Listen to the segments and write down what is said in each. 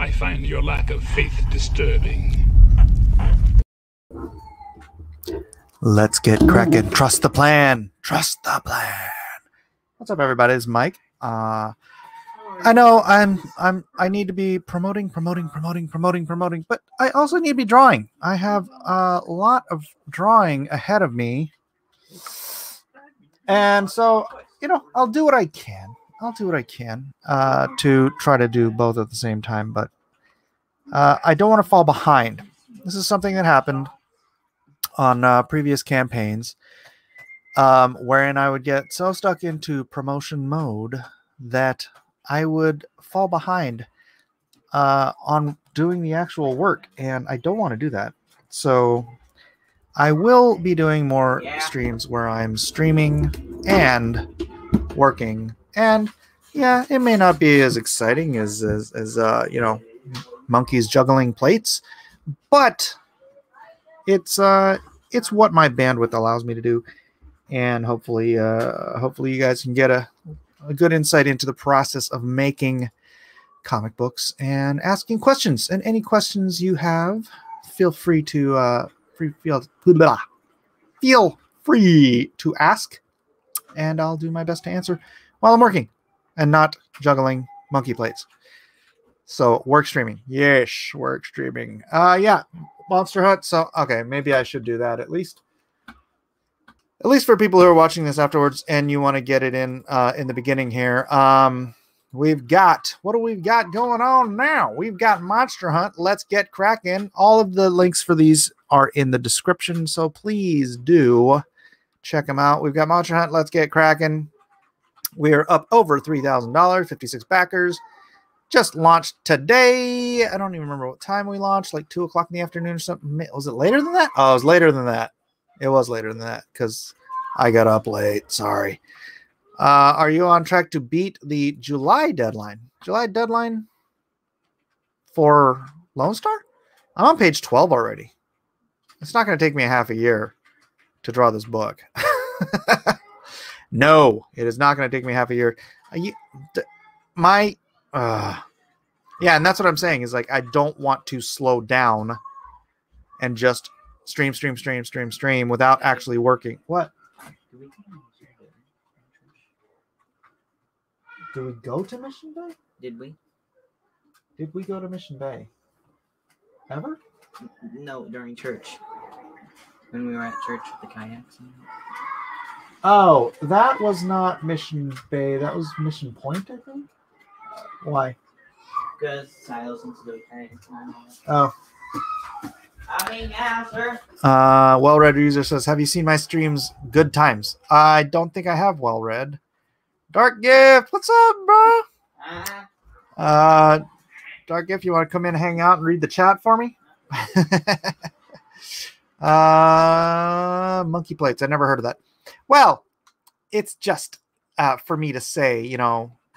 I find your lack of faith disturbing. Let's get cracking. Trust the plan. Trust the plan. What's up, everybody? It's Mike. I know I need to be promoting, but I also need to be drawing. I have a lot of drawing ahead of me. And so, I'll do what I can. To try to do both at the same time, but I don't want to fall behind. This is something that happened on previous campaigns, wherein I would get so stuck into promotion mode that I would fall behind on doing the actual work, and I don't want to do that. So I will be doing more streams where I'm streaming and working, and yeah, it may not be as exciting as monkeys juggling plates, but it's what my bandwidth allows me to do, and hopefully you guys can get a good insight into the process of making comic books and asking questions. And any questions you have, feel free to feel free to ask, and I'll do my best to answer while I'm working and not juggling monkey plates. So work streaming. Yes, work streaming. Yeah, Monster Hunt. So okay, maybe I should do that at least for people who are watching this afterwards and you want to get it in the beginning here. We've got, what do we got going on now? We've got Monster Hunt. Let's get cracking. All of the links for these are in the description, so please do check them out. We've got Monster Hunt. Let's get cracking. We are up over $3,000, 56 backers. Just launched today. I don't even remember what time we launched, like 2 o'clock in the afternoon or something. Was it later than that? Oh, it was later than that. It was later than that because I got up late. Sorry. Are you on track to beat the July deadline? July deadline for Lone Star? I'm on page 12 already. It's not going to take me a half a year to draw this book. No, it is not going to take me half a year. Yeah, and that's what I'm saying is like I don't want to slow down and just stream without actually working. What? Did we go to Mission Bay? Did we? Did we go to Mission Bay? Ever? No, during church. When we were at church with the kayaks. Oh, that was not Mission Bay. That was Mission Point, I think. Why? Because Silas wants to go kayaks. Oh. I mean, yeah, sir. Well-read user says, have you seen my streams? Good times. I don't think I have well-read. Dark Gift, what's up, bro? Dark Gift, you want to come in and hang out and read the chat for me? Monkey plates. I never heard of that. Well, it's just for me to say,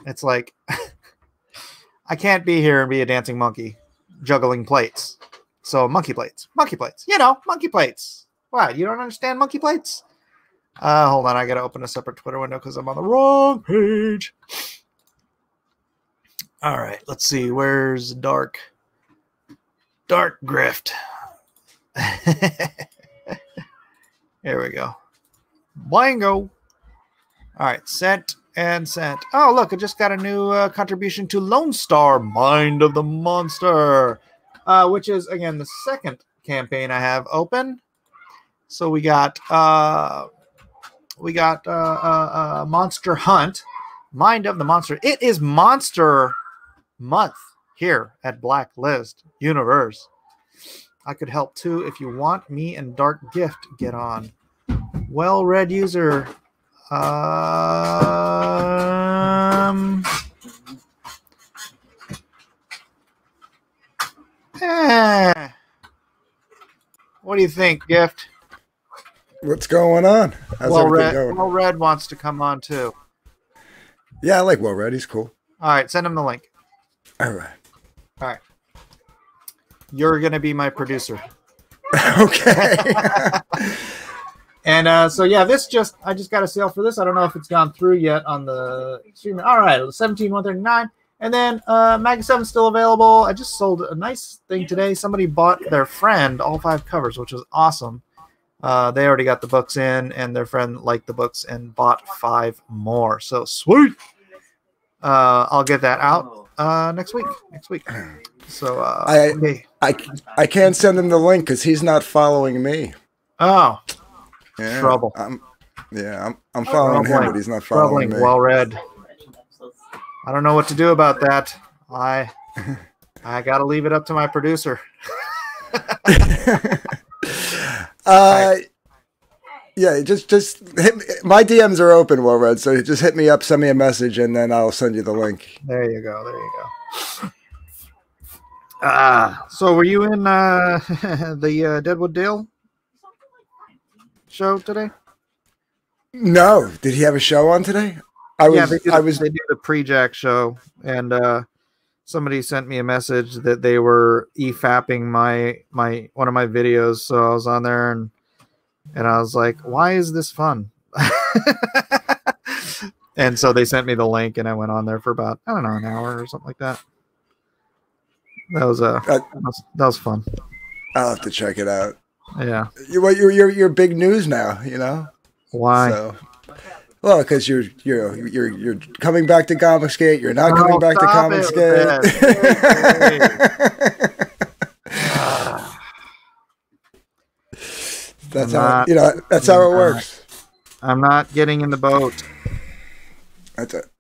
it's like I can't be here and be a dancing monkey juggling plates. So monkey plates, monkey plates. What? You don't understand monkey plates? Hold on, I gotta open a separate Twitter window because I'm on the wrong page. All right, let's see. Where's Dark Grift? Here we go. Blango. All right, sent and sent. Oh, look, I just got a new contribution to Lone Star, Mind of the Monster, which is, again, the second campaign I have open. So we got Monster Hunt, Mind of the Monster. It is Monster Month here at Blacklist Universe. I could help too if you want. Me and Dark Gift get on. Well-read user. What do you think, Gift? What's going on? How's everything going? Well-read wants to come on too. Yeah, I like Well-read. He's cool. All right, send him the link. All right. You're going to be my producer. Okay. And so, yeah, I just got a sale for this. I don't know if it's gone through yet on the stream. All right, 17,139. And then Mag 7's still available. I just sold a nice thing today. Somebody bought their friend all 5 covers, which was awesome. They already got the books in, and their friend liked the books and bought 5 more. So sweet. I'll get that out next week. So I can't send him the link because he's not following me. Oh, yeah, trouble. I'm following him, but he's not following me. Well read. I don't know what to do about that. I got to leave it up to my producer. Yeah, just hit me. My DMs are open, Well Read. So just hit me up, send me a message, and then I'll send you the link. There you go. So were you in the Deadwood Dale show today? No, did he have a show on today? They do the pre-Jack show, and somebody sent me a message that they were e-fapping my one of my videos. So I was on there and I was like, why is this fun? And so they sent me the link, and I went on there for about, I don't know, an hour or something like that. That was fun. I'll have to check it out. Yeah. You're big news now, you know? Why? So, well, because you're coming back to Comicsgate. You're not coming back to Comicsgate. That's how it works. I'm not getting in the boat.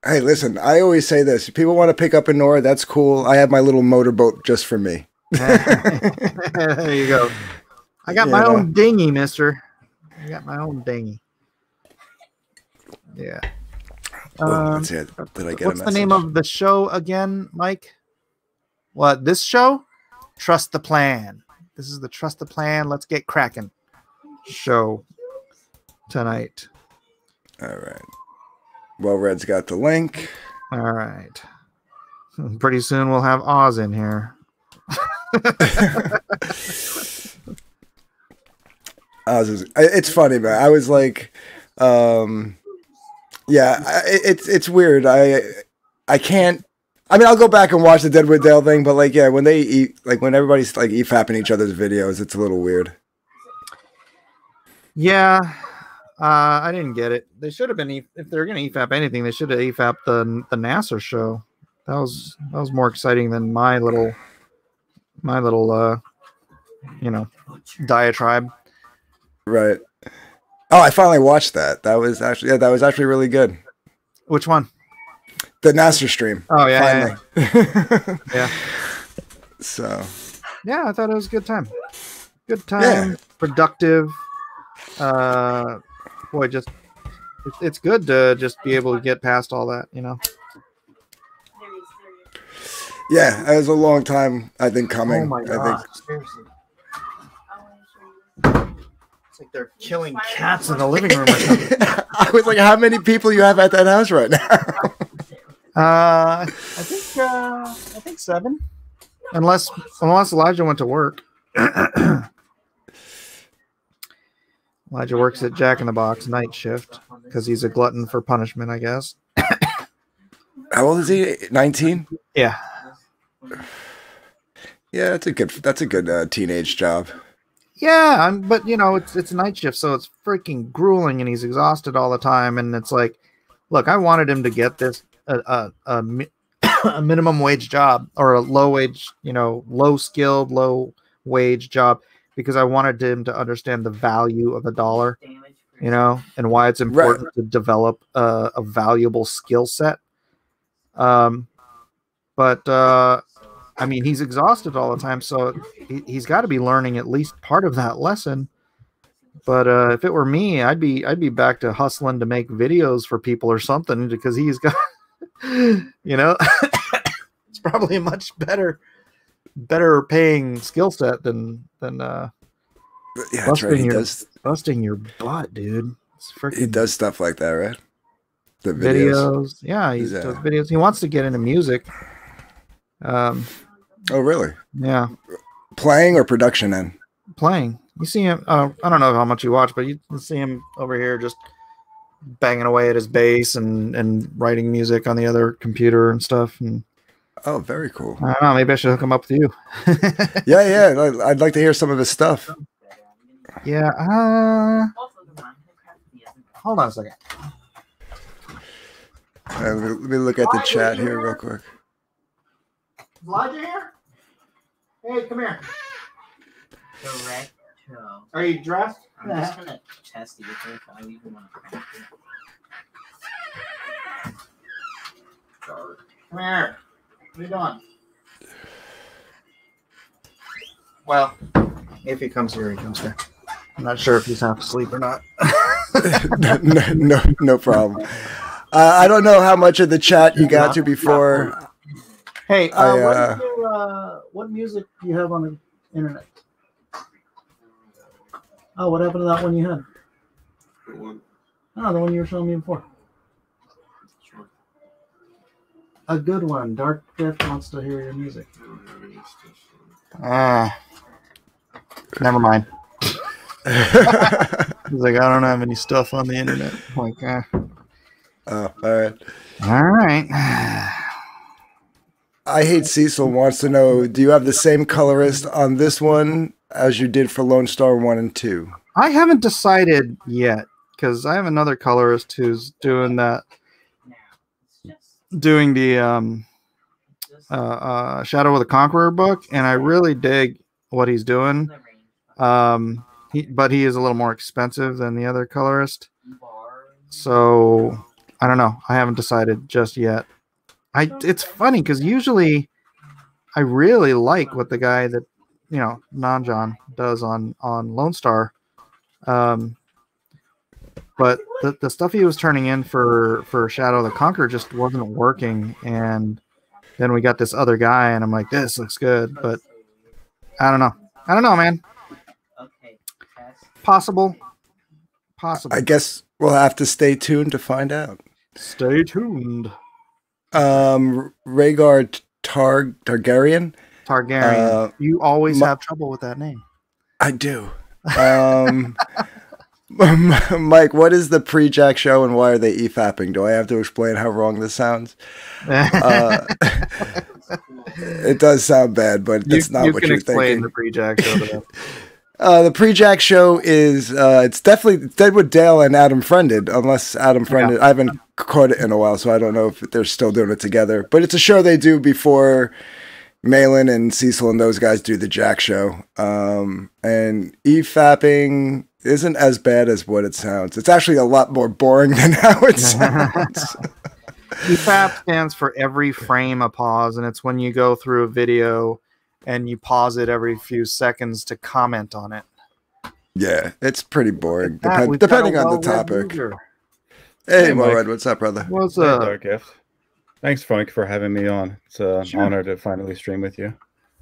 Hey, listen, I always say this. If people want to pick up a Nora, that's cool. I have my little motorboat just for me. There you go. I got my own dinghy, mister. I got my own dinghy. Yeah. Let's see. Did I get what's a message? The name of the show again, Mike? What, this show? Trust the Plan. This is the Trust the Plan. Let's get cracking show tonight. All right. Well, Red's got the link. All right. Pretty soon we'll have Oz in here. It's funny, man. I was like, it's weird. I can't. I mean, I'll go back and watch the Deadwood Dale thing, but like, yeah, when everybody's like e-fapping each other's videos, it's a little weird. Yeah. I didn't get it. They should have been, if they're going to EFAP anything, they should have EFAP'd the NASA show. That was more exciting than my little diatribe. Right. Oh, I finally watched that. That was actually really good. Which one? The NASA stream. Oh yeah. Finally. Yeah. So. Yeah, I thought it was a good time. Good time. Yeah. Productive. Boy, it's good to just be able to get past all that, you know. Yeah, it was a long time, I think, coming. Oh my God, seriously. It's like they're killing cats in the living room or something. I was like, how many people you have at that house right now? I think 7. Unless Elijah went to work. Elijah works at Jack in the Box night shift because he's a glutton for punishment, I guess. How old is he? 19? Yeah. Yeah, that's a good teenage job. Yeah, but you know, it's a night shift, so it's freaking grueling, and he's exhausted all the time. And it's like, look, I wanted him to get this a minimum wage job or a low wage, you know, low skilled, low wage job, because I wanted him to understand the value of a dollar, you know, and why it's important to develop a valuable skill set. But I mean, he's exhausted all the time, so he's got to be learning at least part of that lesson. But if it were me, I'd be back to hustling to make videos for people or something, because he's got, you know, it's probably a much better paying skill set than yeah, that's right. Busting your butt, dude. He does stuff like that, right? The videos. Yeah, he does videos. He wants to get into music. Oh, really? Yeah. Playing or production in? Playing. You see him. I don't know how much you watch, but you see him over here just banging away at his bass and writing music on the other computer and stuff. And Oh, very cool. I don't know. Maybe I should hook him up with you. Yeah, yeah. I'd like to hear some of his stuff. Yeah. Hold on a second. Let me look at the chat here real quick. Is Elijah here? Hey, come here. Directo. Are you dressed? I'm just gonna test it if I even want to crank it. Come here. What are you doing? Well, if he comes here, he comes here. I'm not sure if he's half asleep or not. No problem. I don't know how much of the chat you got to before. Hey, what music do you have on the internet? Oh, what happened to that one you had? Oh, the one you were showing me before. A good one. Dark Death wants to hear your music. Never mind. He's like, I don't have any stuff on the internet. I'm like, Oh, all right. all right. I Hate Cecil wants to know, do you have the same colorist on this one as you did for Lone Star 1 and 2? I haven't decided yet because I have another colorist who's doing that, doing the Shadow of the Conqueror book, and I really dig what he's doing. But he is a little more expensive than the other colorist, so I don't know. I haven't decided just yet. It's funny because usually I really like what the guy that Nanjan does on Lone Star, but the stuff he was turning in for Shadow of the Conqueror just wasn't working, and then we got this other guy, and I'm like, this looks good, but I don't know, man. Possible. I guess we'll have to stay tuned to find out. Stay tuned. Rhaegar Targaryen. You always have trouble with that name. I do. Mike, what is the pre-Jack show and why are they e-fapping? Do I have to explain how wrong this sounds? It does sound bad, but that's not what you're thinking. The pre-Jack show to them. The pre-Jack show is it's definitely Deadwood Dale and Adam Friended, unless Adam Friended. I haven't caught it in a while, so I don't know if they're still doing it together. But it's a show they do before Malin and Cecil and those guys do the Jack show. And e-fapping isn't as bad as what it sounds. It's actually a lot more boring than how it sounds. EFAP stands for every frame a pause, and it's when you go through a video and you pause it every few seconds to comment on it. Yeah, it's pretty boring, depending on the topic. Hey, Mored, what's up, brother? What's up? Dark Gift. Thanks, Frank, for having me on. It's an honor to finally stream with you.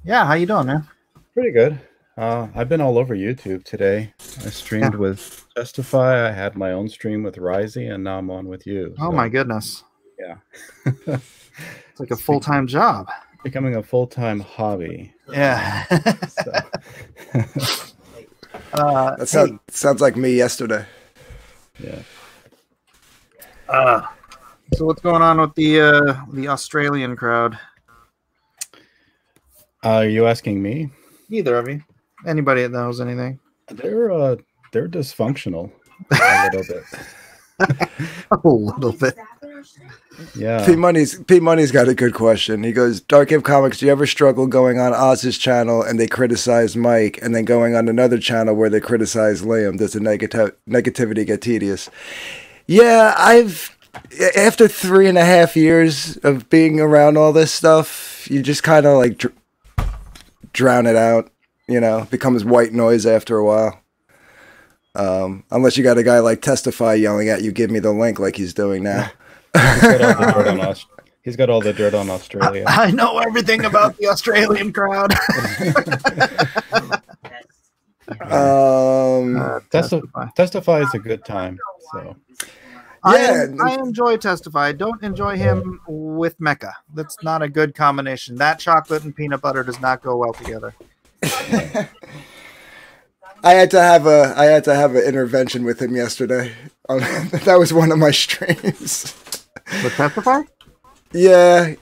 Yeah, how you doing, man? Pretty good. I've been all over YouTube today. I streamed with Testify. I had my own stream with Risey, and now I'm on with you. Oh, my goodness. Yeah. It's like a full-time job. Becoming a full-time hobby. Yeah. That sounds like me yesterday. Yeah. So what's going on with the Australian crowd? Are you asking me? Neither of you. Anybody that knows anything? They're dysfunctional a little bit. A little bit. Yeah. P Money's got a good question. He goes, Dark Imp Comics, do you ever struggle going on Oz's channel and they criticize Mike, and then going on another channel where they criticize Liam? Does the negativity get tedious? Yeah, after 3.5 years of being around all this stuff, you just kind of like drown it out. It becomes white noise after a while. Unless you got a guy like Testify yelling at you, give me the link like he's doing now. He's got all the dirt on Australia. I know everything about the Australian crowd. Testify is a good time. So yeah, I enjoy Testify. I don't enjoy him with Mecca. That's not a good combination. That chocolate and peanut butter does not go well together. I had to have an intervention with him yesterday. That was one of my streams. With Testify? Yeah,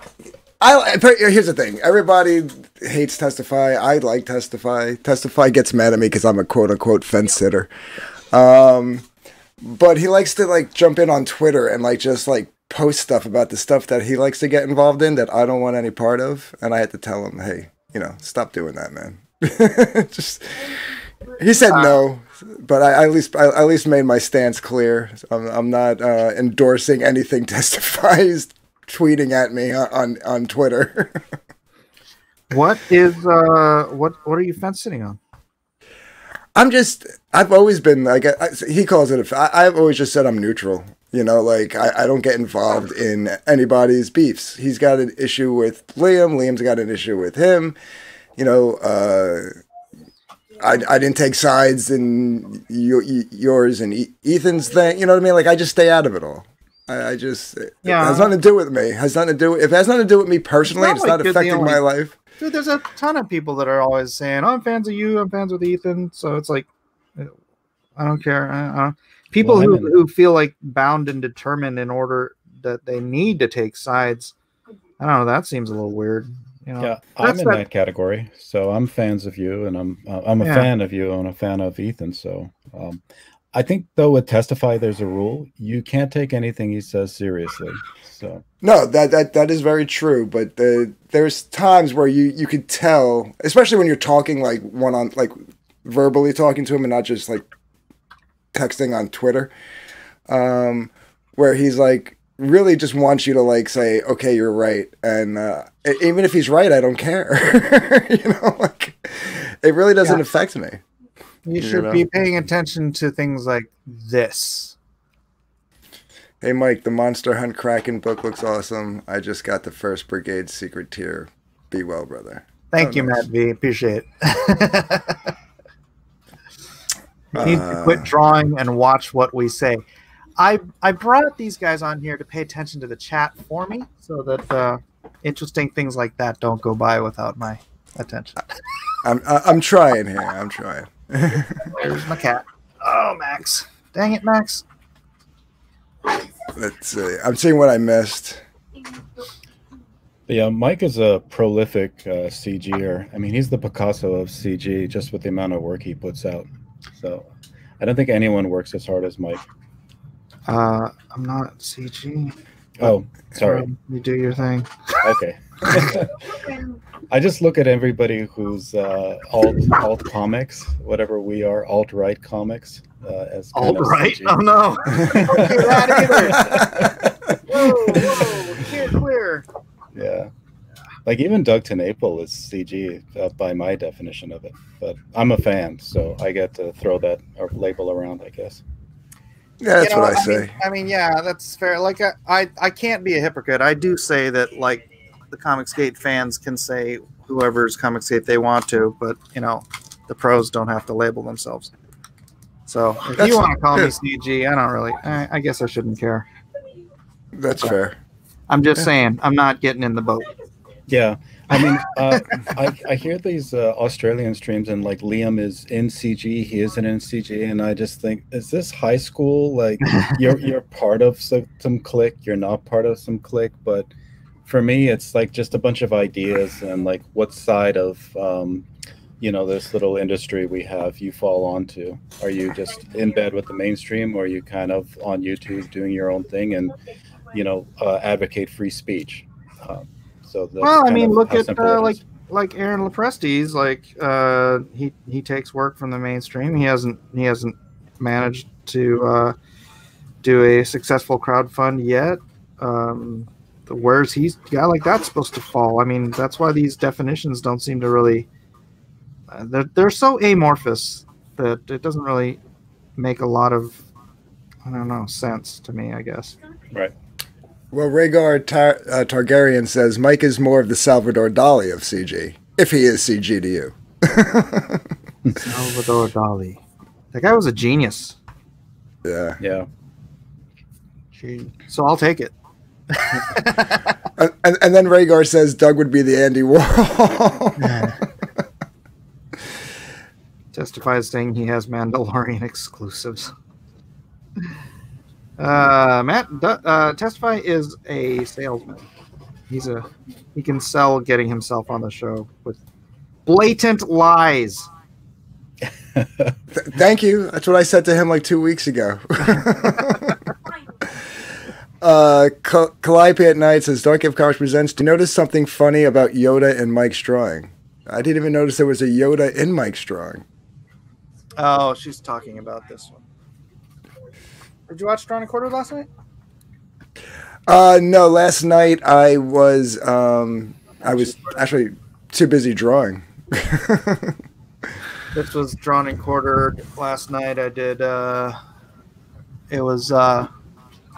Here's the thing. Everybody hates Testify. I like Testify. Testify gets mad at me because I'm a quote unquote fence sitter. But he likes to like jump in on Twitter and like just like post stuff about the stuff that he likes to get involved in that I don't want any part of. And I had to tell him, hey, stop doing that, man. He said no, but I at least made my stance clear. I'm not endorsing anything Testify's tweeting at me on Twitter. What are you fence sitting on? I've always been like, he calls it I've always just said I'm neutral. Like I don't get involved in anybody's beefs. He's got an issue with Liam. Liam's got an issue with him. I didn't take sides in yours and Ethan's thing. You know what I mean? Like I just stay out of it all. It has nothing to do with me. If it has nothing to do with me personally, it's not affecting my life. Dude, there's a ton of people that are always saying, "Oh, I'm fans of you. I'm fans with Ethan." So it's like, I don't care. People who feel like bound and determined in order that they need to take sides. I don't know. That seems a little weird. Yeah, I'm in that category. So I'm fans of you, and I'm a fan of you, and a fan of Ethan. So I think though with Testify, there's a rule: you can't take anything he says seriously. So no, that is very true. But there's times where you could tell, especially when you're talking like like verbally talking to him and not just like texting on Twitter, where he's like really just wants you to like say, okay, you're right, and even if he's right, I don't care. Like it really doesn't affect me. You should be paying attention to things like this. Hey Mike, the Monster Hunt Kraken book looks awesome. I just got the First Brigade secret tier. Be well, brother. Thank you, nice. Matt V. Appreciate it. You need to quit drawing and watch what we say. I brought these guys on here to pay attention to the chat for me so that interesting things like that don't go by without my attention. I'm trying here. I'm trying. There's my cat. Oh, Max. Dang it, Max. Let's see. I'm seeing what I missed. Yeah, Mike is a prolific CGer. I mean, he's the Picasso of CG just with the amount of work he puts out. So I don't think anyone works as hard as Mike. I'm not CG. Oh, sorry. You do your thing. Okay. I just look at everybody who's alt comics, whatever we are, alt-right comics. As alt-right? Oh, no. Don't do that either. Whoa, steer clear. Yeah. Like even Doug TenNapel is CG by my definition of it. But I'm a fan, so I get to throw that label around, I guess. Yeah, that's what I say. I mean, yeah, that's fair. Like, I can't be a hypocrite. I do say that, like, the Comicsgate fans can say whoever's Comicsgate they want to, but, the pros don't have to label themselves. So, if you want to call me CG, I don't really, I guess I shouldn't care. That's fair. I'm just saying, I'm not getting in the boat. Yeah. I mean, I hear these Australian streams and like Liam is in CG, he isn't in CG, and I just think, is this high school? Like you're part of some clique, you're not part of some clique, but for me, it's like just a bunch of ideas and like what side of this little industry we have you fall onto. Are you just in bed with the mainstream, or are you kind of on YouTube doing your own thing and advocate free speach? So well, I mean, look at like Aaron Lepresti's. Like he takes work from the mainstream. He hasn't managed to do a successful crowdfund yet. Where's a guy like that's supposed to fall? I mean, that's why these definitions don't seem to really. They're so amorphous that it doesn't really make a lot of sense to me, I guess. Right. Well, Rhaegar Targaryen says Mike is more of the Salvador Dali of CG, if he is CG to you. Salvador Dali. That guy was a genius. Yeah. Yeah. So I'll take it. and then Rhaegar says Doug would be the Andy Warhol. Testifies saying he has Mandalorian exclusives. Matt, Testify is a salesman. He can sell getting himself on the show with blatant lies. Thank you. That's what I said to him like 2 weeks ago. Calliope at Night says, Dark Cave Comics presents. Do you notice something funny about Yoda and Mike's drawing? I didn't even notice there was a Yoda in Mike's drawing. Oh, she's talking about this one. Did you watch Drawn and Quartered last night? No, last night I was actually too busy drawing. This was Drawn and Quartered last night. I did I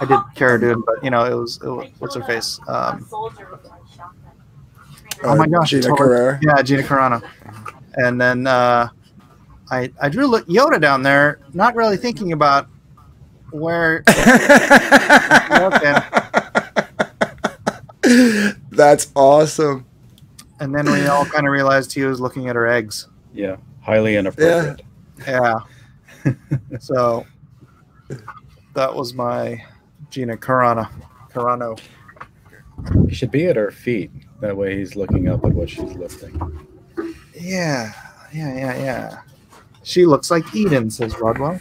did Cara Dune, but it was what's her face? Oh my gosh, Gina Carrera. Yeah, Gina Carano. And then I drew Yoda down there, not really thinking about where. That's awesome. And then we all kind of realized he was looking at her eggs. Yeah, highly inappropriate. Yeah. So that was my Gina Carano. He should be at her feet. That way he's looking up at what she's lifting. Yeah. She looks like Eden, says Rodwell.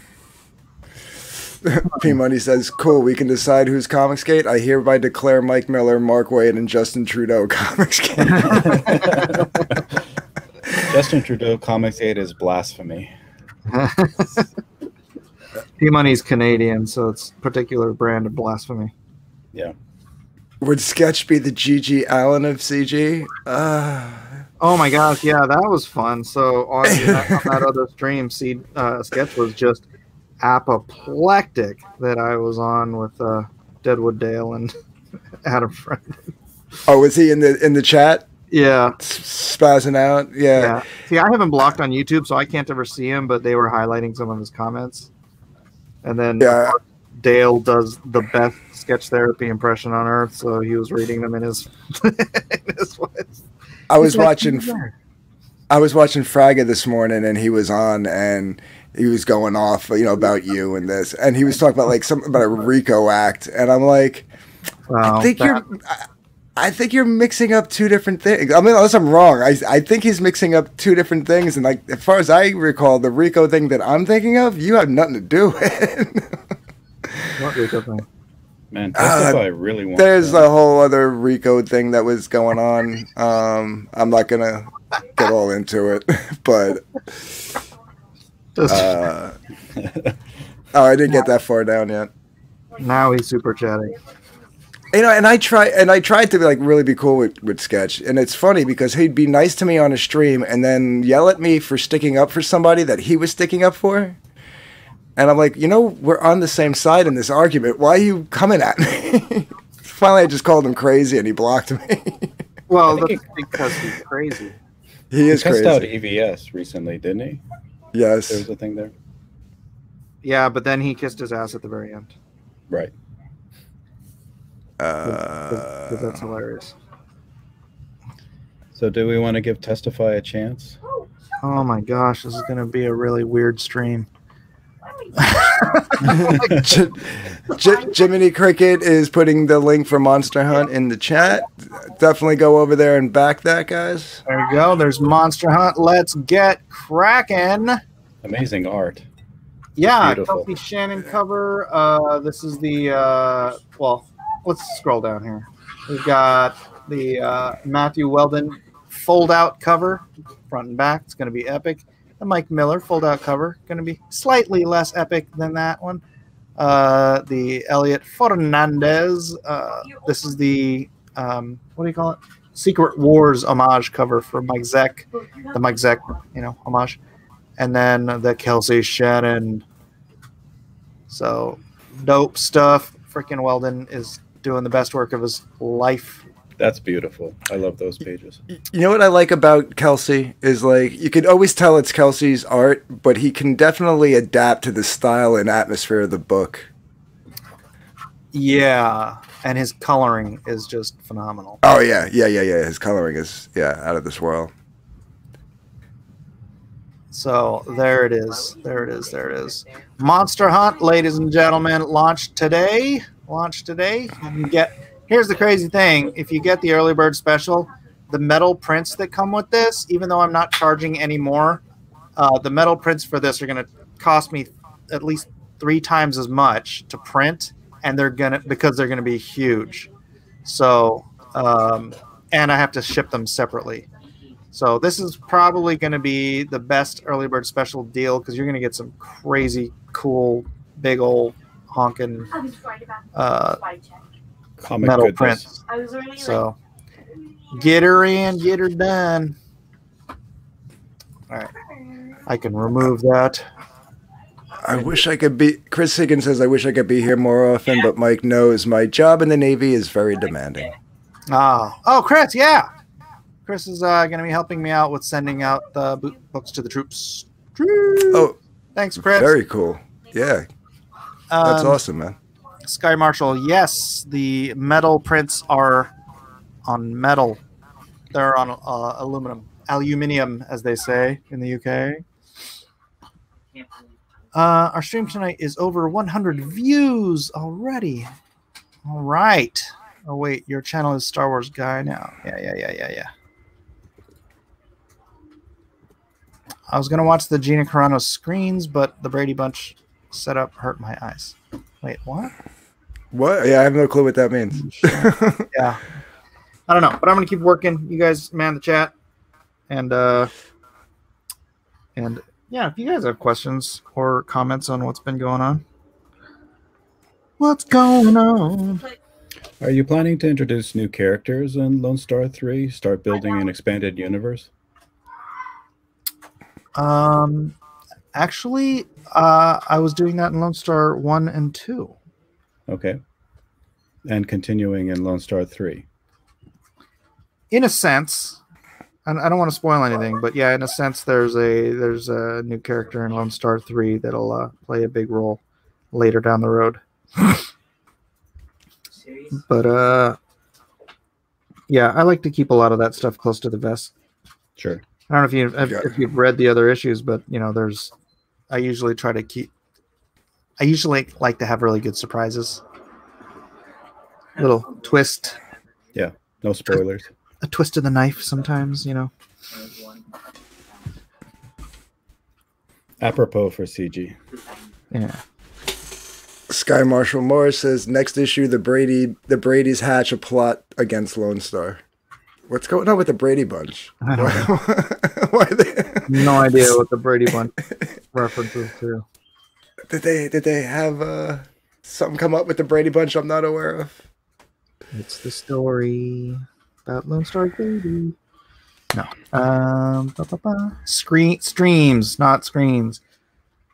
P Money says, cool, we can decide who's Comicsgate. I hereby declare Mike Miller, Mark Waid, and Justin Trudeau Comicsgate. Justin Trudeau Comicsgate is blasphemy. P Money's Canadian, so it's a particular brand of blasphemy. Yeah. Would Sketch be the G.G. Allen of CG? Oh my gosh, yeah, that was fun. So on that other stream, Sketch was just apoplectic that I was on with Deadwood Dale and Adam Friend. Oh, was he in the chat? Yeah, spazzing out. Yeah. See, I haven't blocked on YouTube, so I can't ever see him. But they were highlighting some of his comments, and then Dale does the best sketch therapy impression on earth, so he was reading them in his voice. I was watching Fraga this morning, and he was on, and he was going off, about you and this, and he was talking about something about a RICO act, and I'm like, I think you're mixing up two different things. I mean, unless I'm wrong, I think he's mixing up two different things, and as far as I recall, the RICO thing that I'm thinking of, you have nothing to do with. What RICO thing? Man, Testify really wants there's a whole other RICO thing that was going on. I'm not gonna get all into it, but I didn't get that far down yet. Now he's super chatty. And I tried to really be cool with Sketch, and it's funny because he'd be nice to me on a stream and then yell at me for sticking up for somebody that he was sticking up for. And I'm like, we're on the same side in this argument. Why are you coming at me? Finally, I just called him crazy, and he blocked me. Well, that's because he's crazy. He is crazy. He cussed out EVS recently, didn't he? Yes. There was a thing there. Yeah, but then he kissed his ass at the very end. Right. Because that's hilarious. So do we want to give Testify a chance? Oh my gosh, this is going to be a really weird stream. Jiminy Cricket is putting the link for Monster Hunt in the chat. Definitely go over there and back that, guys. There we go. There's Monster Hunt. Let's get cracking. Amazing art. Yeah, beautiful. Kelsey Shannon cover. This is the let's scroll down here. We've got the Matthew Weldon fold-out cover, front and back. It's going to be epic. The Mike Miller fold-out cover, going to be slightly less epic than that one. The Elliot Fernandez. This is the, what do you call it? Secret Wars homage cover for Mike Zeck. The Mike Zeck, homage. And then the Kelsey Shannon. So, dope stuff. Freaking Weldon is doing the best work of his life. That's beautiful. I love those pages. You know what I like about Kelsey is you could always tell it's Kelsey's art, but he can definitely adapt to the style and atmosphere of the book. Yeah, and his coloring is just phenomenal. Oh yeah. His coloring is out of this world. So there it is. Monster Hunt, ladies and gentlemen, launched today. You can Here's the crazy thing: if you get the early bird special, the metal prints that come with this, even though I'm not charging any more, the metal prints for this are going to cost me at least 3 times as much to print, and because they're gonna be huge. So, and I have to ship them separately. So this is probably going to be the best early bird special deal because you're going to get some crazy, cool, big old honking Comic metal goodness. prints. So get her in, get her done. All right, I can remove that. I wish I could be. Chris Higgins says, I wish I could be here more often, but Mike knows my job in the Navy is very demanding. Oh, Chris, yeah. Chris is going to be helping me out with sending out the books to the troops. Oh, thanks, Chris. very cool. Yeah, that's awesome, man. Sky Marshal, yes, the metal prints are on metal. They're on aluminium, as they say in the UK. Our stream tonight is over 100 views already. All right. Oh, wait, your channel is Star Wars Guy now. Yeah. I was going to watch the Gina Carano screens, but the Brady Bunch setup hurt my eyes. Wait, what? What? Yeah, I have no clue what that means. Yeah. I don't know, but I'm going to keep working. You guys man the chat. And yeah, if you guys have questions or comments on what's been going on. What's going on? Are you planning to introduce new characters in Lone Star 3? Start building an expanded universe? Actually, I was doing that in Lone Star 1 and 2. Okay. And continuing in Lone Star 3? In a sense, and I don't want to spoil anything, but yeah, in a sense, there's a new character in Lone Star 3 that'll play a big role later down the road. But yeah, I like to keep a lot of that stuff close to the vest. Sure. I don't know if you've read the other issues, but you know, I usually like to have really good surprises. Little twist. Yeah, no spoilers. A twist of the knife sometimes, you know. Apropos for CG. Yeah. Sky Marshal Morris says, next issue, the Brady's hatch a plot against Lone Star. What's going on with the Brady Bunch? I don't know. Why they... No idea what the Brady Bunch references to. Did they have something come up with the Brady Bunch I'm not aware of? It's the story about Lone Star Baby. No. Streams, not screens.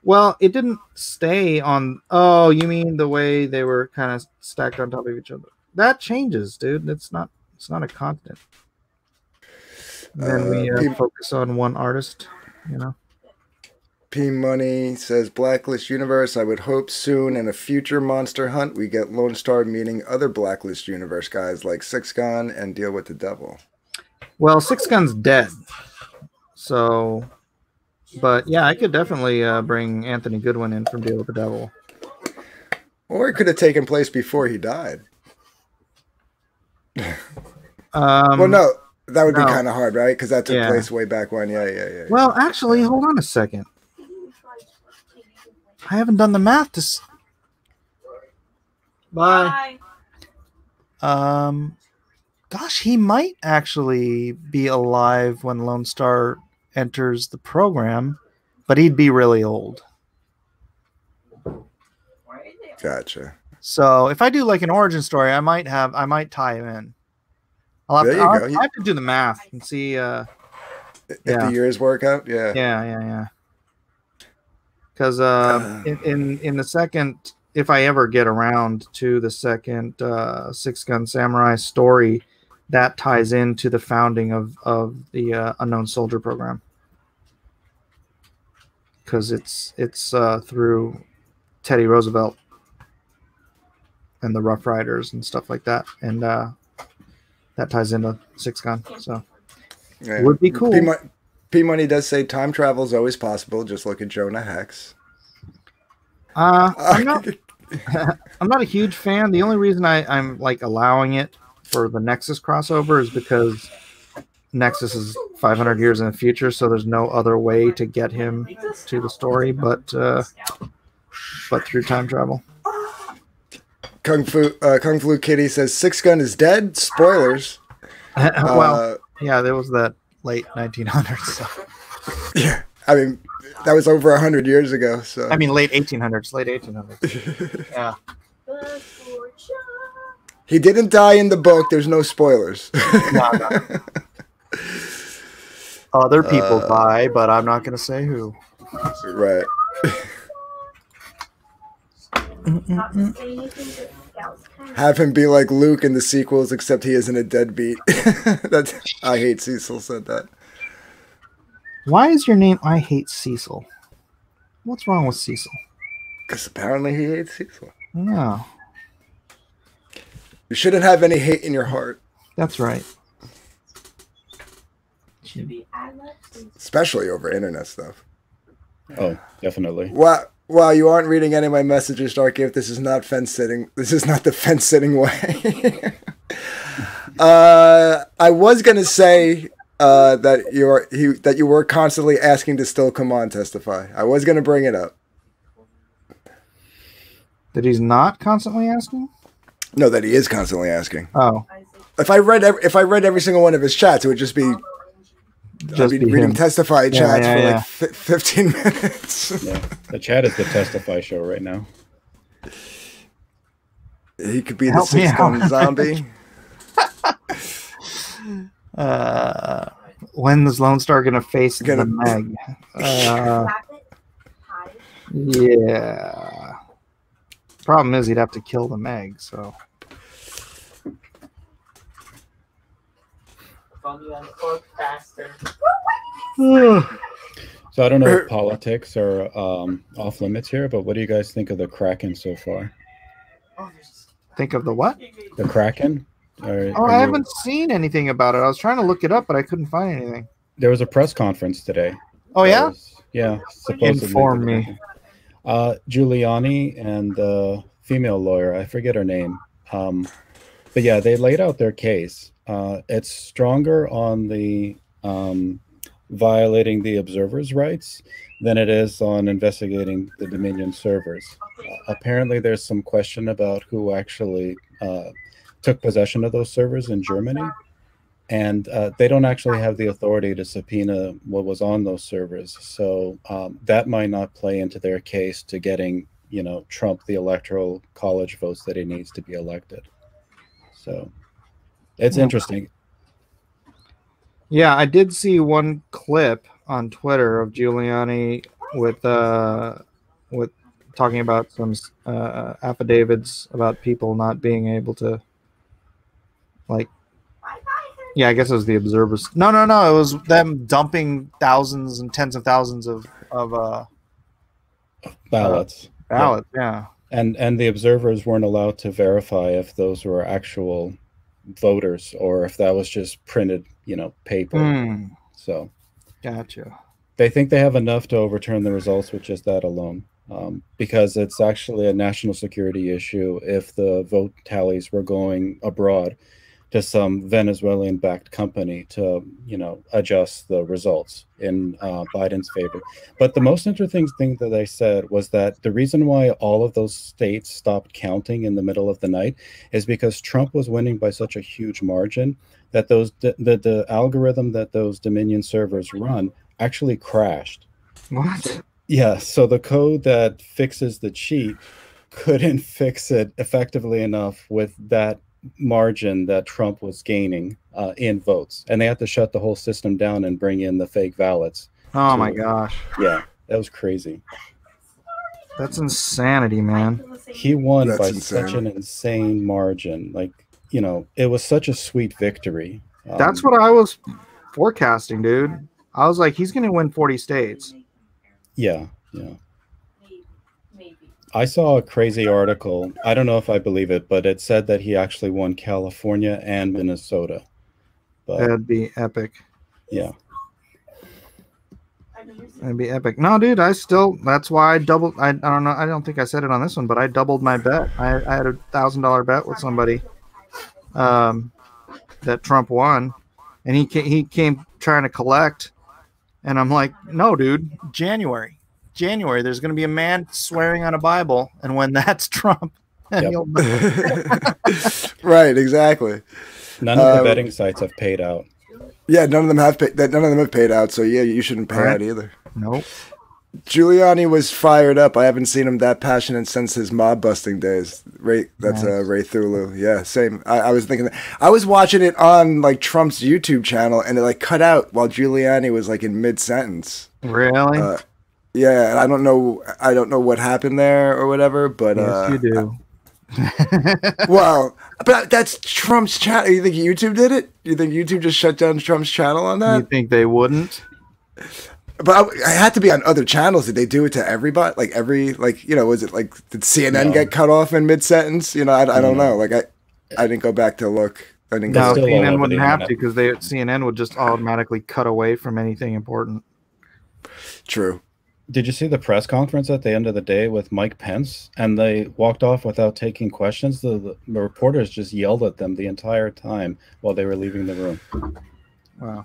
Well, it didn't stay on. Oh, you mean the way they were kind of stacked on top of each other? That changes, dude. It's not a constant. Then we focus on one artist, you know. P Money says, Blacklist Universe, I would hope soon in a future Monster Hunt we get Lone Star meeting other Blacklist Universe guys like Six Gun and deal with the devil. Well, Six Gun's dead. So, but yeah, I could definitely bring Anthony Goodwin in from Deal with the Devil. Or it could have taken place before he died. Well, no, that would be kind of hard, right? Because that took place way back when. Yeah. Well, actually, hold on a second. I haven't done the math to. Bye. Gosh, he might actually be alive when Lone Star enters the program, but he'd be really old. Gotcha. So if I do like an origin story, I might tie him in. I'll have to do the math and see if the years work out. Yeah. Because in the second, if I ever get around to the second Six Gun Samurai story, that ties into the founding of the Unknown Soldier program. Because it's through Teddy Roosevelt and the Rough Riders and stuff like that, and that ties into Six Gun. So it would be cool. P Money does say time travel is always possible. Just look at Jonah Hex. I'm not. I'm not a huge fan. The only reason I'm like allowing it for the Nexus crossover is because Nexus is 500 years in the future, so there's no other way to get him to the story but through time travel. Kung Flu Kitty says Six Gun is dead. Spoilers. Well, yeah, there was that late 1900s stuff. Yeah, I mean that was over 100 years ago. So I mean, late 1800s. Yeah. He didn't die in the book. There's no spoilers. No. Other people die, but I'm not going to say who. Right. Have him be like Luke in the sequels, except he isn't a deadbeat. I Hate Cecil said that. Why is your name I Hate Cecil? What's wrong with Cecil? Because apparently he hates Cecil. No. You shouldn't have any hate in your heart. That's right. Especially over internet stuff. Oh, definitely. Wow, you aren't reading any of my messages, Dark Gift. This is not fence sitting. This is not the fence sitting way. I was gonna say that you were constantly asking to still come on testify. I was gonna bring it up. That he's not constantly asking? No, that he is constantly asking. Oh. If I read every single one of his chats, it would just be I'd be reading him. Testify chats for like 15 minutes. Yeah, the chat is the Testify show right now. He could be the six-gun zombie. When is Lone Star gonna face the Meg? Yeah. Problem is, he'd have to kill the Meg. So. So I don't know if politics are off limits here, but what do you guys think of the Kraken so far? Think of the what? The Kraken? I haven't seen anything about it. I was trying to look it up, but I couldn't find anything. There was a press conference today. Oh, yeah? Yeah. Supposedly. Inform me. Giuliani and the female lawyer, I forget her name. But yeah, they laid out their case. It's stronger on the violating the observers' rights than it is on investigating the Dominion servers. Apparently, there's some question about who actually took possession of those servers in Germany, and they don't actually have the authority to subpoena what was on those servers. So that might not play into their case to getting, Trump the electoral college votes that he needs to be elected. So it's interesting. Yeah, I did see one clip on Twitter of Giuliani with talking about some affidavits about people not being able to, I guess it was the observers. No, it was them dumping thousands and tens of thousands of ballots. Yeah. And the observers weren't allowed to verify if those were actual voters or if that was just printed, paper. So gotcha. They think they have enough to overturn the results with just that alone, because it's actually a national security issue if the vote tallies were going abroad to some Venezuelan-backed company to, adjust the results in Biden's favor. But the most interesting thing that they said was that the reason why all of those states stopped counting in the middle of the night is because Trump was winning by such a huge margin that the algorithm that those Dominion servers run actually crashed. What? Yeah, so the code that fixes the cheat couldn't fix it effectively enough with that margin that Trump was gaining in votes, and they had to shut the whole system down and bring in the fake ballots. Oh my gosh. Yeah, that was crazy. That's insanity, man. He won by such an insane margin. It was such a sweet victory. That's what I was forecasting, dude. I was like, he's going to win 40 states. Yeah. I saw a crazy article. I don't know if I believe it, but it said that he actually won California and Minnesota. But, that'd be epic. Yeah. That'd be epic. No, dude, that's why I doubled. I don't know. I don't think I said it on this one, but I doubled my bet. I had a $1,000 bet with somebody that Trump won, and he came trying to collect, and I'm like, no, dude, January, there's going to be a man swearing on a Bible, and when that's Trump, Yep. Right, exactly. None of the betting sites have paid out. Yeah, none of them have paid out. So yeah, you shouldn't pay All right. out either. Nope. Giuliani was fired up. I haven't seen him that passionate since his mob busting days. Ray Thulu. Yeah, same. I was thinking that. I was watching it on like Trump's YouTube channel, and it like cut out while Giuliani was like in mid sentence. Really? Yeah, and I don't know what happened there or whatever, but yes, you do. Well, but that's Trump's channel. You think YouTube did it? You think YouTube just shut down Trump's channel on that? You think they wouldn't? But I had to be on other channels. Did they do it to everybody? Was it like, did CNN get cut off in mid sentence? I don't know. Like I didn't go back to look. I didn't No, go. CNN wouldn't have to because CNN would just automatically cut away from anything important. True. Did you see the press conference at the end of the day with Mike Pence? And they walked off without taking questions. The reporters just yelled at them the entire time while they were leaving the room. Wow.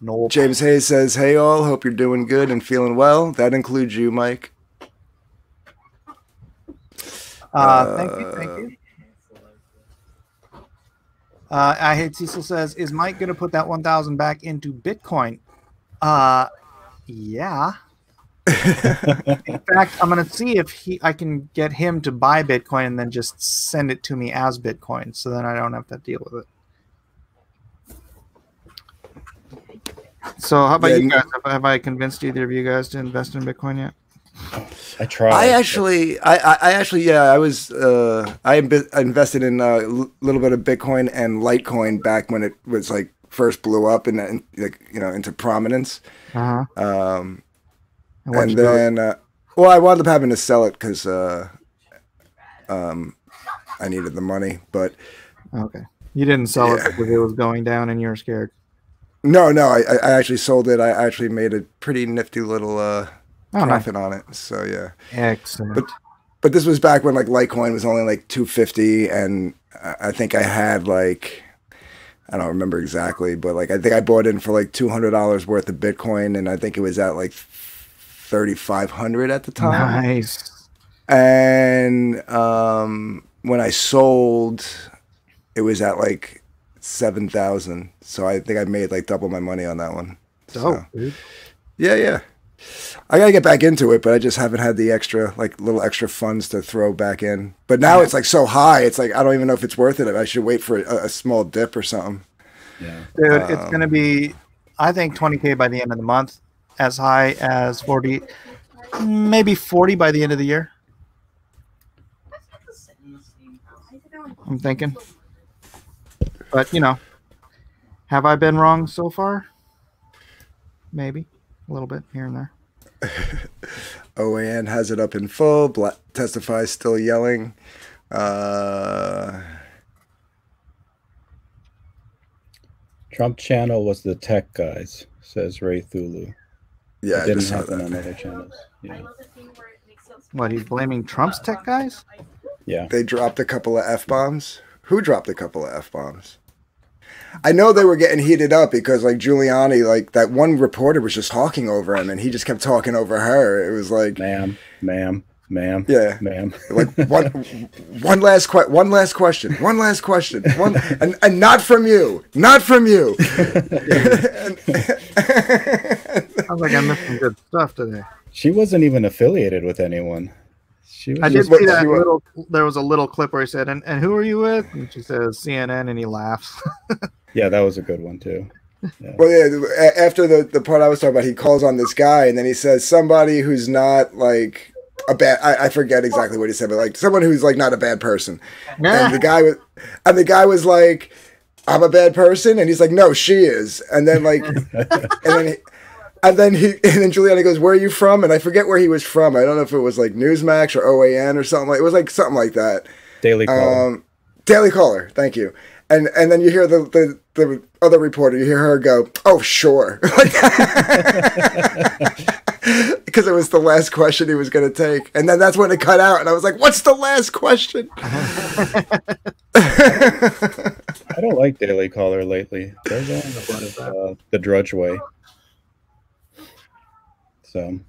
Nope. James Hayes says, "Hey all, hope you're doing good and feeling well." That includes you, Mike. Thank you. I hate Cecil says, "Is Mike going to put that 1,000 back into Bitcoin?" Yeah. In fact, I'm going to see if I can get him to buy Bitcoin and then just send it to me as Bitcoin, so then I don't have to deal with it. So how about you guys? Have I convinced either of you guys to invest in Bitcoin yet? I tried. I invested in a little bit of Bitcoin and Litecoin back when it was like first blew up and into prominence. Uh-huh. And then, I wound up having to sell it because I needed the money. But okay, you didn't sell it because it was going down and you were scared. No, I actually sold it. I actually made a pretty nifty little profit on it. So yeah, excellent. But this was back when like Litecoin was only like $250, and I think I had like, I don't remember exactly, but like I think I bought in for like $200 worth of Bitcoin, and I think it was at like 3,500 at the time. Nice. And when I sold, it was at like 7,000. So I think I made like double my money on that one. Dope, dude. Yeah. I gotta get back into it, but I just haven't had the little extra funds to throw back in. But now it's like so high, it's like I don't even know if it's worth it. I should wait for a small dip or something. Yeah, dude, it's gonna be, I think 20K by the end of the month, as high as 40, maybe 40 by the end of the year. I'm thinking, but have I been wrong so far? Maybe a little bit here and there. OAN has it up in full. Testify still yelling. Trump channel was the tech guys, says Ray Thulu. Yeah, it didn't happen on other channels. Yeah. What, he's blaming Trump's tech guys? Yeah. They dropped a couple of F-bombs. Who dropped a couple of F-bombs? I know they were getting heated up because like Giuliani, like that one reporter was just talking over him and he just kept talking over her. It was like, ma'am. Yeah. Ma'am. Like one last question. And not from you. Not from you. Sounds like I missed some good stuff today. She wasn't even affiliated with anyone. I did see that there was a little clip where he said, and who are you with? And she says CNN, and he laughs. Yeah, that was a good one too. Yeah. Well, yeah, after the part I was talking about, he calls on this guy, and then he says somebody who's not like a bad. I forget exactly what he said, but like someone who's like not a bad person. Yeah. And the guy was like, "I'm a bad person," and he's like, "No, she is." And then like, and then Giuliani goes, "Where are you from?" And I forget where he was from. I don't know if it was like Newsmax or OAN or something like. It was like something like that. Daily Caller. Daily Caller. Thank you. And then you hear the other reporter, you hear her go, "Oh, sure," because it was the last question he was going to take, and then that's when it cut out, and I was like, "What's the last question?" I don't like Daily Caller lately. They're going the Drudge way. So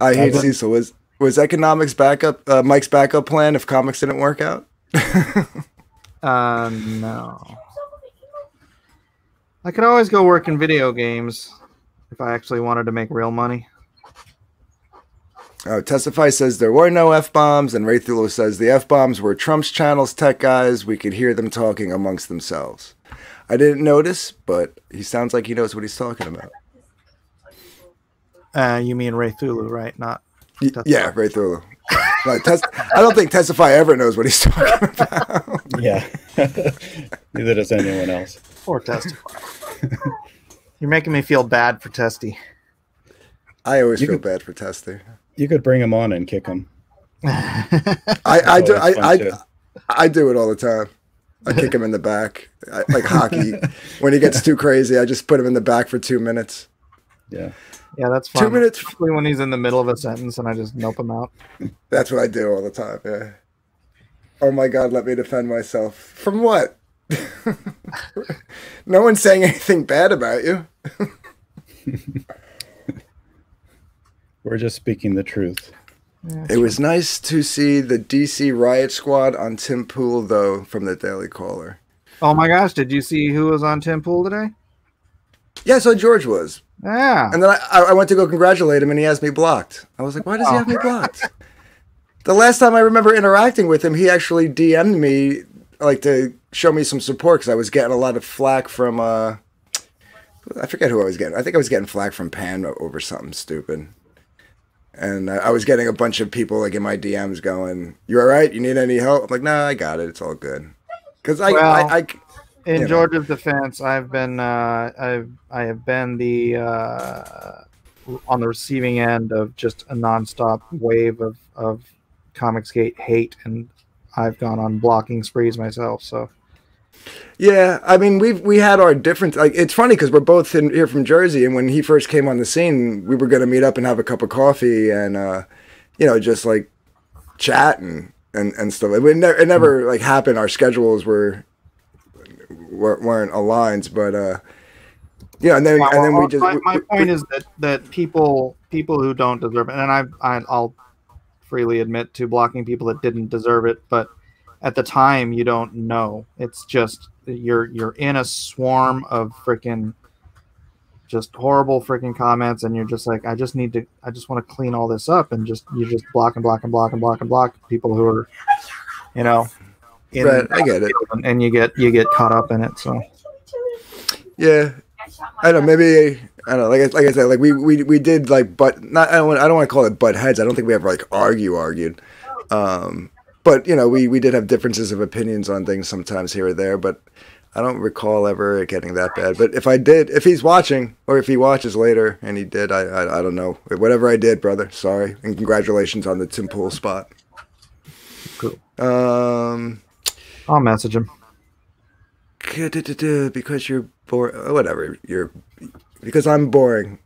I hate Cecil. Was economics backup Mike's backup plan if comics didn't work out? No. I could always go work in video games if I actually wanted to make real money. Testify says there were no F-bombs, and Ray Thulo says the F-bombs were Trump's channel's tech guys. We could hear them talking amongst themselves. I didn't notice, but he sounds like he knows what he's talking about. You mean Ray Thulu, right? Not yeah, Ray Thulu. I don't think Testify ever knows what he's talking about. Yeah. Neither does anyone else. Or Testify. You're making me feel bad for Testy. I always feel bad for Testy. You could bring him on and kick him. I do it all the time. I kick him in the back. Like hockey. When he gets too crazy, I just put him in the back for 2 minutes. Yeah. Yeah, that's fine. 2 minutes. Especially when he's in the middle of a sentence and I just nope him out. That's what I do all the time, yeah. Oh my God, let me defend myself. From what? No one's saying anything bad about you. We're just speaking the truth. Yeah, It was nice to see the DC Riot Squad on Tim Pool, though, from the Daily Caller. oh my gosh, did you see who was on Tim Pool today? Yeah, so George was. Yeah. And then I went to go congratulate him, and he has me blocked. I was like, why does he have me blocked? The last time I remember interacting with him, he actually DM'd me, like, to show me some support, because I was getting a lot of flack from, I forget who I was getting. I think I was getting flack from Pan over something stupid. And I was getting a bunch of people, like, in my DMs going, you all right? You need any help? I'm like, no, I got it. It's all good. Because in George's defense, I've been I have been the on the receiving end of just a nonstop wave of Comicsgate hate, and I've gone on blocking sprees myself. So yeah, I mean, we had our different. Like, it's funny because we're both here from Jersey, and when he first came on the scene, we were going to meet up and have a cup of coffee and just like chat and stuff. It never like happened. Our schedules weren't aligned, but and then we just. My point is that people who don't deserve it, and I'll freely admit to blocking people that didn't deserve it, but at the time you don't know. It's just you're in a swarm of freaking just horrible freaking comments, and you're just like, I just want to clean all this up, and you just block and block and block and block and block people who are, right, I get it, and you get caught up in it. So yeah, I don't know, maybe I don't know, like I said, like we did like, but not, I don't want to call it butt heads. I don't think we ever like argued. But we did have differences of opinions on things sometimes here or there, but I don't recall ever it getting that bad. But if he's watching, or if he watches later, and he did, I don't know. Whatever I did, brother, sorry, and congratulations on the Tim Pool spot. Cool. I'll message him. Because you're boring. Whatever, because I'm boring.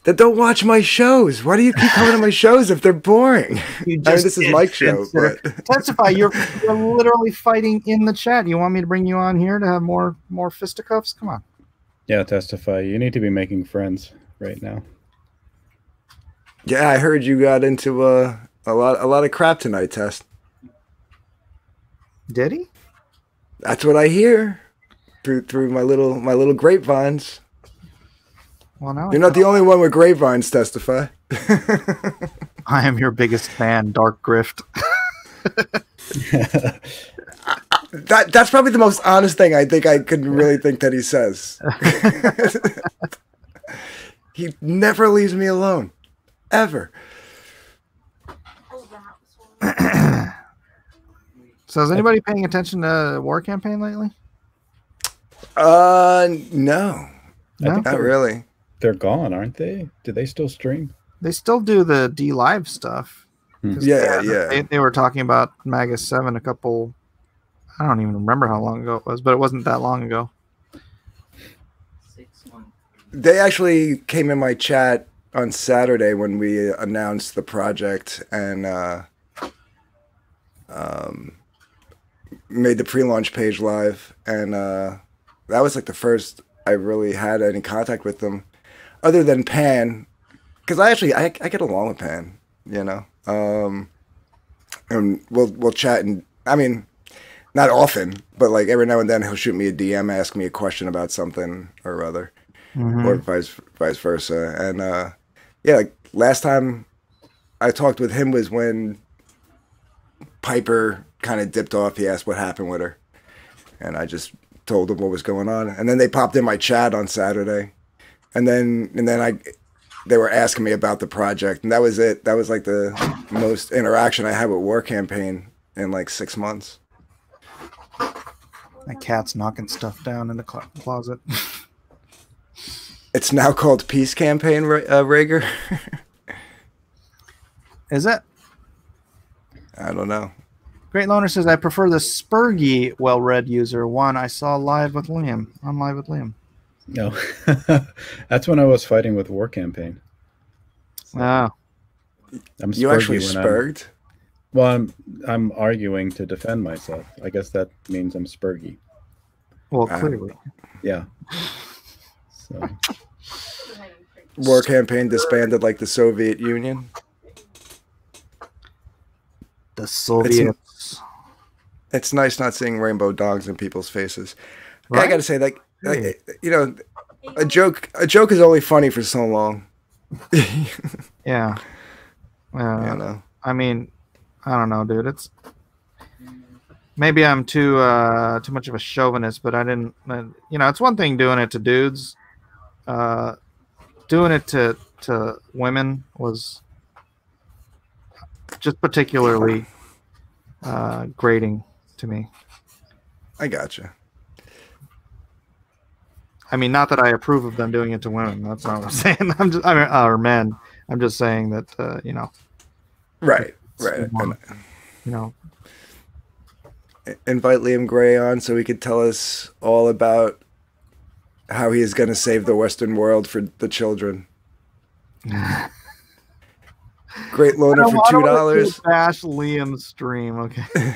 Then don't watch my shows. Why do you keep coming to my shows if they're boring? This is Mike's show. But... Testify, you're literally fighting in the chat. You want me to bring you on here to have more fisticuffs? Come on. Yeah, Testify. You need to be making friends right now. Yeah, I heard you got into a lot of crap tonight, Test. Did he? That's what I hear through my little grapevines. Well, now you're not the only one with grapevines, Testify. I am your biggest fan, Dark Grift. That's probably the most honest thing I think I could really think that he says. He never leaves me alone, ever. So is anybody paying attention to War Campaign lately? No, not really. They're gone, aren't they? Do they still stream? They still do the D-Live stuff. Yeah. They were talking about Magus 7 a couple I don't even remember how long ago it was, but it wasn't that long ago. 6 months. They actually came in my chat on Saturday when we announced the project and made the pre-launch page live, and that was like the first I really had any contact with them, other than Pan, because I get along with Pan, you know, and we'll chat, and I mean, not often, but like every now and then he'll shoot me a DM, ask me a question about something or other, or vice versa, and yeah, like last time I talked with him was when Piper kind of dipped off. He asked what happened with her, and I just told him what was going on. And then they popped in my chat on Saturday, and then they were asking me about the project, and that was it. That was like the most interaction I had with War Campaign in like 6 months. That cat's knocking stuff down in the closet. It's now called Peace Campaign, Rager. Is it? I don't know. Great Loner says, I prefer the Spurgy well-read user one I saw live with Liam. On Live with Liam. No. That's when I was fighting with War Campaign. Oh. I'm You actually spurged? Well, I'm arguing to defend myself. I guess that means I'm spurgy. Well, clearly. Yeah. So. War Campaign disbanded like the Soviet Union. The Soviets. It's nice not seeing rainbow dogs in people's faces. Right? I gotta say, like, you know, a joke is only funny for so long. Yeah. You know. I mean, I don't know, dude. It's maybe I'm too much of a chauvinist, but I didn't. You know, it's one thing doing it to dudes. Doing it to women was just particularly grating to me. I gotcha. I mean, not that I approve of them doing it to women. That's not what I'm saying. Or men. I'm just saying that you know. Right. You know. Invite Liam Gray on so he could tell us all about how he is going to save the Western world for the children. Great Loner for $2. Bash Liam's stream, okay.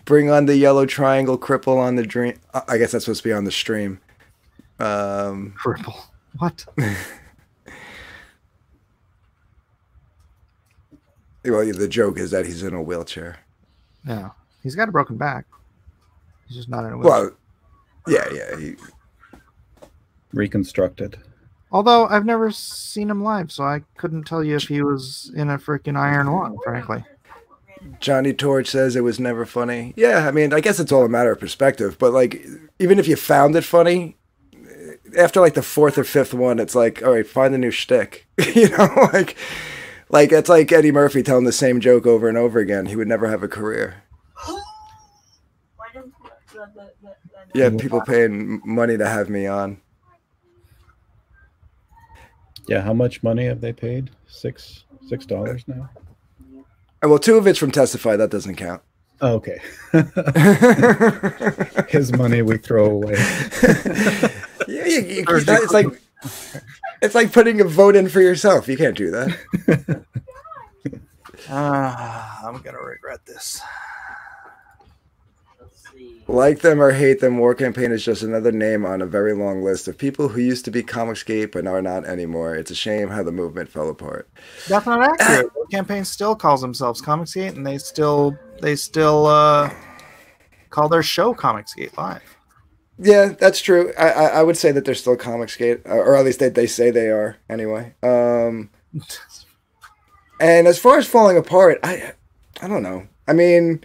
Bring on the yellow triangle cripple on the dream. I guess that's supposed to be on the stream. Cripple. What? Well, the joke is that he's in a wheelchair. Yeah. He's got a broken back. He's just not in a wheelchair. Well, yeah. He... Reconstructed. Although I've never seen him live, so I couldn't tell you if he was in a freaking Iron One, frankly. Johnny Torch says it was never funny. Yeah, I mean, I guess it's all a matter of perspective, but like, even if you found it funny, after like the 4th or 5th one, it's like, all right, find a new shtick. You know, like it's like Eddie Murphy telling the same joke over and over again. He would never have a career. Yeah, people paying money to have me on. Yeah, how much money have they paid? $6 now? Well, 2 of it's from Testify. That doesn't count. Oh, okay. His money we throw away. Yeah, it's like putting a vote in for yourself. You can't do that. I'm gonna regret this. Like them or hate them, War Campaign is just another name on a very long list of people who used to be Comicsgate but are not anymore. It's a shame how the movement fell apart. That's not accurate. War Campaign still calls themselves Comicsgate, and they still call their show Comicsgate Live. Yeah, that's true. I would say that they're still Comicsgate, or at least they say they are anyway. And as far as falling apart, I don't know. I mean,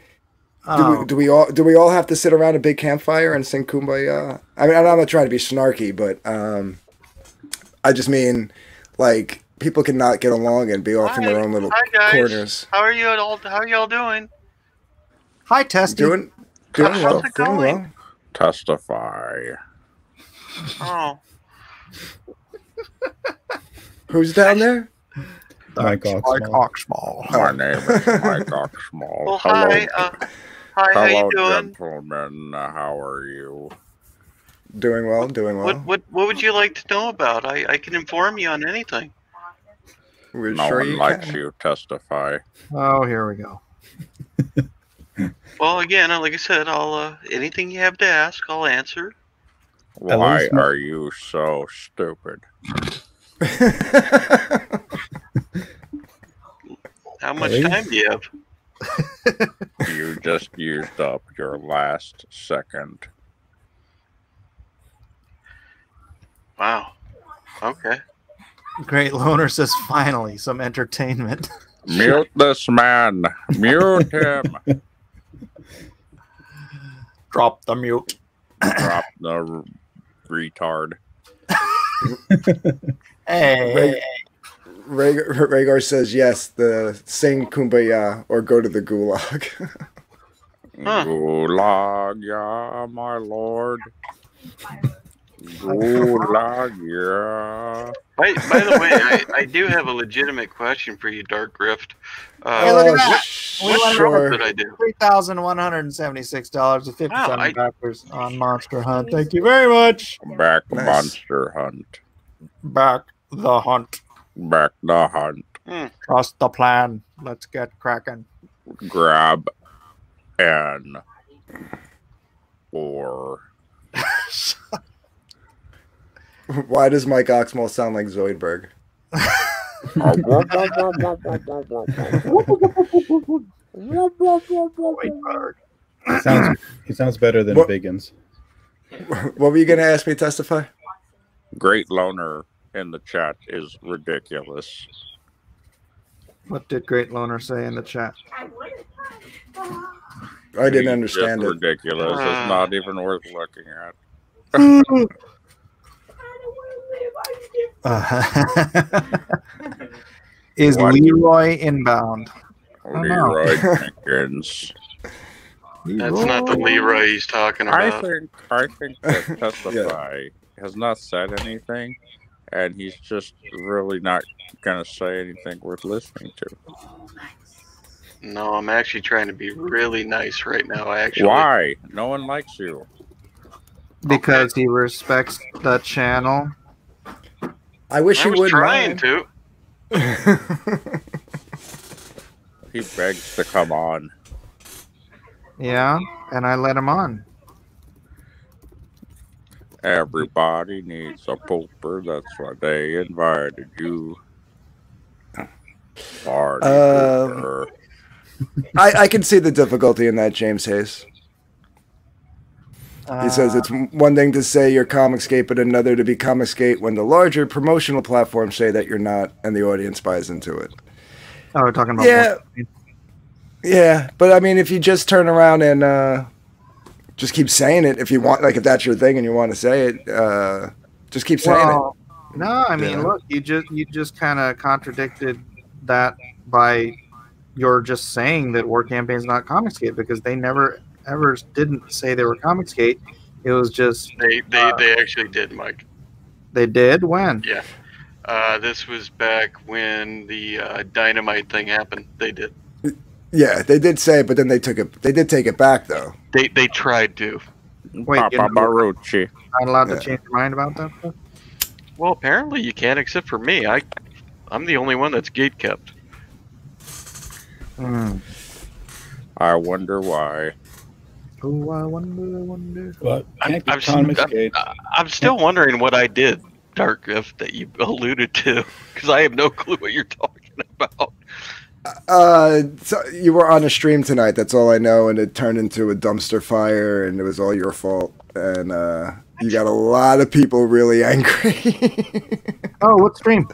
do we all have to sit around a big campfire and sing Kumbaya? I mean, I'm not trying to be snarky, but I just mean like people cannot get along and be off in their own little corners. How are you all? How are y'all doing? Hi, Testy. Doing well. Doing well. Testify. Oh. Who's down there? Mike Oxmall. My name is Mike Oxmall. Well, Hello. hi. Hi, how Hello, you doing? gentlemen. How are you? Doing well, doing well. What would you like to know about? I can inform you on anything. We're No sure one you likes can. you. Testify. Oh, here we go. Well, again, like I said, I'll anything you have to ask, I'll answer. Why least are you so stupid? How much Really? time do you have? You just used up your last second. Wow. Okay. Great Loner says, finally, some entertainment. Mute this man. Mute him. Drop the mute. Drop the retard. Hey. Rhaegar says yes. The sing Kumbaya or go to the gulag. Huh. Gulag, yeah, my lord. Gulag, yeah. By the way, I do have a legitimate question for you, Dark Rift. Hey, look at that. What Sure. did I do? $3,176 with 57 Wow, backers on Monster Hunt. Thank you very much. Back Nice. monster hunt. Back the hunt. Back the hunt. Trust the plan. Let's get cracking. Grab an or Why does Mike Oxmall sound like Zoidberg? He sounds better than What- Biggins. What were you gonna ask me? Testify. Great Loner in the chat is ridiculous. What did Great Loner say in the chat? I didn't He's understand just it. ridiculous. It's not even worth looking at. Is What? Leroy inbound? Oh, no. Leroy Jenkins. That's not the Leroy he's talking I about. think that Testify has not said anything, and he's just really not gonna say anything worth listening to. No, I'm actually trying to be really nice right now. Actually, Why? No one likes you. Because he respects the channel. I wish I he was wouldn't trying mind. to. He begs to come on. Yeah, and I let him on. Everybody needs a pooper. That's why they invited you. Party pooper. I can see the difficulty in that, James Hayes. He says it's one thing to say you're Comicsgate, but another to be Comicsgate when the larger promotional platforms say that you're not, and the audience buys into it. Oh, we're talking about Yeah. Yeah, but I mean, if you just turn around and just keep saying it, if you want, like if that's your thing and you want to say it, just keep saying Well, no, I mean, Yeah. look, you just kind of contradicted that by your just saying that War Campaign's not Comicsgate, because they never ever didn't say they were Comicsgate. It was just They actually did, Mike. they did when. Yeah. This was back when the dynamite thing happened. They did. it. Yeah, they did say it, but then they took it. They did take it back, though. They tried to. Wait, Papa you're Barucci. not allowed to Yeah. change your mind about that stuff? Well, apparently you can't, except for me. I'm the only one that's gate kept. Hmm. I wonder why. Oh, I wonder. But can't I'm, get Comicsgate. I'm still wondering what I did, Dark Rift, that you alluded to, because I have no clue what you're talking about. So you were on a stream tonight. That's all I know, and it turned into a dumpster fire, and it was all your fault. And you got a lot of people really angry. Oh, what stream?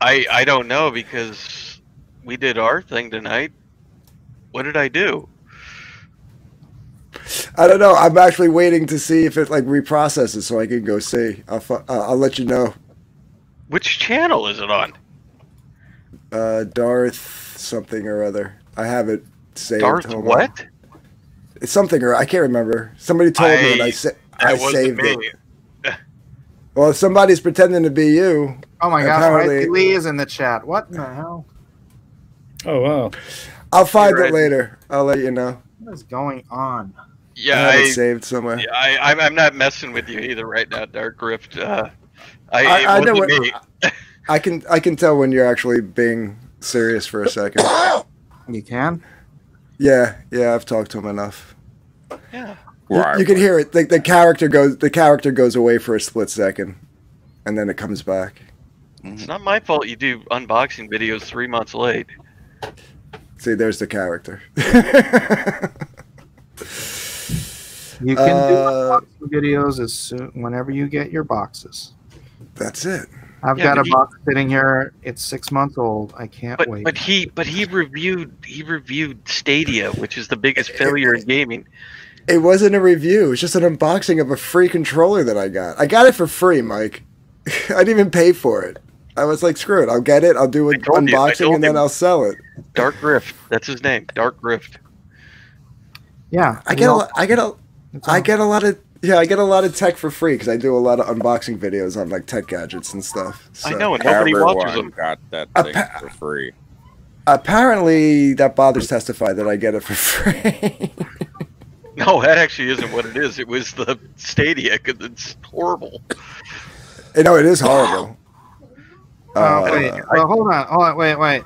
I don't know, because we did our thing tonight. What did I do? I don't know. I'm actually waiting to see if it like reprocesses so I can go see. I'll let you know. Which channel is it on? Darth something or other. I have it saved. Darth Hold on. what? It's something or I can't remember. Somebody told me and I That wasn't saved me. it. Well, somebody's pretending to be you. Oh my God, Apparently- Riley Lee is in the chat. What in the hell? Oh wow. I'll find Hey, it later. I'll let you know. What is going on? Yeah, I have it saved somewhere. I'm not messing with you either right now, Dark Rift. It I know wasn't what me. I can tell when you're actually being serious for a second. You can? Yeah, I've talked to him enough. Yeah. You can hear it. The character goes away for a split second, and then it comes back. It's not my fault you do unboxing videos 3 months late. See, there's the character. You can do unboxing videos as soon whenever you get your boxes. That's it. I've got a box sitting here. It's 6 months old. I can't wait. But he reviewed Stadia, which is the biggest failure in gaming. It wasn't a review. It was just an unboxing of a free controller that I got. I got it for free, Mike. I didn't even pay for it. I was like, screw it. I'll get it. I'll do an unboxing and then I'll sell it. Dark Rift. That's his name. Dark Rift. Yeah. I get a lot of tech for free because I do a lot of unboxing videos on like tech gadgets and stuff. So. I know, and nobody watches them. Got that thing for free. Apparently, that bothers Testify that I get it for free. No, that actually isn't what it is. It was the Stadia because it's horrible. No, it is horrible. Wait. Hold on. Wait.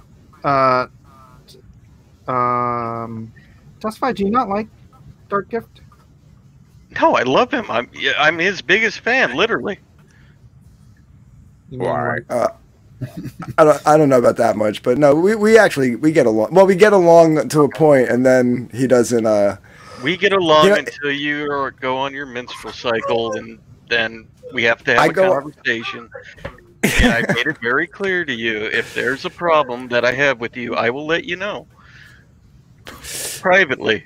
Testify, do you not like Dark Gift? No, I love him. I'm his biggest fan, literally. Why? I don't know about that much, but no, we actually get along. Well, we get along to a point, and then he doesn't. We get along until you go on your menstrual cycle, and then we have to have a conversation. And I made it very clear to you, if there's a problem that I have with you, I will let you know. Privately.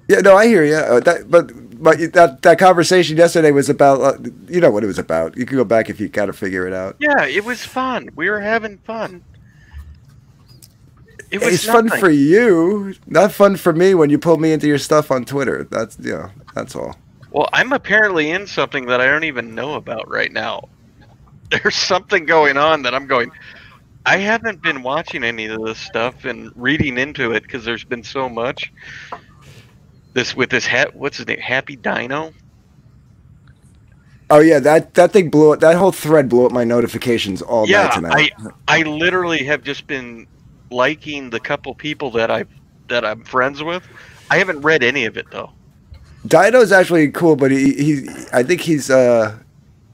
Yeah, no, I hear you. But that conversation yesterday was about, you know what it was about. You can go back if you got to figure it out. Yeah, it was fun. We were having fun. It's fun for you, not fun for me when you pull me into your stuff on Twitter. That's all. Well, I'm apparently in something that I don't even know about right now. There's something going on that I'm going, I haven't been watching any of this stuff and reading into it because there's been so much. What's his name? Happy Dino? Oh yeah, that thing blew up. That whole thread blew up my notifications all night tonight. I literally have just been liking the couple people that I'm friends with. I haven't read any of it though. Dino's actually cool, but I think he's a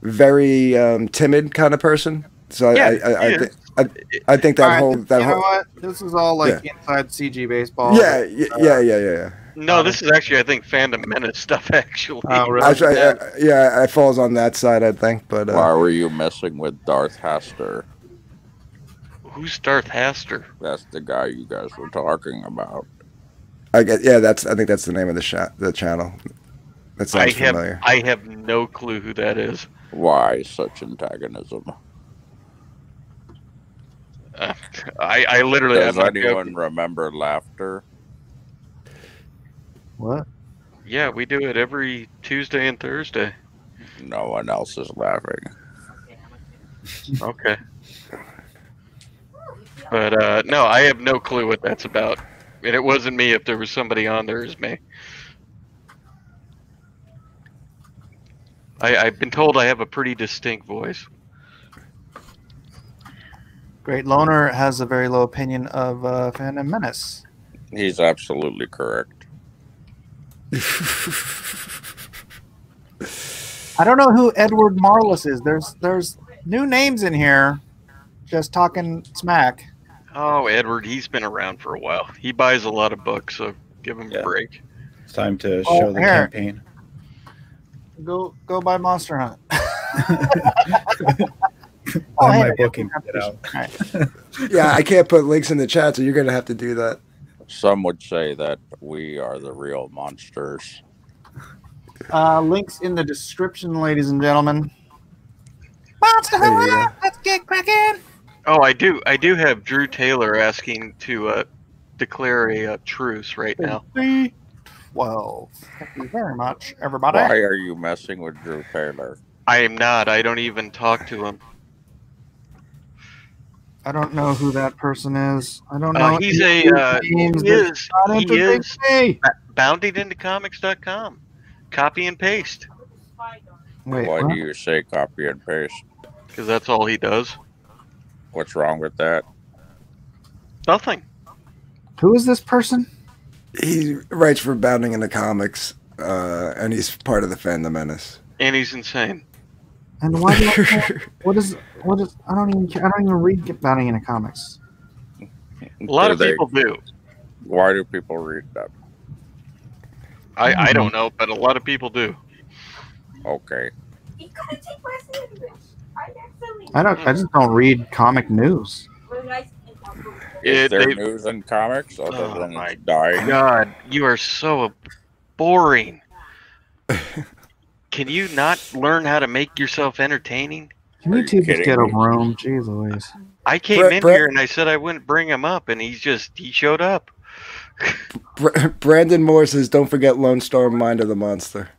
very timid kind of person. So yeah, I think that whole you know what? This is all like inside CG baseball. Yeah. No, this is actually, I think, Fandom Menace stuff, actually. Oh, really? Actually, it falls on that side, I think. But why were you messing with Darth Haster? Who's Darth Haster? That's the guy you guys were talking about. I think that's the name of the channel. That sounds familiar. I have no clue who that is. Why such antagonism? I literally. Does anyone remember Laughter? What? Yeah, we do it every Tuesday and Thursday. No one else is laughing. Okay. But no, I have no clue what that's about. And it wasn't me. If there was somebody on there, it's me. I've been told I have a pretty distinct voice. Great Loner has a very low opinion of Phantom Menace. He's absolutely correct. I don't know who Edward Marlis is. There's new names in here, just talking smack. Oh, Edward, he's been around for a while. He buys a lot of books, so give him a break. It's time to show the campaign. Go buy Monster Hunt. Buy my book and get it out. Right. Yeah, I can't put links in the chat, so you're going to have to do that. Some would say that we are the real monsters. Links in the description, ladies and gentlemen. Monster Hunt, let's get cracking. Oh, I do have Drew Taylor asking to declare a truce right now. 3-12. Thank you very much, everybody. Why are you messing with Drew Taylor? I am not. I don't even talk to him. I don't know who that person is. I don't know. He's any names. That's not he is me. boundingintocomics.com. Copy and paste. Wait, Why what? do you say copy and paste? Because that's all he does. What's wrong with that? Nothing. Who is this person? He writes for Bounding into Comics, and he's part of the Fandom Menace. And he's insane. And why do I what is I don't even care. I don't even read Bounding into Comics. A lot of people do. Why do people read that? I don't know, but a lot of people do. Okay. I just don't read comic news. Is there news in comics other than my it's dying? God, you are so boring. Can you not learn how to make yourself entertaining? Can you two just get a room? Jeez Louise. I came in here and I said I wouldn't bring him up, and he showed up. Brandon Moore says, "Don't forget Lone Star, Mind of the Monster."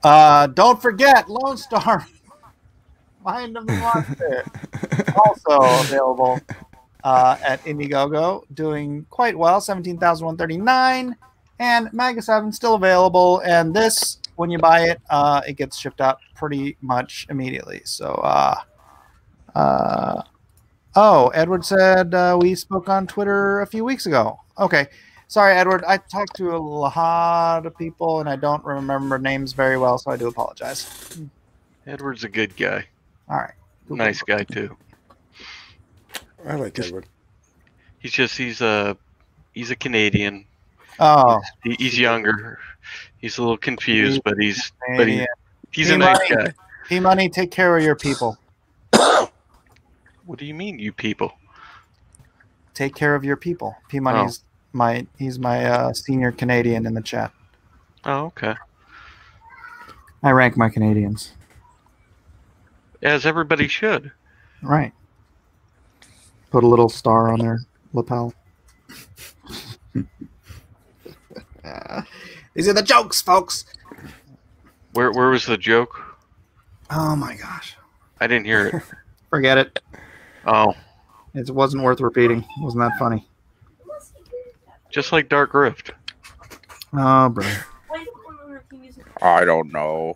Don't forget Lone Star, Mind of the Monster, also available at Indiegogo, doing quite well, 17,139, and Maga 7 still available. And this, when you buy it, it gets shipped out pretty much immediately. So, oh, Edward said we spoke on Twitter a few weeks ago. Okay. Sorry, Edward. I talked to a lot of people, and I don't remember names very well, so I do apologize. Edward's a good guy. All right. Nice guy, too. I like Edward. He's a Canadian. Oh. He's younger. He's a little confused, but he's a nice guy. P-Money, take care of your people. What do you mean, you people? Take care of your people. P-Money's he's my senior Canadian in the chat. Oh, okay. I rank my Canadians. As everybody should. Right. Put a little star on their lapel. These are the jokes, folks. Where was the joke? Oh my gosh. I didn't hear it. Forget it. Oh. It wasn't worth repeating. Wasn't that funny? Just like Dark Rift. Oh, bro. I don't know.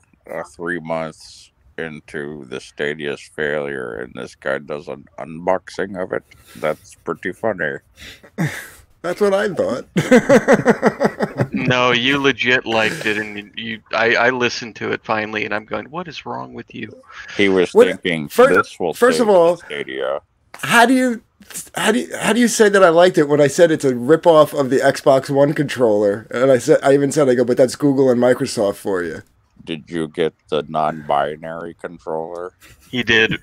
3 months into the Stadia's failure, and this guy does an unboxing of it. That's pretty funny. That's what I thought. No, you legit liked it, and I listened to it finally, and I'm going, what is wrong with you? He was thinking this will first save of all, Stadia. How do you say that I liked it when I said it's a ripoff of the Xbox One controller? And I even said, but that's Google and Microsoft for you. Did you get the non-binary controller? He did.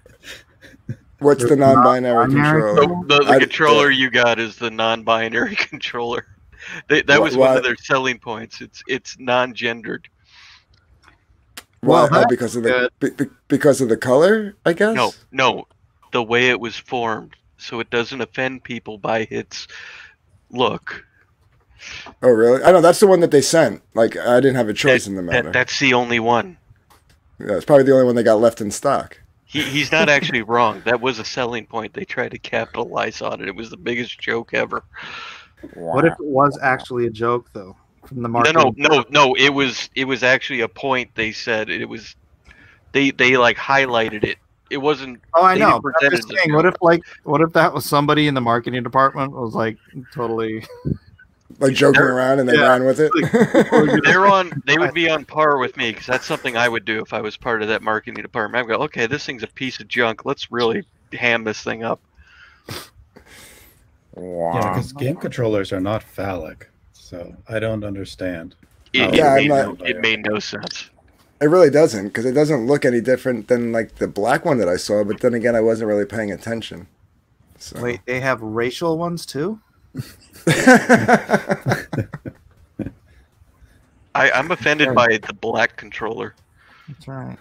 What's the non-binary controller? The controller you got is the non-binary controller. That was one of their selling points. It's non-gendered. Why? Because of the color, I guess. No, the way it was formed, so it doesn't offend people by its look. Oh, really? I know that's the one that they sent. Like, I didn't have a choice in the matter. That's the only one. Yeah, it's probably the only one they got left in stock. He's not actually wrong. That was a selling point. They tried to capitalize on it. It was the biggest joke ever. Wow. What if it was actually a joke, though, from the market? No. It was actually a point. They said it was. They like highlighted it. It wasn't. Oh, I know. But I'm just saying, what if that was somebody in the marketing department was like totally like joking around and they ran with it? They would be on par with me, because that's something I would do if I was part of that marketing department. I'd go, okay, this thing's a piece of junk. Let's really ham this thing up. Wow. Yeah, because game controllers are not phallic, so I don't understand. It made no sense. It really doesn't, because it doesn't look any different than like the black one that I saw. But then again, I wasn't really paying attention. So. Wait, they have racial ones too? I'm offended by the black controller. That's right.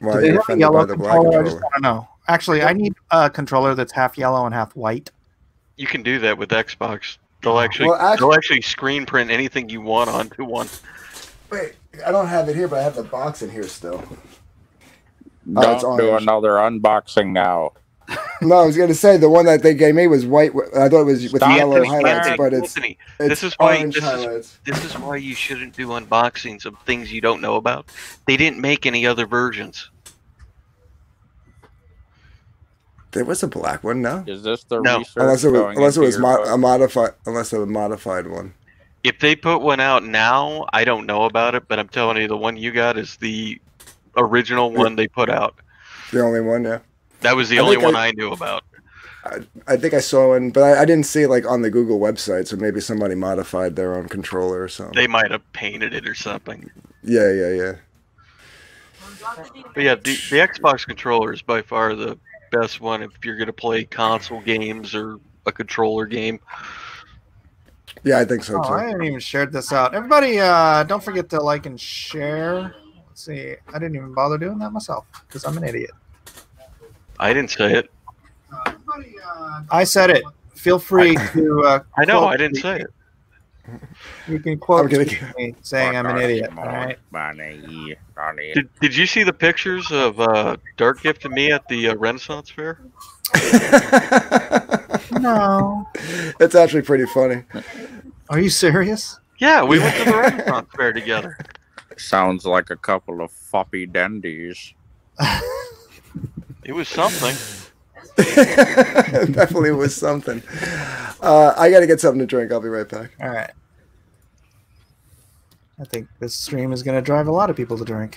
Why are you offended by the black controller? I just want to know. Actually, I need a controller that's half yellow and half white. You can do that with Xbox. They'll actually screen print anything you want onto one. Wait, I don't have it here, but I have the box in here still. Don't do another unboxing now. No, I was going to say the one that they gave me was white. I thought it was with yellow highlights, but it's this is orange highlights. This is why you shouldn't do unboxings of things you don't know about. They didn't make any other versions. There was a black one, no? Is this the No. research Unless it was going a modified one. If they put one out now, I don't know about it, but I'm telling you, the one you got is the original one they put out. The only one, yeah. That was the only one I knew about. I think I saw one, but I didn't see it like on the Google website, so maybe somebody modified their own controller or something. They might have painted it or something. Yeah. But yeah, the Xbox controller is by far the best one if you're going to play console games or a controller game. Yeah, I think so too. I haven't even shared this out. Everybody, don't forget to like and share. Let's see. I didn't even bother doing that myself because I'm an idiot. I didn't say it. I said it. Feel free to. I know, I didn't say it. You can quote me saying I'm an idiot. All right. Did you see the pictures of Dark Gift and me at the Renaissance Fair? No. It's actually pretty funny. Are you serious? Yeah, we went to the Renaissance Fair together. Sounds like a couple of floppy dandies. It was something. It definitely was something. I got to get something to drink. I'll be right back. All right. I think this stream is going to drive a lot of people to drink.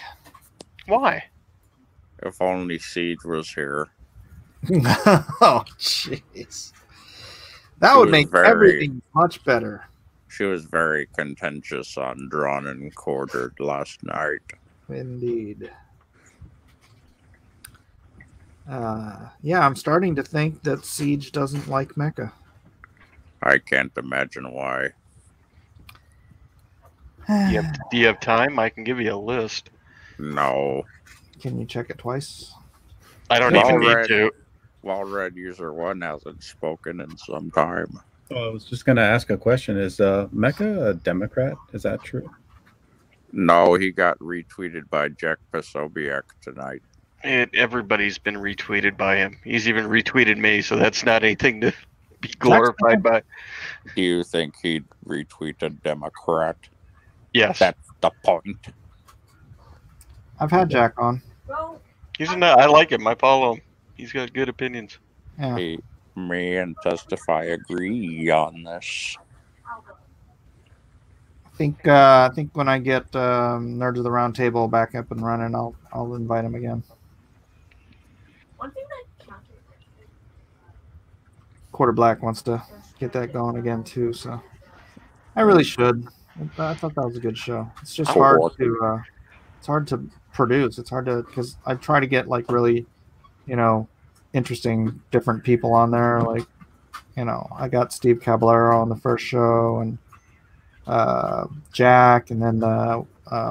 Why? If only Siege was here. Oh, jeez. That would make everything much better. She was very contentious on Drawn and Quartered last night. Indeed. Yeah, I'm starting to think that Siege doesn't like Mecha. I can't imagine why. Do you have time? I can give you a list. No. Can you check it twice? I don't even need to. Red User 1 hasn't spoken in some time. I was just going to ask a question. Is Mecha a Democrat? Is that true? No, he got retweeted by Jack Posobiec tonight. Everybody's been retweeted by him. He's even retweeted me, so that's not anything to be glorified by. Do you think he'd retweet a Democrat? Yes. That's the point. I've had Jack on. I like him. I follow him. He's got good opinions. Yeah. Me and Testify agree on this. I think when I get Nerds of the Round Table back up and running, I'll invite him again. Quarter Black wants to get that going again too, so I really should. I thought that was a good show. It's just hard to produce. It's hard to, because I try to get like really, interesting different people on there. Like, I got Steve Caballero on the first show, and Jack, and then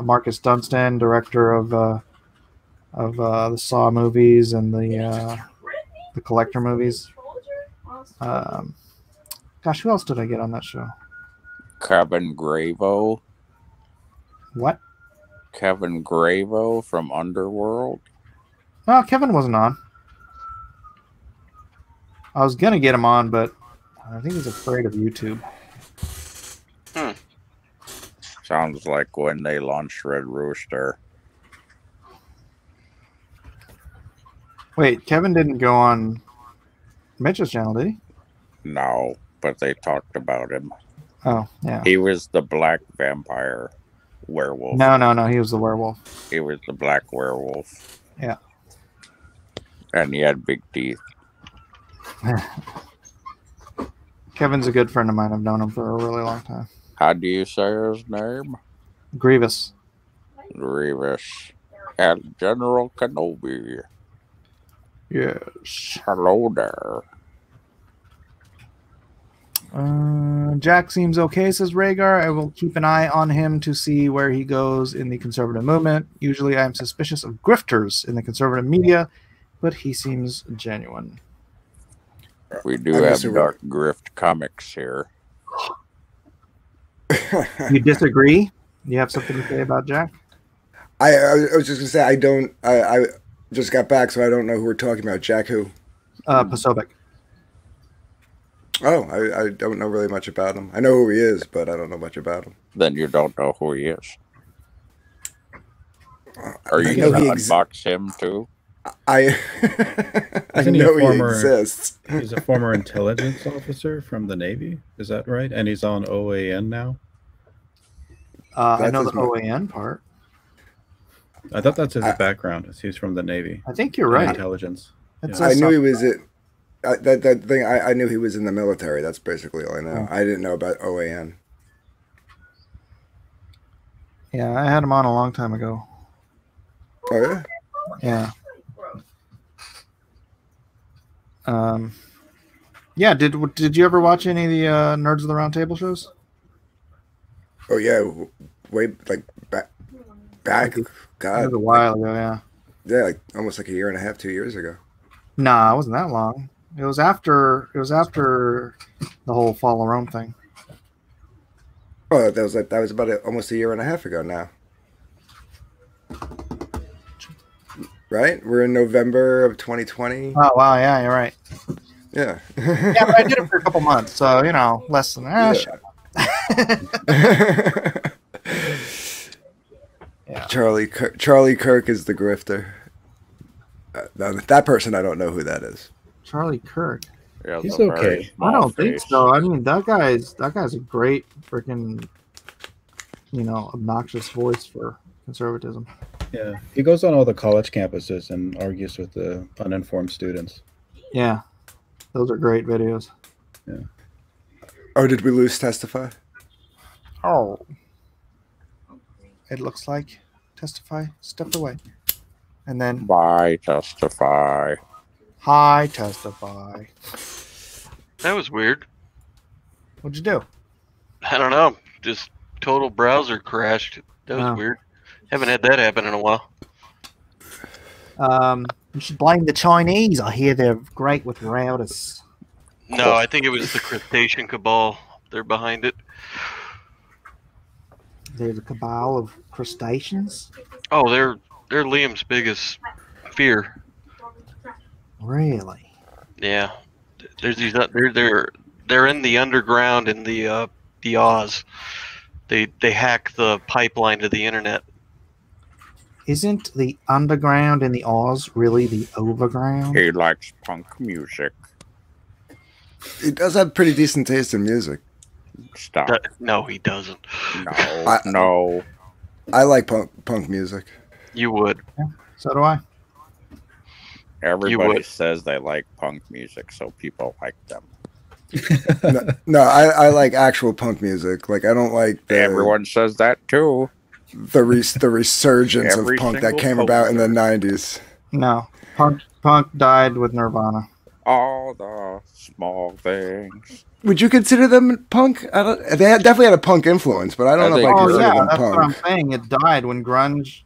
Marcus Dunstan, director of the Saw movies and the Collector movies. Gosh, who else did I get on that show? Kevin Gravo. What? Kevin Gravo from Underworld. No, Kevin wasn't on. I was gonna get him on, but I think he's afraid of YouTube. Sounds like when they launched Red Rooster. Wait, Kevin didn't go on Mitch's channel, did he? No, but they talked about him. Oh, yeah. He was the black vampire werewolf. No, he was the werewolf. He was the black werewolf. Yeah. And he had big teeth. Kevin's a good friend of mine. I've known him for a really long time. How do you say his name? Grievous. Grievous. And General Kenobi. Yes. Hello there. Jack seems okay, says Rhaegar. I will keep an eye on him to see where he goes in the conservative movement. Usually I am suspicious of grifters in the conservative media, but he seems genuine. We do have Dark Grift comics here. You disagree? You have something to say about Jack? I was just going to say, I just got back, so I don't know who we're talking about. Jack who? Posobiec. Oh, I don't know really much about him. I know who he is, but I don't know much about him. Then you don't know who he is. Are you know going he to unbox him too? I know he exists. He's a former intelligence officer from the Navy. Is that right? And he's on OAN now? I know the OAN part. I thought that's his background. He's from the Navy. I think you're right. Intelligence. I knew he was it. That thing. I knew he was in the military. That's basically all I know. I didn't know about OAN. Yeah, I had him on a long time ago. Oh yeah. Yeah. Yeah. Did you ever watch any of the Nerds of the Round Table shows? Oh yeah, way back. God, it was a while ago. Yeah. Yeah, like almost like a year and a half, 2 years ago. Nah, it wasn't that long. It was after the whole Follow Rome thing. Oh, that was about almost a year and a half ago now. Right? We're in November of 2020. Oh wow, yeah, you're right. Yeah. Yeah, but I did it for a couple months, so less than that. Yeah. Charlie Kirk is the grifter. That person, I don't know who that is. Charlie Kirk. Yeah, he's okay. I don't think so. I mean, that guy's a great freaking, obnoxious voice for conservatism. Yeah, he goes on all the college campuses and argues with the uninformed students. Yeah, those are great videos. Yeah. Oh, did we lose Testify? Oh. It looks like Testify stepped away. And then... Bye, Testify. Hi, Testify. That was weird. What'd you do? I don't know. Just total browser crashed. That was weird. Haven't had that happen in a while. You should blame the Chinese. I hear they're great with routers. No, I think it was the crustacean cabal. They're behind it. There's a cabal of crustaceans? Oh, they're Liam's biggest fear. Really? Yeah. There's these. They're in the underground in the Oz. They hack the pipeline to the internet. Isn't the underground in the Oz really the overground? He likes punk music. He does have pretty decent taste in music. Stop. No, he doesn't. No. I like punk music. You would. Yeah, so do I. Everybody says they like punk music, so people like them. No, I like actual punk music. Like I don't like. Everyone says that too. The resurgence of punk that came about in the 90s. No, punk died with Nirvana. All the small things. Would you consider them punk? They definitely had a punk influence, but I don't know if I consider them that's punk. what I'm saying. It died when grunge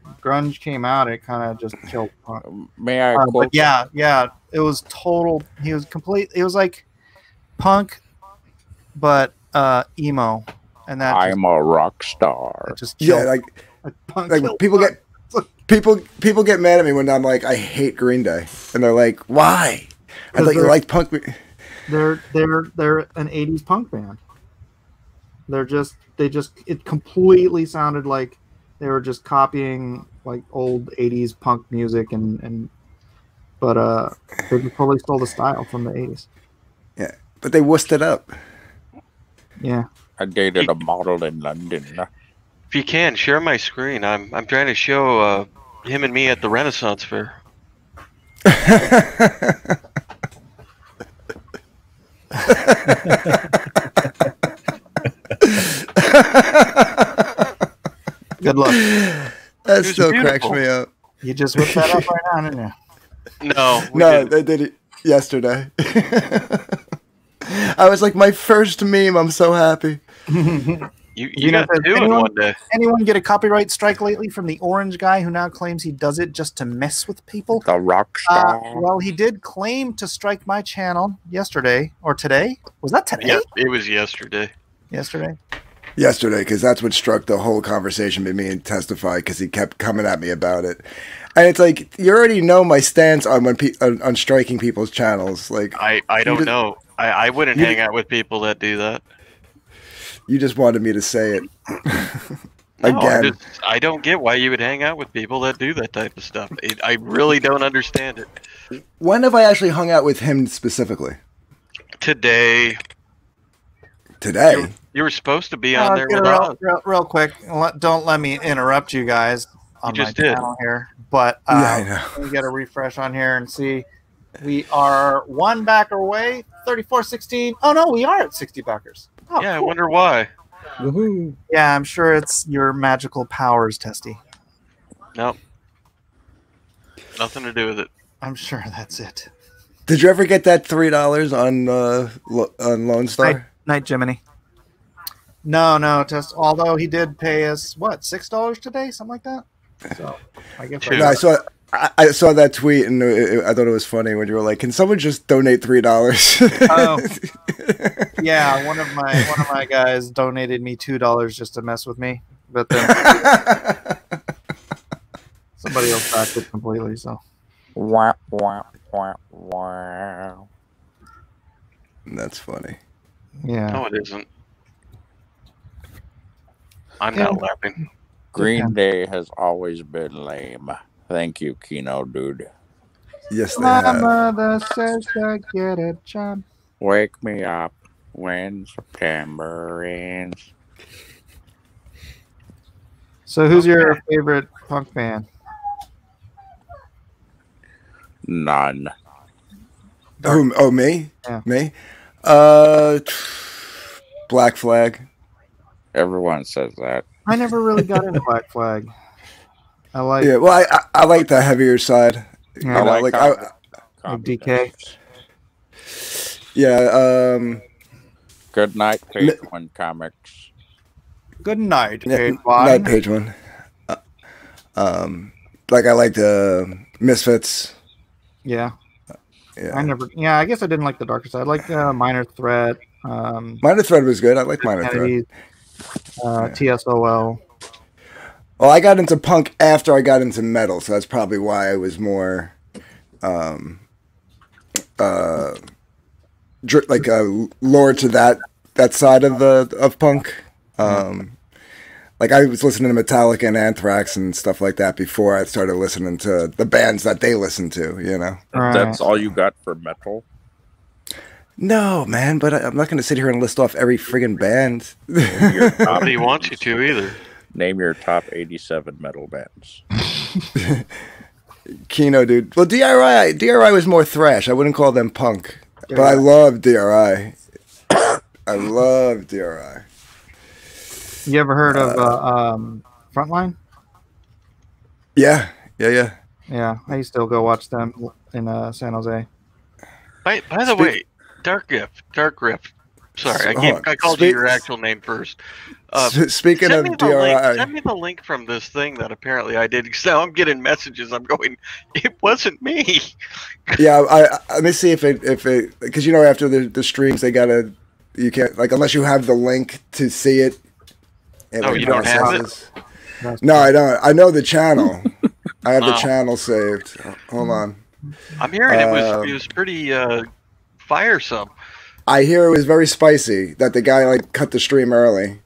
came out. It kind of just killed punk. May I quote? But yeah, it was total. He was complete. It was like punk, but emo, and that. I'm a rock star. Just killed. Yeah, like people get mad at me when I'm like, I hate Green Day, and they're like, why? I thought you liked punk. They're an 80s punk band. It completely sounded like they were just copying like old 80s punk music but they totally stole the style from the 80s. Yeah, but they wussed it up. Yeah. I dated a model in London. If you can, share my screen. I'm trying to show him and me at the Renaissance Fair. Good luck. That still cracks me up. You just whipped that up right now, didn't you? No, they did it yesterday. I was like, my first meme. I'm so happy. You got two in one day. Anyone get a copyright strike lately from the orange guy who now claims he does it just to mess with people? The rock star. Well, he did claim to strike my channel yesterday or today. Was that today? Yeah, it was yesterday. Yesterday. yesterday, because that's what struck the whole conversation with me and testified, because he kept coming at me about it. And it's like, you already know my stance on on striking people's channels. Like, I don't know. I wouldn't hang out with people that do that. You just wanted me to say it. No, Again. I don't get why you would hang out with people that do that type of stuff. I really don't understand it. When have I actually hung out with him specifically? Today. You were supposed to be on there with us. Real quick, don't let me interrupt you guys on my channel here. But I know. let me get a refresh on here and see. We are 1 backer away, 34-16. Oh no, we are at 60 backers. Oh, yeah, cool. I wonder why. Woohoo! Yeah, I'm sure it's your magical powers, Testy. Nope. Nothing to do with it. I'm sure that's it. Did you ever get that $3 on Lone Star? Night Jiminy. No, Test. Although he did pay us what, $6 today, something like that. So I guess. No, I saw that tweet and I thought it was funny when you were like, "Can someone just donate $3?" Oh, yeah. One of my guys donated me $2 just to mess with me, but then somebody else backed it completely. So. Wow, wow, wow, wow. That's funny. Yeah. No, it isn't. I'm not laughing. Green Day has always been lame. Thank you, Kino dude. Yes, they My have. mother says to get a job. Wake me up when September ends. So, who's your favorite punk band? None. Oh, me? Yeah. Me? Black Flag. Everyone says that. I never really got into Black Flag. I like. Yeah, well, I like the heavier side. Yeah, I like DK. Yeah. Good night, Page One Comics. Good night, Yeah, Page not One. Page One. Like I like the Misfits. Yeah. Yeah. I guess I didn't like the darker side. I like Minor Threat. Minor Threat was good. I like Minor Threat. Kennedy, TSOL. Well, I got into punk after I got into metal, so that's probably why I was more lore to that side of punk. Like I was listening to Metallica and Anthrax and stuff like that before I started listening to the bands that they listen to, you know. Right. That's all you got for metal? No, man, but I'm not going to sit here and list off every friggin' band. Nobody wants you to either. Name your top 87 metal bands. Kino, dude. Well, DRI was more thrash. I wouldn't call them punk, but I love DRI. I love DRI. You ever heard of Frontline? Yeah. Yeah, I used to go watch them in San Jose. By the way, Dark Rift. Sorry, I called you your actual name first. Speaking of DRI, send me the link from this thing that apparently I did. Because now I'm getting messages. I'm going, it wasn't me. Yeah, let me see if it because you know after the streams you can't like unless you have the link to see it. Oh, you don't have it? No, I don't. I know the channel. I have the channel saved. Hold on. I'm hearing it was pretty firesome. I hear it was very spicy. That the guy like cut the stream early.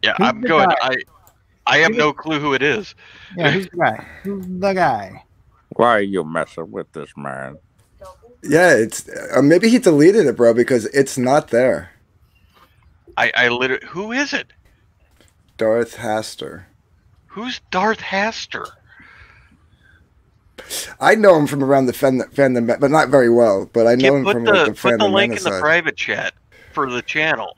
Yeah, I'm going. I have no clue who it is. Yeah, who's the guy? Who's the guy? Why are you messing with this man? Yeah, it's maybe he deleted it, bro, because it's not there. I literally. Who is it? Darth Haster. Who's Darth Haster? I know him from around the fandom, but not very well. But I know him from the fandom. Put the link in the side. private chat for the channel,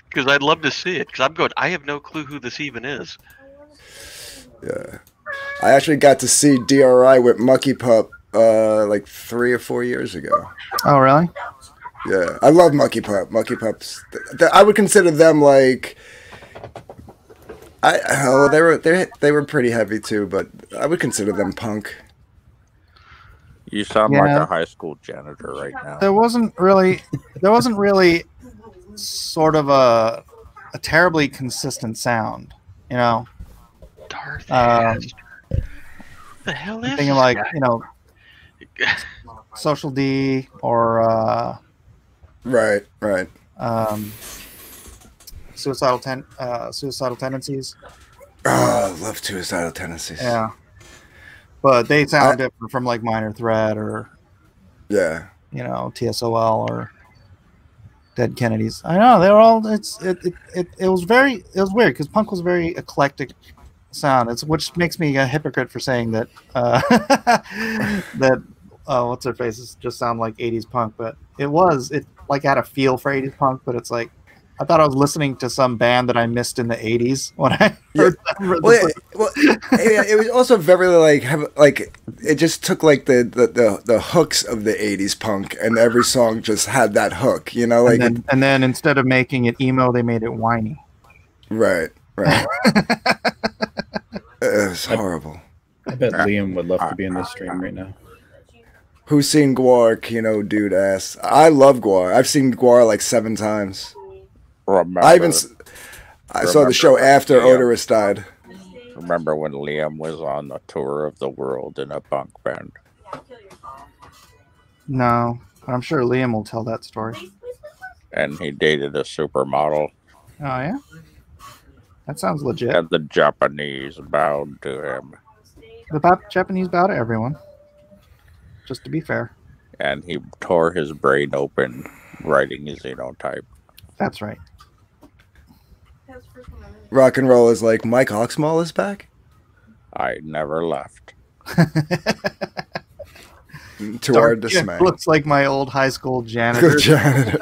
because I'd love to see it. Because I'm going. I have no clue who this even is. Yeah, I actually got to see DRI with Mucky Pup like 3 or 4 years ago. Oh, really? Yeah, I love Mucky Pup. Mucky Pups. I would consider them like. They were pretty heavy too, but I would consider them punk. You sound like a high school janitor right now. There wasn't really sort of a a terribly consistent sound. You know, Darth Hester. What the hell is thinking this like guy? you know, Social D or Right. suicidal tendencies. Oh, I love Suicidal Tendencies. Yeah, but they sound different from like Minor Threat or Yeah. you know TSOL or Dead Kennedys. I know they're all. It was weird because punk was very eclectic sound. Which makes me a hypocrite for saying that that what's their faces just sound like 80s punk, but it like had a feel for 80s punk, but it's like I thought I was listening to some band that I missed in the 80s when I heard them. It was also very like it just took like the hooks of the 80s punk, and every song just had that hook, you know, like and then instead of making it emo, they made it whiny. Right. It was horrible. I bet Liam would love to be in this stream right now. Who's seen Gwar? Kino dude asks. I love Gwar. I've seen Gwar like 7 times. I saw the show after Odorous died. Remember when Liam was on the tour of the world in a punk band? No, but I'm sure Liam will tell that story. And he dated a supermodel. Oh yeah, that sounds legit. And the Japanese bowed to him. The Japanese bow to everyone. Just to be fair. And he tore his brain open writing Xenotype. That's right. Rock and Roll is like, Mike Oxmall is back? I never left. To our dismay. Looks like my old high school janitor.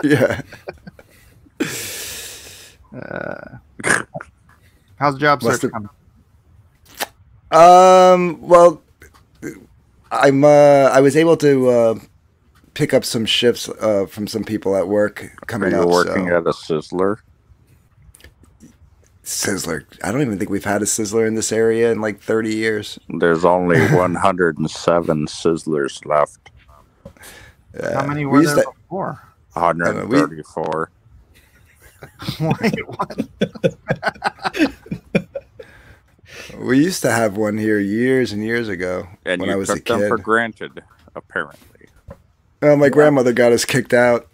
Yeah. How's the job search coming? Well, I was able to pick up some shifts from some people at work coming up. Are you working at a Sizzler? Sizzler. I don't even think we've had a Sizzler in this area in like 30 years. There's only 107 Sizzlers left. How many were there before? 134. Wait, what? We used to have one here years and years ago and when I was a kid. Them for granted, apparently. Oh, my grandmother got us kicked out.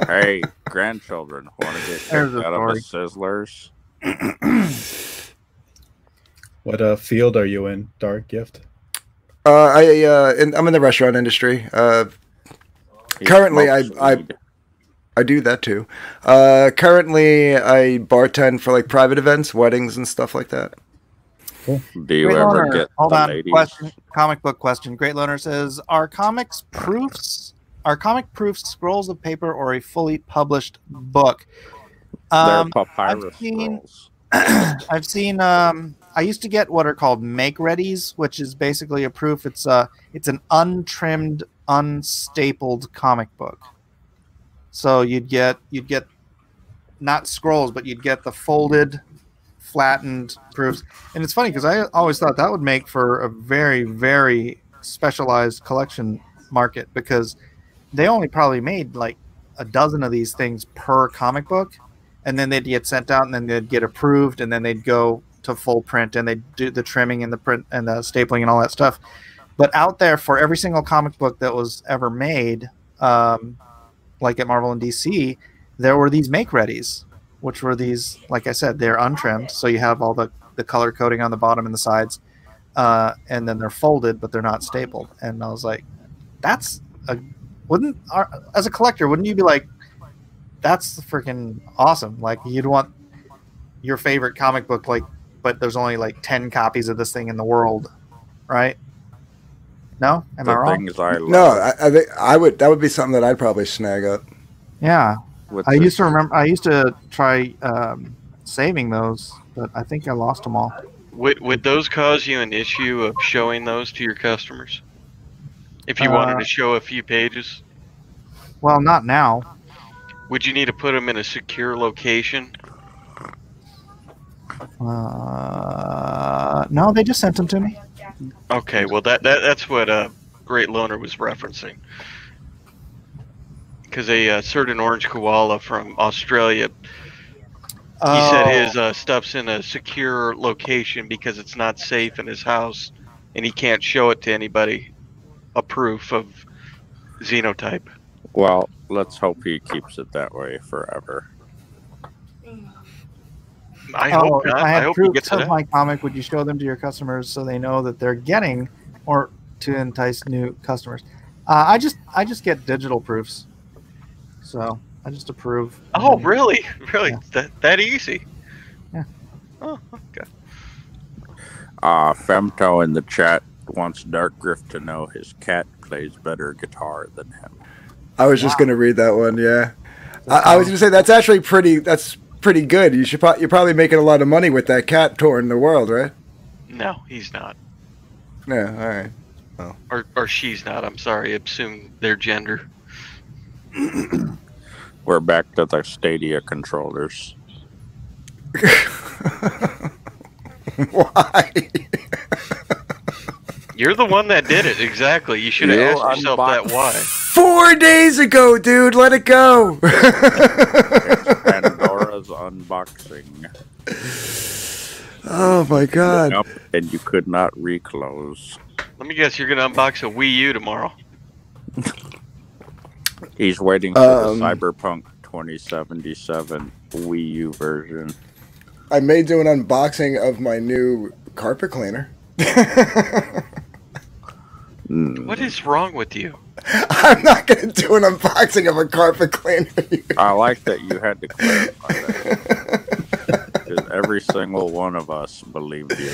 Hey, grandchildren want to get kicked out of the Sizzlers. What field are you in, Dark Gift? I'm in the restaurant industry. Currently, I do that too. Currently, I bartend for like private events, weddings, and stuff like that. Cool. Do you ever get Hold the on, ladies? question, comic book question. Great Loner says, Are comic proofs scrolls of paper or a fully published book? They're papyrus scrolls. I've seen. I used to get what are called make-readies, which is basically a proof. It's an untrimmed, unstapled comic book. So you'd get not scrolls, but you'd get the folded, flattened proofs. And it's funny because I always thought that would make for a very, very specialized collection market, because they only probably made like a dozen of these things per comic book, and then they'd get sent out, and then they'd get approved, and then they'd go to full print, and they'd do the trimming and the print and the stapling and all that stuff. But out there, for every single comic book that was ever made, like at Marvel and DC, there were these make-readies, which were these, like I said, they're untrimmed, so you have all the color coding on the bottom and the sides, and then they're folded, but they're not stapled. And I was like, as a collector, wouldn't you be like, that's freaking awesome? Like, you'd want your favorite comic book, like, but there's only like 10 copies of this thing in the world, right? No, am I wrong? No, I think I would. That would be something that I'd probably snag up. Yeah, I used to try saving those, but I think I lost them all. Would those cause you an issue of showing those to your customers? If you wanted to show a few pages? Well, not now. Would you need to put them in a secure location? No, they just sent them to me. Okay, well that's what Great Loner was referencing. Because a certain orange koala from Australia He said his stuff's in a secure location because it's not safe in his house, and he can't show it to anybody. A proof of xenotype. Well, let's hope he keeps it that way forever. I hope not. If I I had hope he proofs gets of it. my comic, would you show them to your customers so they know that they're getting, or to entice new customers? I just get digital proofs, so I just approve. Oh, really? Really? Yeah. That easy? Yeah. Oh, okay. Femto in the chat wants Dark Griff to know his cat plays better guitar than him. I was just going to read that one. Yeah, I was going to say that's actually pretty good. You're probably making a lot of money with that cat touring the world, right? No, he's not. Yeah. All right. Oh. Or she's not. I'm sorry. Assume their gender. We're back to the Stadia controllers. Why? You're the one that did it. Exactly. You should have asked yourself that why. 4 days ago, dude. Let it go. It's Pandora's unboxing. Oh my god. Yep, and you could not reclose. Let me guess. You're gonna unbox a Wii U tomorrow. He's waiting for the Cyberpunk 2077 Wii U version. I may do an unboxing of my new carpet cleaner. What is wrong with you? I'm not going to do an unboxing of a carpet cleaner. I like that you had to clarify that. Because every single one of us believed you.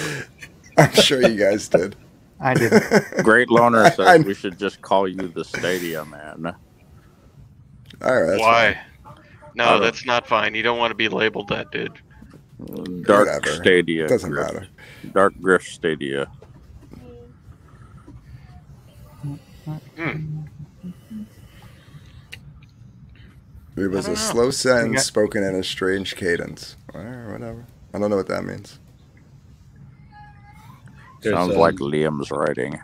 I'm sure you guys did. I did. Great Loner says we should just call you the Stadia Man. All right. Why? Fine. No, that's not fine. You don't want to be labeled that, dude. Dark Whatever. Stadia. Doesn't matter. Dark Griff Stadia. It was a slow sentence spoken in a strange cadence. Or whatever. I don't know what that means. Sounds like Liam's writing.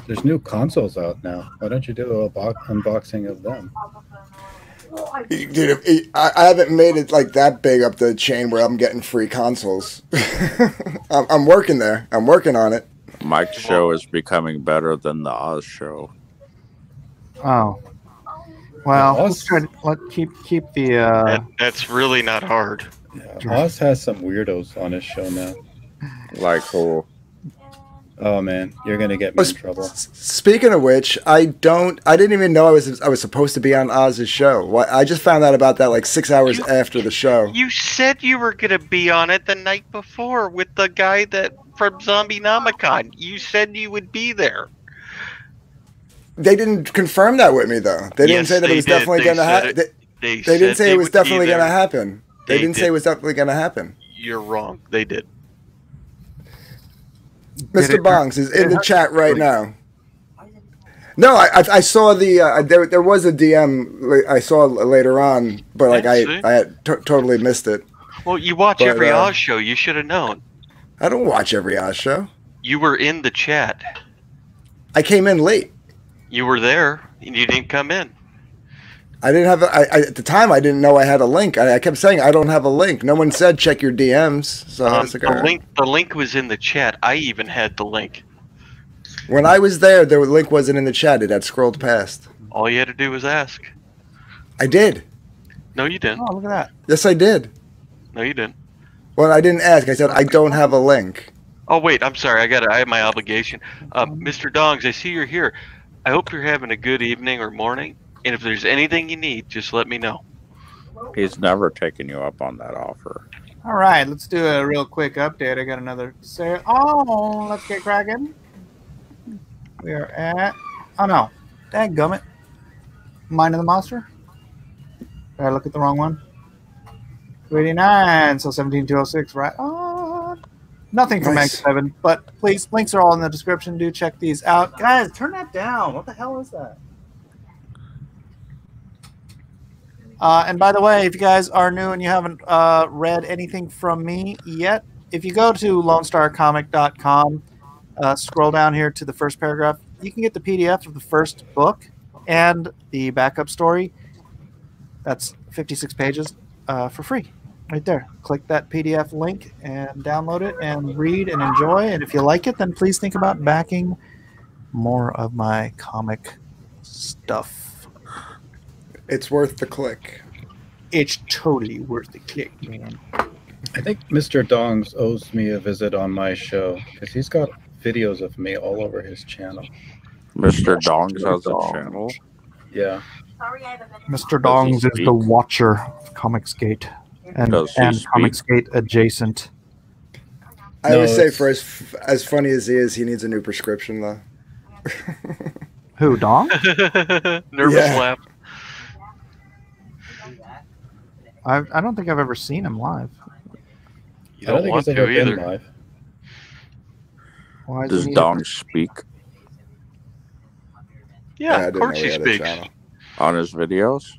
There's new consoles out now. Why don't you do a unboxing of them? Dude, I haven't made it like that big up the chain where I'm getting free consoles. I'm working there. I'm working on it. Mike's show is becoming better than the Oz show. Oh. Well, let's try to keep the... That's really not hard. Yeah, Oz has some weirdos on his show now. Like who? Oh man, you're gonna get me in trouble. Speaking of which, I didn't even know I was supposed to be on Oz's show. I just found out about that like 6 hours after the show. You said you were gonna be on it the night before with the guy from Zombie Nomicon. You said you would be there. They didn't confirm that with me though. They didn't say that it was definitely gonna happen. They didn't say it was definitely gonna happen. They didn't say it was definitely gonna happen. You're wrong. They did. Mr. Bongs is in the chat right now. No, I saw the there was a DM I saw later on, but like I had totally missed it. Well, you watch every Oz show. You should have known. I don't watch every Oz show. You were in the chat. I came in late. You were there, and you didn't come in. I didn't have at the time. I didn't know I had a link. I kept saying I don't have a link. No one said check your DMs. So the link was in the chat. I even had the link. When I was there, the link wasn't in the chat. It had scrolled past. All you had to do was ask. I did. No, you didn't. Oh, look at that. Yes, I did. No, you didn't. Well, I didn't ask. I said I don't have a link. Oh wait, I'm sorry. I have my obligation. Mr. Dongs, I see you're here. I hope you're having a good evening or morning. And if there's anything you need, just let me know. He's never taken you up on that offer. All right, let's do a real quick update. I got another... Oh, let's get cracking. We are at... Oh, no. Dadgummit. Mind of the Monster. Did I look at the wrong one? 289, so 17206, right on. Nothing from X7, but please, links are all in the description. Do check these out. Guys, turn that down. What the hell is that? And by the way, if you guys are new and you haven't read anything from me yet, if you go to LoneStarComic.com, scroll down here to the first paragraph, you can get the PDF of the first book and the backup story. That's 56 pages for free. Right there. Click that PDF link and download it and read and enjoy. And if you like it, then please think about backing more of my comic stuff. It's worth the click. It's totally worth the click, man. I think Mr. Dongs owes me a visit on my show because he's got videos of me all over his channel. Mr. Dongs has a channel? Yeah. Mr. Dongs is the watcher of Comicsgate and Comicsgate adjacent. I would say for as funny as he is, he needs a new prescription, though. Who, Dong? Nervous laugh. I don't think I've ever seen him live. You don't want to either. Live. Why Does Dong speak? Yeah, of course he speaks. On his videos?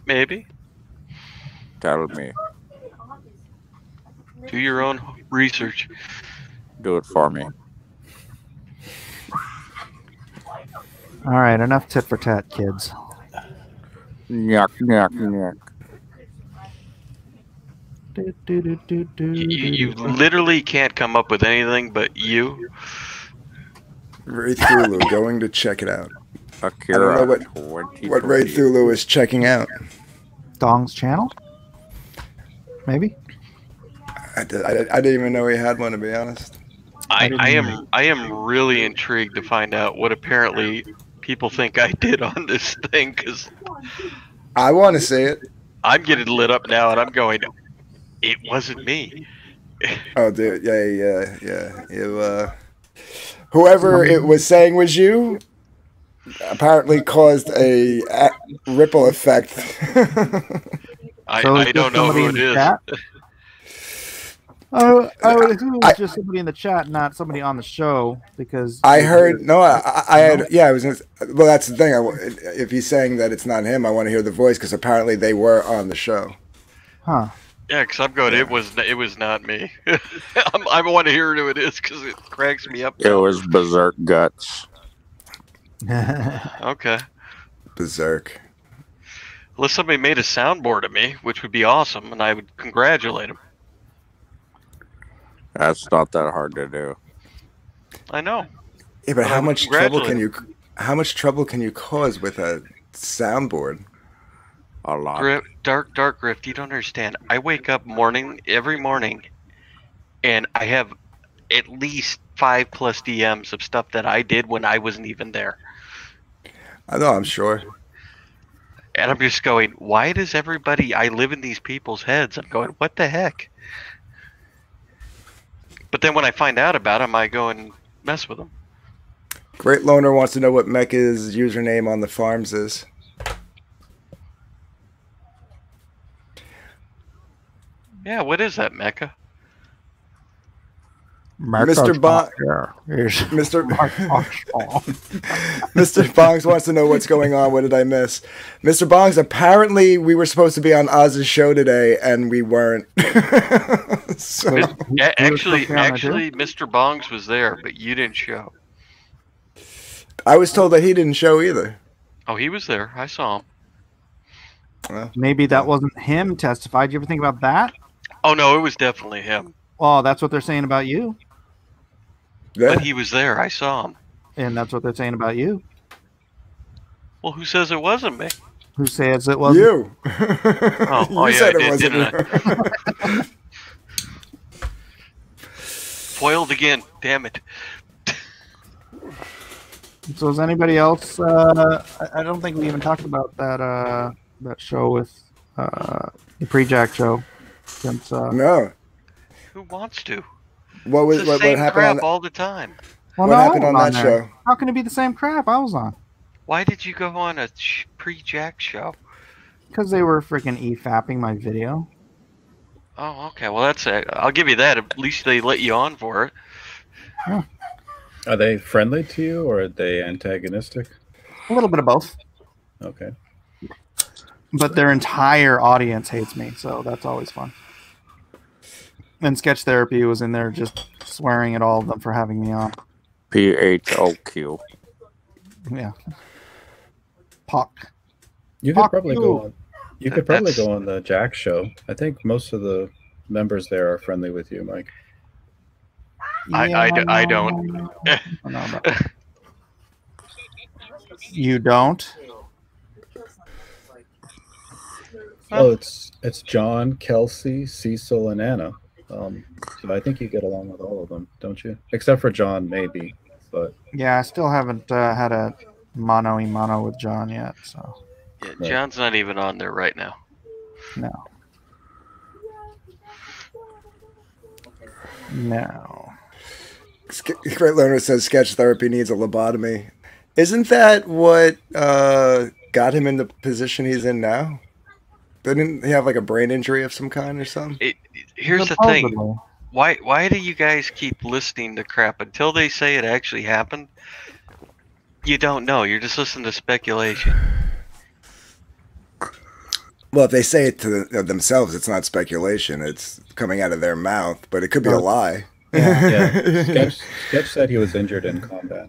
Maybe. Tell me. Do your own research. Do it for me. All right, enough tit for tat, kids. Yuck, yuck, yuck. You literally can't come up with anything but you. Ray Thulu, going to check it out. Akira, I don't know what Ray Thulu is checking out. Dong's channel? Maybe? I didn't even know he had one, to be honest. I am really intrigued to find out what apparently people think I did on this thing, because I want to see it. I'm getting lit up now, and I'm going, it wasn't me. Oh, dude, yeah. You, whoever it was saying was you, apparently caused a ripple effect. I don't know who it is. I would assume it was just somebody in the chat, not somebody on the show, because I heard I had I was well. That's the thing. If he's saying that it's not him, I want to hear the voice because apparently they were on the show. Huh? Yeah, because I'm going. It was not me. I want to hear who it is because it cracks me up. It was Berserk Guts. Okay. Berserk. Unless somebody made a soundboard of me, which would be awesome, and I would congratulate him. That's not that hard to do. I know. Yeah, but how much trouble can you cause with a soundboard? A lot. Dark Grift, you don't understand. I wake up every morning, and I have at least 5+ DMs of stuff that I did when I wasn't even there. I know, I'm sure. And I'm just going, why does everybody, I live in these people's heads. I'm going, what the heck? But then when I find out about them, I go and mess with them. Great Loner wants to know what Mecca's username on the farms is. Yeah, what is that, Mecca? Mr. Bongs wants to know what's going on. What did I miss? Mr. Bongs, apparently we were supposed to be on Oz's show today, and we weren't. So, actually, Mr. Bongs was there, but you didn't show. I was told that he didn't show either. Oh, he was there. I saw him. Well, maybe that wasn't him testified. You ever think about that? Oh, no, it was definitely him. Well, that's what they're saying about you. Yeah. But he was there. I saw him. And that's what they're saying about you. Well, who says it wasn't me? Who says it wasn't you? Oh, yeah, said I it did, wasn't didn't I? Foiled again. Damn it. So is anybody else? I don't think we even talked about that show with the Pre-Jack show. Since no. Who wants to? What was it's the what same happened crap on all the time? Well, what no, happened on that there. show? How can it be the same crap I was on? Why did you go on a Pre-Jack show? Because they were freaking e-fapping my video. Oh, okay. Well, that's it. I'll give you that. At least they let you on for it. Yeah. Are they friendly to you or are they antagonistic? A little bit of both. Okay. But their entire audience hates me, so that's always fun. And Sketch Therapy was in there just swearing at all of them for having me on. PHOQ. Yeah. Pock. You could probably go on. You could probably go on the Jack show. I think most of the members there are friendly with you, Mike. I don't. You don't? Oh, it's John, Kelsey, Cecil, and Anna. So I think you get along with all of them, don't you? Except for John, maybe. But yeah, I still haven't had a mano with John yet. So yeah, John's not even on there right now. No. No. Great Learner says sketch therapy needs a lobotomy. Isn't that what got him in the position he's in now? Didn't he have like a brain injury of some kind or something? Here's the thing. Why do you guys keep listening to crap until they say it actually happened? You don't know. You're just listening to speculation. Well, if they say it to themselves, it's not speculation. It's coming out of their mouth, but it could be a lie. Yeah. Sketch said he was injured in combat.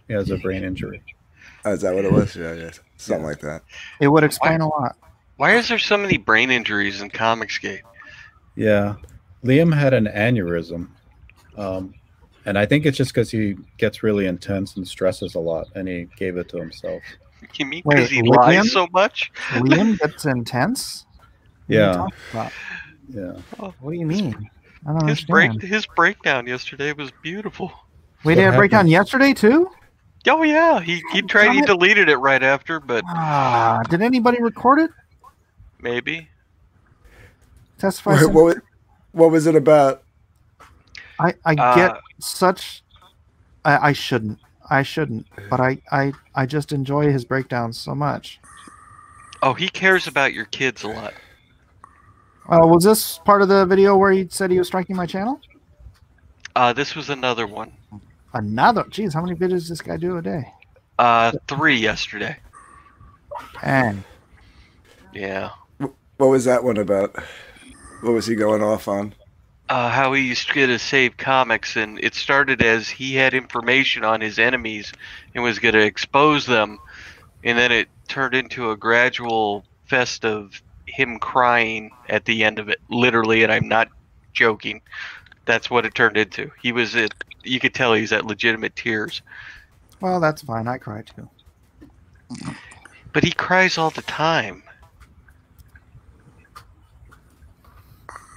He has a brain injury. Oh, is that what it was? Yeah. Something like that. It would explain a lot. Why is there so many brain injuries in Comicsgate? Yeah. Liam had an aneurysm. And I think it's just because he gets really intense and stresses a lot, and he gave it to himself. You mean because he lies so much? Liam gets intense? Yeah. Yeah. What do you mean? I don't understand. His breakdown yesterday was beautiful. Wait, he had a breakdown yesterday too? Oh yeah, he tried. He deleted it right after, but did anybody record it? Maybe. Testify. What was it about? I get such. I shouldn't, but I just enjoy his breakdowns so much. Oh, he cares about your kids a lot. Was this part of the video where he said he was striking my channel? This was another one. Another? Jeez, how many videos does this guy do a day? 3 yesterday. Dang. Yeah. What was that one about? What was he going off on? How he used to save comics, and it started as he had information on his enemies and was going to expose them, and then it turned into a gradual fest of him crying at the end of it, literally, and I'm not joking. That's what it turned into. He was at, you could tell he's at legitimate tears. Well, that's fine. I cry too. But he cries all the time.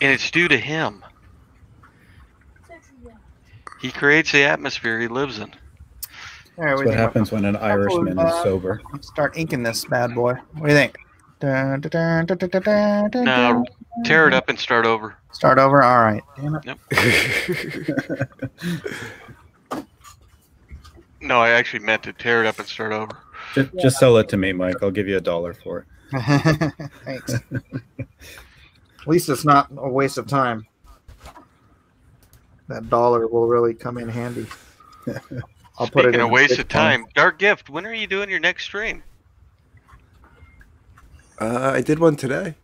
And it's due to him. He creates the atmosphere he lives in. That's what happens when an Irishman is sober. Let's start inking this bad boy. What do you think? No, tear it up and start over. Start over? All right. Damn it. Yep. No, I actually meant to tear it up and start over. Just sell it to me, Mike. I'll give you $1 for it. Thanks. At least it's not a waste of time. That $1 will really come in handy. I'll put it in a waste of time. Dark Gift, when are you doing your next stream? I did one today.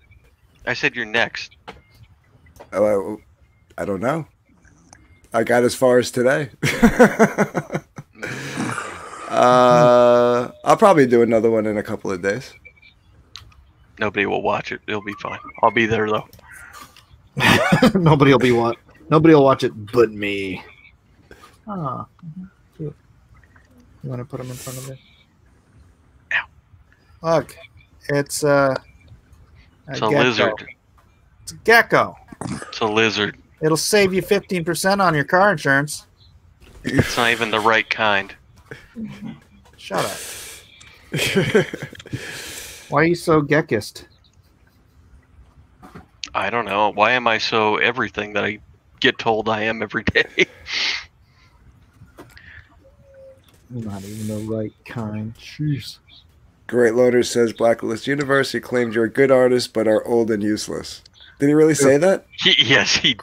I said you're next. Oh, I don't know. I got as far as today. I'll probably do another one in a couple of days. Nobody will watch it. It'll be fine. I'll be there though. Nobody will watch it but me. Ah. You want to put them in front of it? Ow. Look, it's a lizard. It's a gecko. It's a lizard. It'll save you 15% on your car insurance. It's not even the right kind. Shut up. Why are you so geckist? I don't know. Why am I so everything that I get told I am every day? Not even the right kind. Jeez. Great Loader says Blacklist University claimed you're a good artist but are old and useless. Did he really say that? Yes, he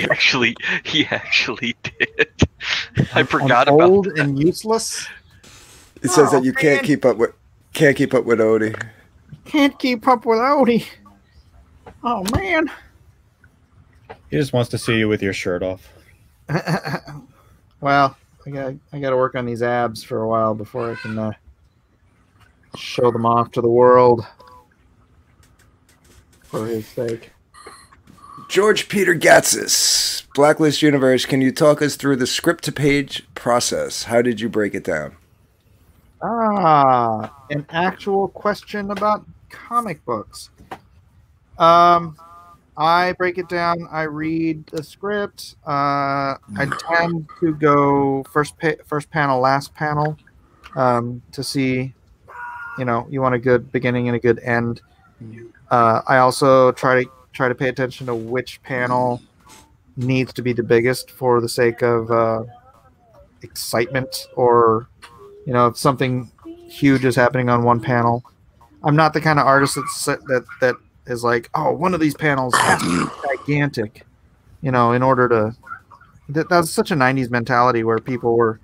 actually did. I forgot about old that. And useless. It says that you can't keep up with Odie. Can't keep up with Odie. Oh man. He just wants to see you with your shirt off. Well, I got to work on these abs for a while before I can show them off to the world. for his sake. George Peter Gatsis, Blacklist Universe, can you talk us through the script-to-page process? How did you break it down? An actual question about comic books. I break it down. I read the script. I tend to go first panel, last panel, to see, you want a good beginning and a good end. I also try to pay attention to which panel needs to be the biggest for the sake of excitement, or if something huge is happening on one panel. I'm not the kind of artist that is like, oh, one of these panels has to be gigantic, in order to. That's such a 90s mentality where people were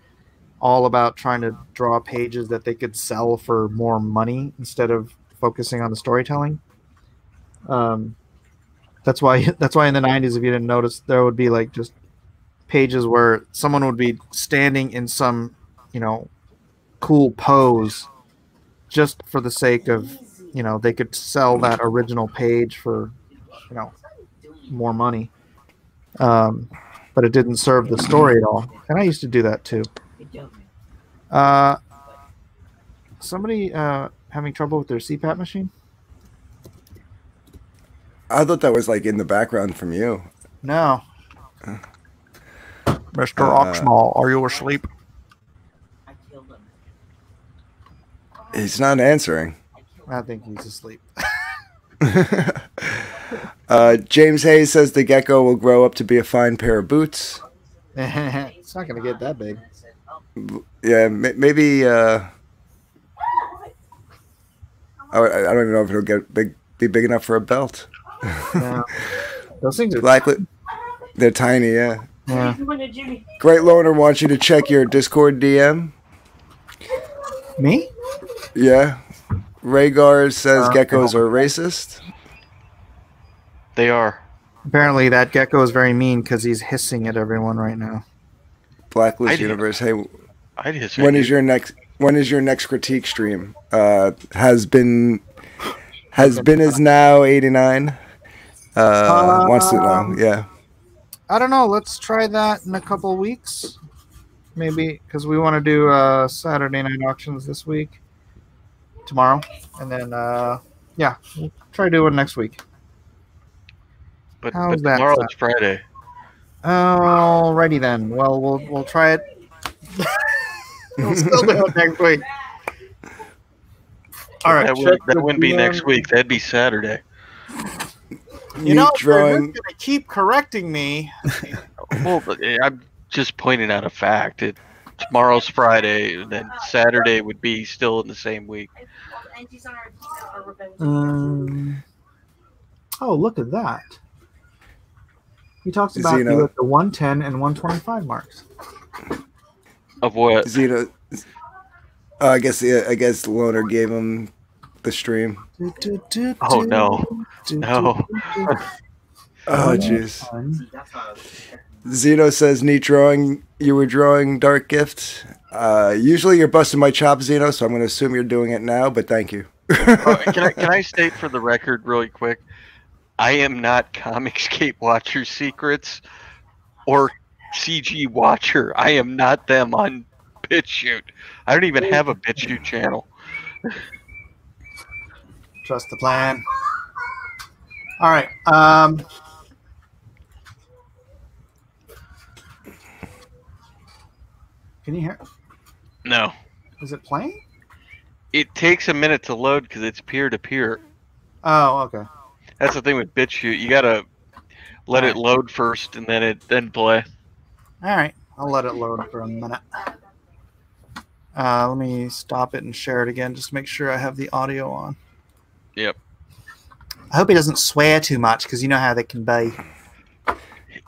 all about trying to draw pages that they could sell for more money instead of focusing on the storytelling. That's why in the 90s, if you didn't notice, there would be like just pages where someone would be standing in some, cool pose just for the sake of, they could sell that original page for, more money. But it didn't serve the story at all. And I used to do that too. Somebody having trouble with their CPAP machine? I thought that was like in the background from you. No. Mr. Oxmall, are you asleep? He's not answering. I think he's asleep. James Hayes says the gecko will grow up to be a fine pair of boots. It's not going to get that big. Yeah, maybe. I don't even know if it'll be big enough for a belt. No. Those things are they're tiny, yeah. Yeah. Great Loner wants you to check your Discord DM. Me? Yeah. Rhaegar says geckos are racist. They are. Apparently that gecko is very mean because he's hissing at everyone right now. Blacklist Universe. Hey, I'd hiss when is your next critique stream? Has been is now 89. Wants to know. Yeah. I don't know. Let's try that in a couple weeks. Maybe because we want to do Saturday night auctions this week. Tomorrow. And then, we'll try doing next week. But tomorrow's Friday. Alrighty then. Well, we'll try it. We'll still do it next week. All right. That wouldn't be next week. That'd be Saturday. You're going to keep correcting me. Well, I'm just pointing out a fact. Tomorrow's Friday, and then Saturday would be still in the same week. Oh, look at that. He talks about you at the 110 and 125 marks. Of what? Zeno. I guess Loner gave him the stream. Oh no! No. Oh jeez. Zeno says, neat drawing. You were drawing Dark Gift. Usually you're busting my chops, Zeno, so I'm going to assume you're doing it now, but thank you. Can I state for the record really quick, I am not Comicscape Watcher Secrets or CG Watcher. I am not them on BitChute. I don't even have a BitChute channel. Trust the plan. All right. Can you hear? No. Is it playing? It takes a minute to load because it's peer-to-peer. Oh, okay. That's the thing with BitChute. You gotta let it load first and then play. All right. I'll let it load for a minute. Let me stop it and share it again. Just make sure I have the audio on. Yep. I hope he doesn't swear too much because you know how they can be.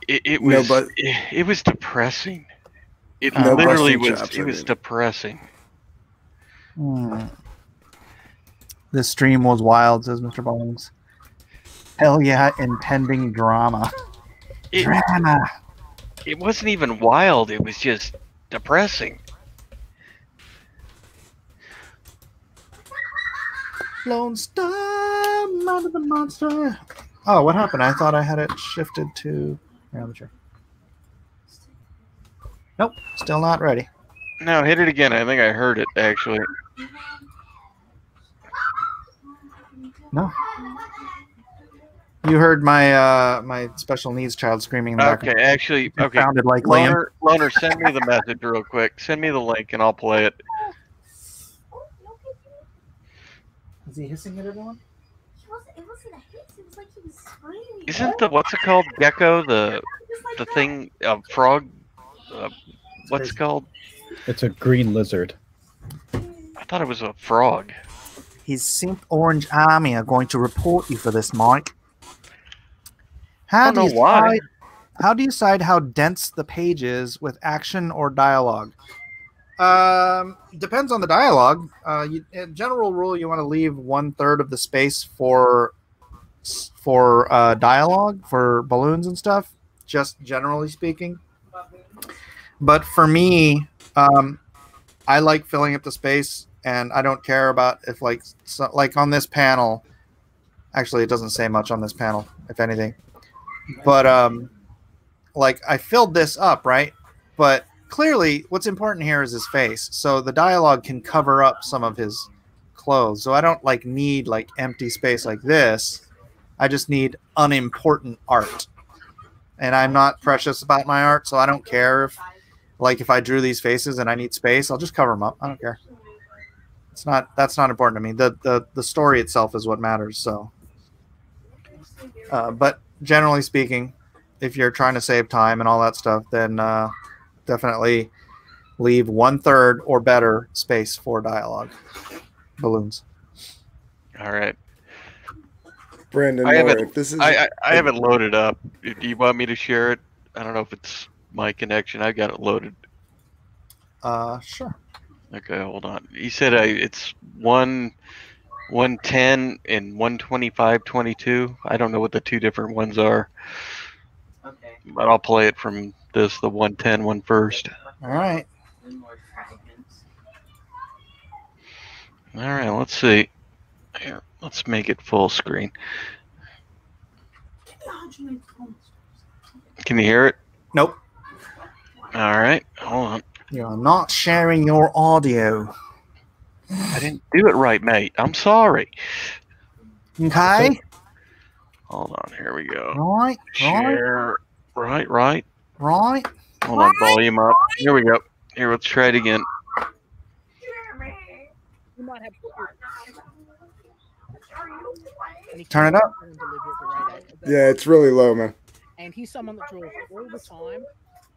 It was depressing. It literally was depressing. This stream was wild, says Mr. Bones. Hell yeah, impending drama. Drama. It wasn't even wild. It was just depressing. Lone Star, Mount of the Monster. Oh, what happened? I thought I had it shifted to. Here, let me check. Nope, still not ready. No, hit it again. I think I heard it actually. No. You heard my my special needs child screaming in the background. Okay, actually, It okay. sounded like Liam. Loner, send me the message real quick. Send me the link and I'll play it. Is he hissing at everyone? It wasn't a hiss. It was like he was screaming. Isn't the what's it called? Gecko, the thing, frog. What's it called? It's a green lizard. I thought it was a frog. His Simp Orange Army are going to report you for this, Mike. How I don't know why. How do you decide how dense the page is with action or dialogue? Depends on the dialogue. In general rule, you want to leave 1/3 of the space for dialogue, for balloons and stuff. Just generally speaking. But for me, I like filling up the space, and I don't care about if like on this panel. Actually, it doesn't say much on this panel, if anything. But like I filled this up, right? But clearly, what's important here is his face. So the dialogue can cover up some of his clothes. So I don't like need like empty space like this. I just need unimportant art. And I'm not precious about my art, so I don't care if I drew these faces and I need space, I'll just cover them up. I don't care. That's not important to me. The story itself is what matters. So, but generally speaking, if you're trying to save time and all that stuff, then definitely leave 1/3 or better space for dialogue. Balloons. All right. Brandon, I I have it loaded up. Do you want me to share it? I don't know if it's my connection. I got it loaded. Sure. Okay, hold on. You said it's 110 and 125/22. I don't know what the two different ones are. Okay. But I'll play it from the 110 one first. All right. All right, let's see. Here, let's make it full screen. Can you hear it? Nope. All right, hold on. You're not sharing your audio. I didn't do it right, mate. I'm sorry. Okay. Hold on, here we go. Right. Share. Right. Right. Hold on, volume up. Here we go. Here, let's try it again. You might have Turn it up. Yeah, it's really low, man. And he's someone that draws all the time,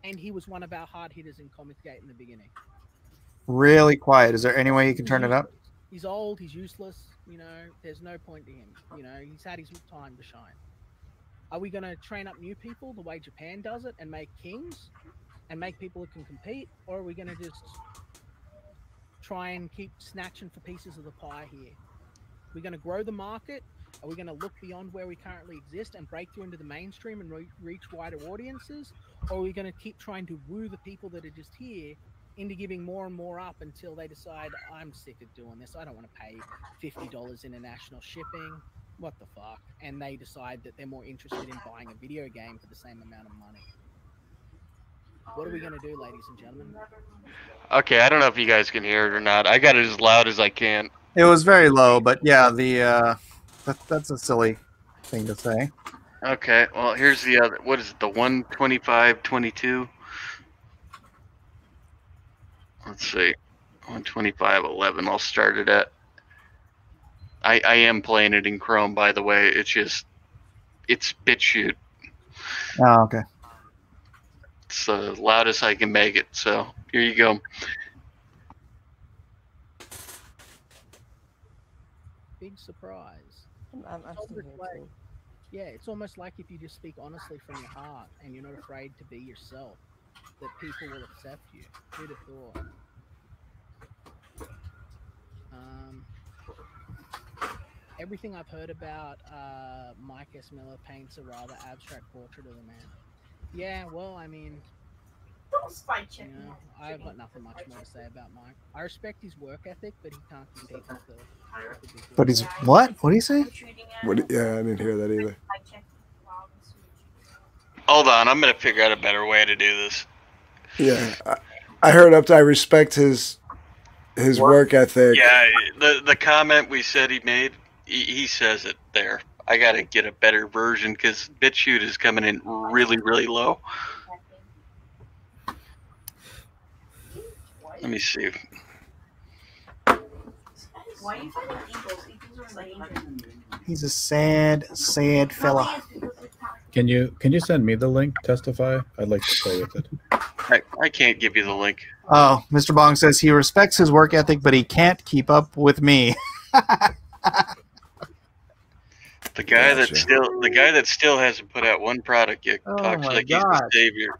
and he was one of our hard hitters in Comic-Gate in the beginning. Really quiet. Is there any way you can turn it up? He's old, he's useless, there's no point to him. He's had his time to shine. Are we going to train up new people the way Japan does it and make kings and make people who can compete? Or are we going to just try and keep snatching for pieces of the pie here? We're going to grow the market. Are we going to look beyond where we currently exist and break through into the mainstream and reach wider audiences? Or are we going to keep trying to woo the people that are just here into giving more and more up until they decide, I'm sick of doing this. I don't want to pay $50 international shipping. What the fuck? And they decide that they're more interested in buying a video game for the same amount of money. What are we going to do, ladies and gentlemen? Okay, I don't know if you guys can hear it or not. I got it as loud as I can. It was very low, but yeah, that's a silly thing to say. Okay, well, here's the other. What is it? The 125/22. Let's see, 125/11. I'll start it at. I am playing it in Chrome, by the way. It's BitChute. Oh, okay. It's the loudest I can make it. So here you go. Big surprise. I'm still here too. Yeah, it's almost like if you just speak honestly from your heart and you're not afraid to be yourself, that people will accept you. Who'd have thought? Everything I've heard about Mike S. Miller paints a rather abstract portrait of the man. Yeah, well, I mean, You know, I've got nothing much more to say about Mike. I respect his work ethic, but he can't compete with the big But he's what? What do you say? What? Yeah, I didn't hear that either. Hold on, I'm gonna figure out a better way to do this. Yeah, I heard up to I respect his work ethic. Yeah, the comment we said he made, he says it there. I gotta get a better version because BitChute is coming in really, really low. Let me see. He's a sad, sad fella. Can you send me the link? Testify. I'd like to play with it. I can't give you the link. Oh, Mr. Bong says he respects his work ethic, but he can't keep up with me. The guy that still hasn't put out one product yet talks like he's the savior.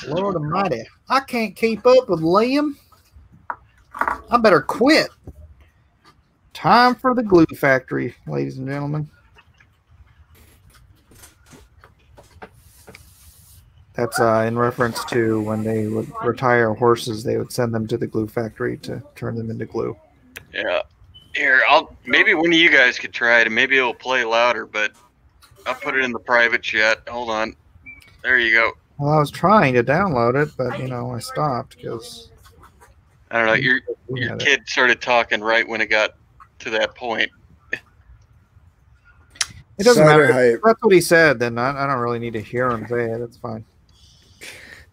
Lord Almighty, I can't keep up with Liam. I better quit. Time for the glue factory, ladies and gentlemen. That's in reference to when they would retire horses, they would send them to the glue factory to turn them into glue. Yeah. Here, maybe one of you guys could try it, and maybe it'll play louder, but I'll put it in the private chat. Hold on. There you go. Well, I was trying to download it, but I stopped because I don't know. Your kid started talking right when it got to that point. It doesn't matter. If that's what he said, then I don't really need to hear him say it. It's fine.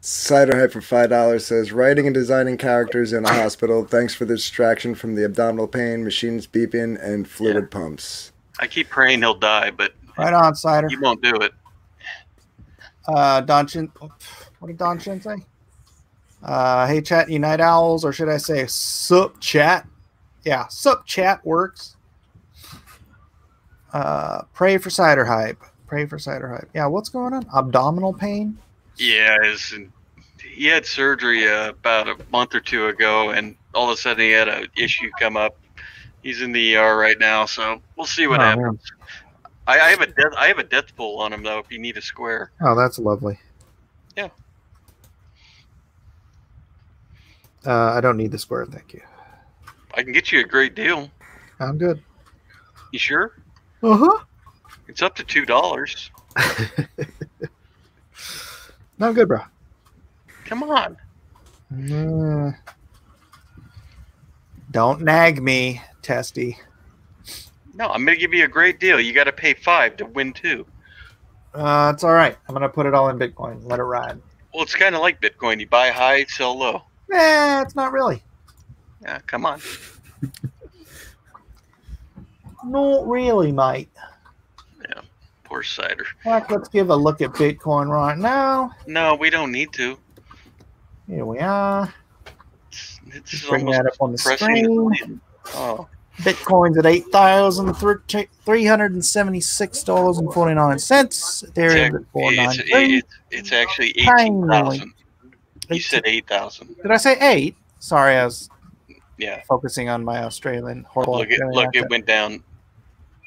Cider Hype for $5 says, writing and designing characters in a hospital. Thanks for the distraction from the abdominal pain, machines beeping, and fluid pumps. I keep praying he'll die, but right on, Cider. He won't do it. Don Chin, what did Don Chin say? Hey, chat, you night owls, or should I say sup chat? Yeah, sup chat works. Pray for Cider Hype. Pray for Cider Hype. Yeah, what's going on? Abdominal pain? Yeah, he had surgery about a month or two ago, and all of a sudden he had an issue come up. He's in the ER right now, so we'll see what happens. I have a death pool on him though. If you need a square. Oh, that's lovely. Yeah. I don't need the square, thank you. I can get you a great deal. I'm good. You sure? Uh-huh. It's up to $2. No, I'm good, bro. Come on. Don't nag me, Testy. No, I'm going to give you a great deal. You got to pay $5 to win 2. It's all right. I'm going to put it all in Bitcoin. Let it ride. Well, it's kind of like Bitcoin. You buy high, sell low. It's not really. Yeah, come on. Not really, mate. Yeah, poor Cider. Let's give a look at Bitcoin right now. No, we don't need to. Here we are. It's bring that up on the screen. Oh. Bitcoin's at $8,376.49. Ethereum's at $493. It's actually 18,000. You said 8,000. Did I say 8? Sorry, I was focusing on my Australian horrible. Look, it went down.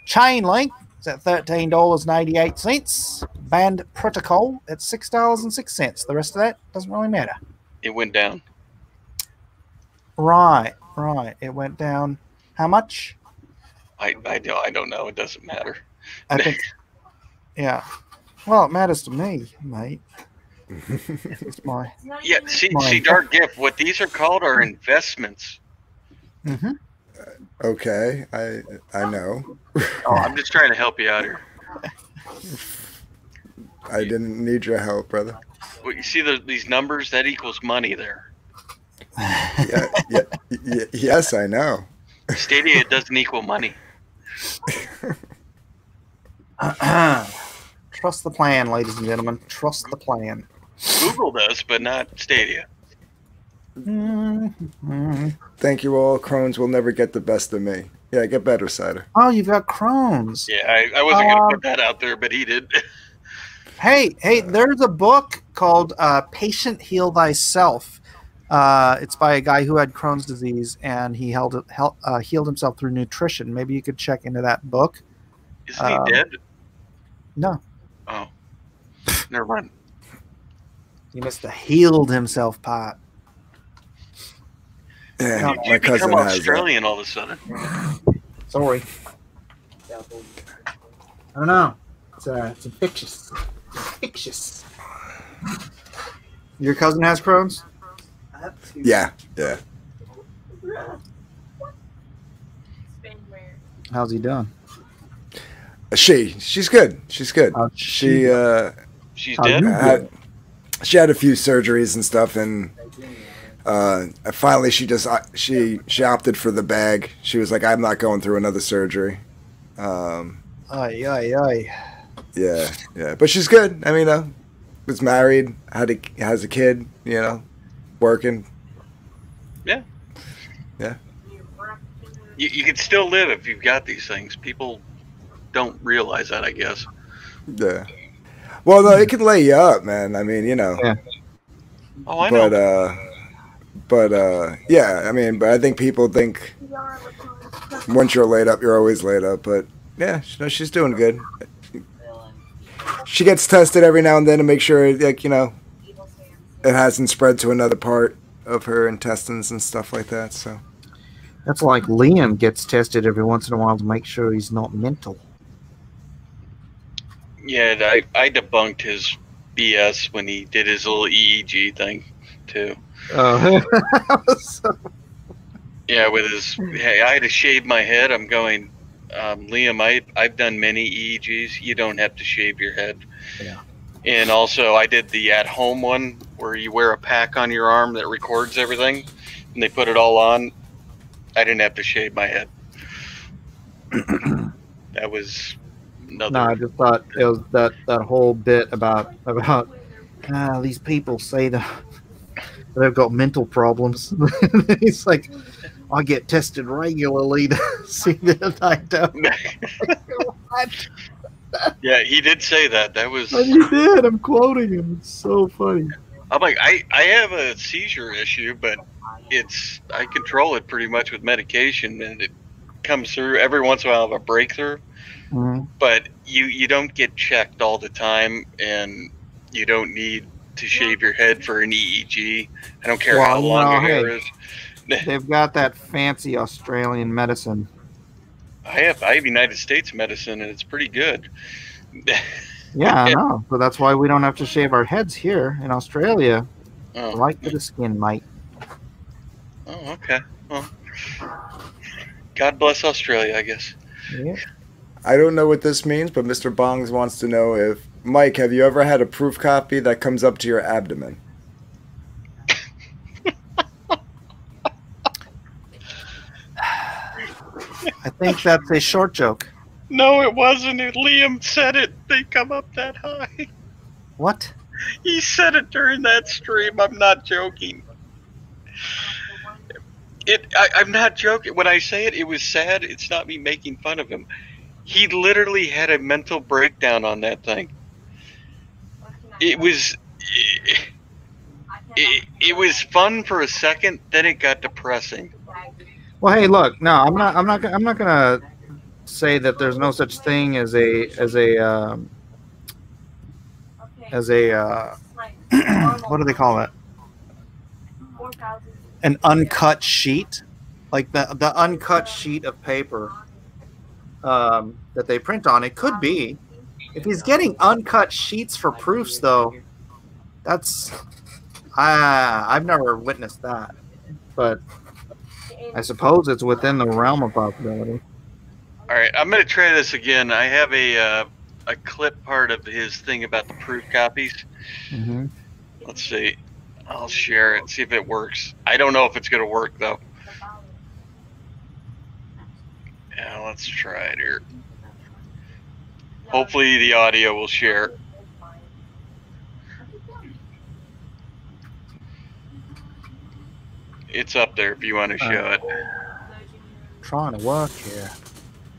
Chainlink is at $13.98. Band Protocol at $6.06. The rest of that doesn't really matter. It went down. Right. It went down. How much? I don't know. It doesn't matter. I think. Yeah. Well, it matters to me, mate. It's my. Yeah. See, Dark Gift. What these are called are investments. Mm-hmm. Okay, I know. I'm just trying to help you out here. I didn't need your help, brother. Well, you see these numbers? That equals money there. Yes, I know. Stadia doesn't equal money. Trust the plan, ladies and gentlemen. Trust the plan. Google does, but not Stadia. Mm-hmm. Thank you all. Crohn's will never get the best of me. Yeah, get better, Cider. Oh, you've got Crohn's. Yeah, I wasn't going to put that out there, but he did. Hey, there's a book called Patient Heal Thyself. It's by a guy who had Crohn's disease, and he healed himself through nutrition. Maybe you could check into that book. Isn't he dead? No. Oh. Never mind. He must have healed himself, Pat. Yeah, You my cousin become has Australian all of a sudden. Sorry. I don't know. It's infectious. Infectious. Your cousin has Crohn's? Yeah, yeah. How's he doing? She's good. She's good. She's dead. She had a few surgeries and stuff, and finally she opted for the bag. She was like, I'm not going through another surgery. Yeah. But she's good. I mean, was married, has a kid, working. Yeah. Yeah. You can still live if you've got these things. People don't realize that, I guess. Yeah. Well, no, it can lay you up, man. I mean, Yeah. Oh, I know. But yeah. I mean, but I think people think once you're laid up, you're always laid up. But yeah, she's doing good. She gets tested every now and then to make sure, like, it hasn't spread to another part of her intestines and stuff like that. So that's like Liam gets tested every once in a while to make sure he's not mental. Yeah, I debunked his BS when he did his little EEG thing, too. Oh. Yeah, with his... Hey, I had to shave my head. I'm going... Liam, I've done many EEGs. You don't have to shave your head. Yeah. And also, I did the at-home one where you wear a pack on your arm that records everything, and they put it all on. I didn't have to shave my head. That was another... No, I just thought it was that whole bit about these people say that they've got mental problems. He's like, I get tested regularly to see that I don't. What? Yeah, he did say that. That was... He did. I'm quoting him. It's so funny. I'm like, I have a seizure issue, but I control it pretty much with medication, and it comes through. Every once in a while I have a breakthrough, but you don't get checked all the time, and you don't need to shave your head for an EEG. I don't care how long your hair is. They've got that fancy Australian medicine. I have United States medicine, and it's pretty good. Yeah, I know. So that's why we don't have to shave our heads here in Australia. Right to the skin, mate. Oh, okay. Well, God bless Australia, I guess. Yeah. I don't know what this means, but Mr. Bongs wants to know if... Mike, have you ever had a proof copy that comes up to your abdomen? I think that's a short joke. No, it wasn't. Liam said it. They come up that high. What? He said it during that stream. I'm not joking. I'm not joking. When I say it, it was sad. It's not me making fun of him. He literally had a mental breakdown on that thing. It was fun for a second, then it got depressing. Well, hey, look. No, I'm not gonna say that there's no such thing as a what do they call it? An uncut sheet, like the uncut sheet of paper that they print on. It could be. If he's getting uncut sheets for proofs, though, that's I've never witnessed that, but I suppose it's within the realm of possibility. All right, I'm gonna try this again. I have a clip part of his thing about the proof copies. Mm-hmm. Let's see. I'll share it, see if it works. I don't know if it's gonna work though. Yeah, let's try it here. Hopefully the audio will share. It's up there if you want to show it. Trying to work here.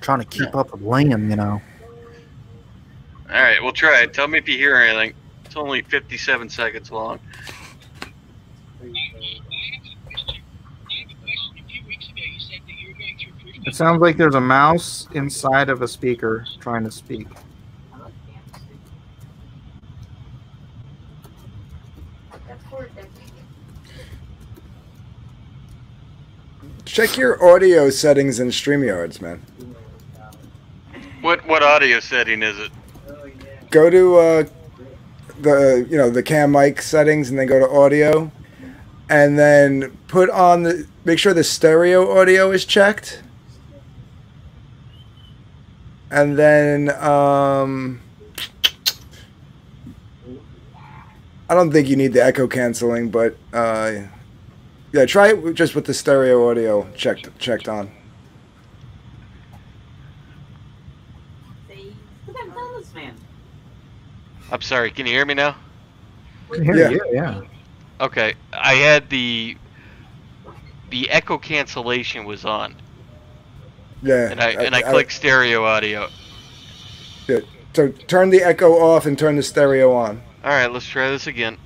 Trying to keep up with Liam, you know. Alright, we'll try it. Tell me if you hear anything. It's only 57 seconds long. It sounds like there's a mouse inside of a speaker trying to speak. Check your audio settings in StreamYards, man. What audio setting is it? Go to the cam mic settings and then go to audio, and then make sure the stereo audio is checked, and then I don't think you need the echo canceling, but yeah, try it just with the stereo audio checked on. I'm sorry, can you hear me now? I can hear you, yeah. Okay, I had the echo cancellation was on. Yeah. And I clicked stereo audio. Yeah. So turn the echo off and turn the stereo on. All right, let's try this again.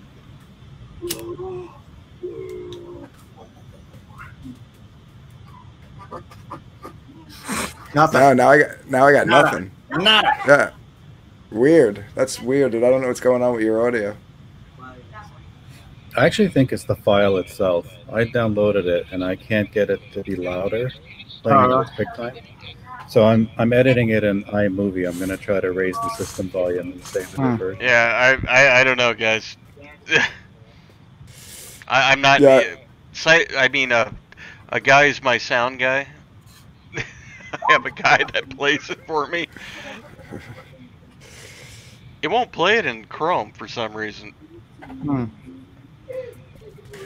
Nothing. No, now I got nothing. Nada. Yeah. Weird. That's weird, dude. I don't know what's going on with your audio. I actually think it's the file itself. I downloaded it and I can't get it to be louder. Playing it with QuickTime. So I'm editing it in iMovie. I'm gonna try to raise the system volume and save the reverb. Yeah, I don't know, guys. I'm not. Yeah. I mean, a guy is my sound guy. I have a guy that plays it for me. It won't play it in Chrome for some reason.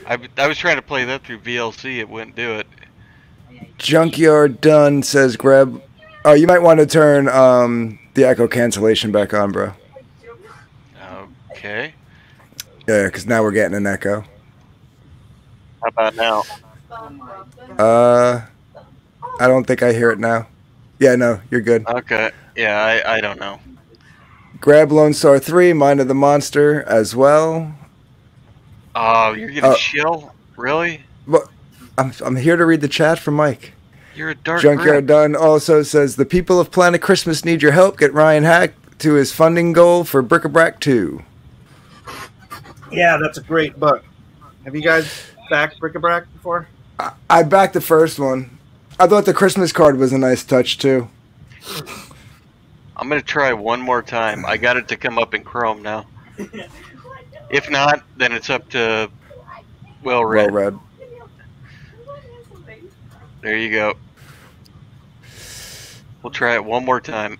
I was trying to play that through VLC. It wouldn't do it. Junkyard Done says grab. Oh, you might want to turn the echo cancellation back on, bro. Okay. Yeah, because now we're getting an echo. How about now? I don't think I hear it now. Yeah, no, you're good. Okay. Yeah, I don't know. Grab Lone Star 3, Mind of the Monster as well. Oh, you're gonna chill? Really? Well, I'm here to read the chat from Mike. You're a dark Junkyard Dunn also says, the people of Planet Christmas need your help. Get Ryan Hack to his funding goal for Bric-a-Brac 2. Yeah, that's a great book. Have you guys backed Bric-a-Brac before? I backed the first one. I thought the Christmas card was a nice touch, too. I'm gonna try one more time. I got it to come up in Chrome now. If not, then it's up to Well Read. There you go. We'll try it one more time.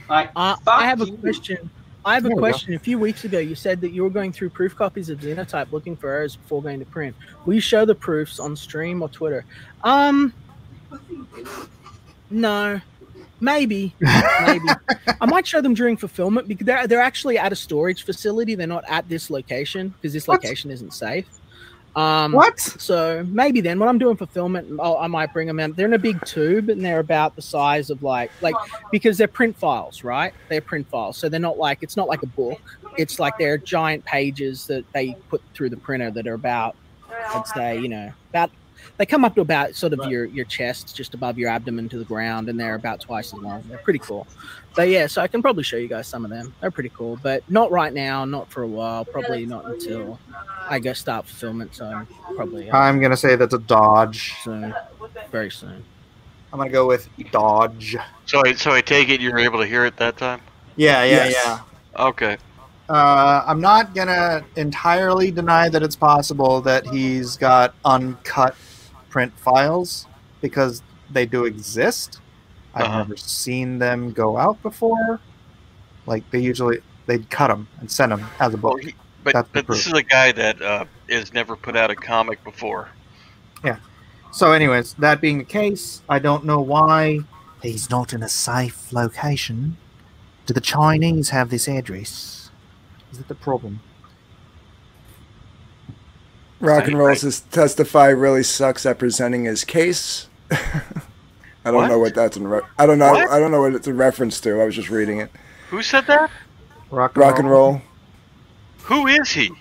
I have a question. A few weeks ago, you said that you were going through proof copies of Xenotype looking for errors before going to print. Will you show the proofs on stream or Twitter? No. Maybe. I might show them during fulfillment because they're actually at a storage facility. They're not at this location because this location isn't safe. What? So maybe then when I'm doing fulfillment, I might bring them in. They're in a big tube and they're about the size of like because they're print files, right? They're print files, so they're not like, it's not like a book. It's like they're giant pages that they put through the printer that are about, I'd say, about. They come up to about sort of your chest, just above your abdomen to the ground, and they're about twice as long. They're pretty cool. But yeah, so I can probably show you guys some of them. They're pretty cool, but not right now, not for a while. Probably not until I go start fulfillment. So probably. I'm gonna say that's a dodge. Soon, very soon. I'm gonna go with dodge. So I take it you were able to hear it that time? Yeah. Okay. I'm not gonna entirely deny that it's possible that he's got uncut print files because they do exist. I've never seen them go out before. Like they'd cut them and send them as a book. But this is a guy that has never put out a comic before. Yeah. So, anyways, that being the case, I don't know why he's not in a safe location. Do the Chinese have this address? Is it the problem? Rock and Roll says Testify really sucks at presenting his case. I don't know what that's in. I don't know. I don't know what it's a reference to. I was just reading it. Who said that? Rock and Roll. Who is he?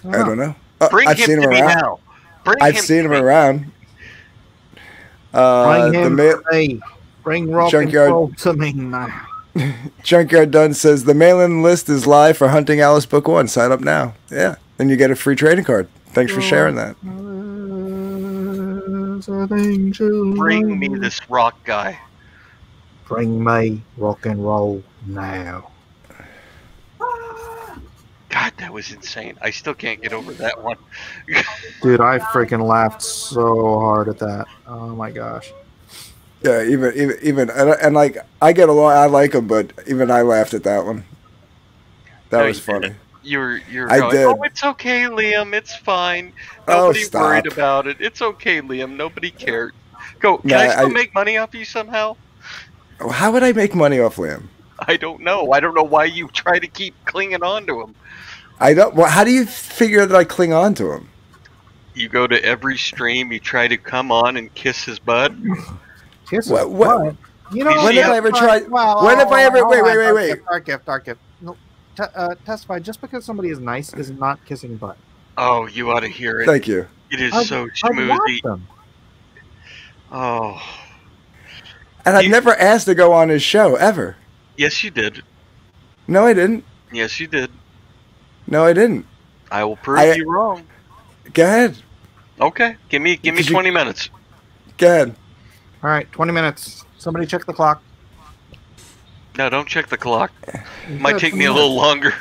I don't know. I've seen him around. I've seen him around. Bring him to me. Bring Rock and Roll to me now. Junkyard Dunn says the mail-in list is live for Hunting Alice Book 1. Sign up now. Yeah, then you get a free trading card. Thanks for sharing that. Bring me this rock guy. Bring me rock and roll now. God, that was insane. I still can't get over that one. Dude, I freaking laughed so hard at that. Oh my gosh. Yeah, even and like I get along, I like him, but even I laughed at that one. That was funny. You're I going, did. oh, it's okay, Liam. It's fine. Nobody stop. worried about it. It's okay, Liam. Nobody cared. Go. Can I still make money off you somehow? How would I make money off Liam? I don't know. I don't know why you try to keep clinging on to him. I don't. Well, how do you figure that I cling on to him? You go to every stream. You try to come on and kiss his butt. Kiss his What? butt? You know, When have I ever tried? When have I ever? Wait. Dark gift. No, testify. Just because somebody is nice is not kissing butt. Oh, you ought to hear it. Thank you. It is so I want smoothie. them. Oh. And I've never asked to go on his show ever. Yes, you did. No, I didn't. Yes, you did. No, I didn't. I will prove you wrong. Go ahead. Okay, give me 20 minutes. Go ahead. All right, 20 minutes. Somebody check the clock. No, don't check the clock. Might take me a little longer.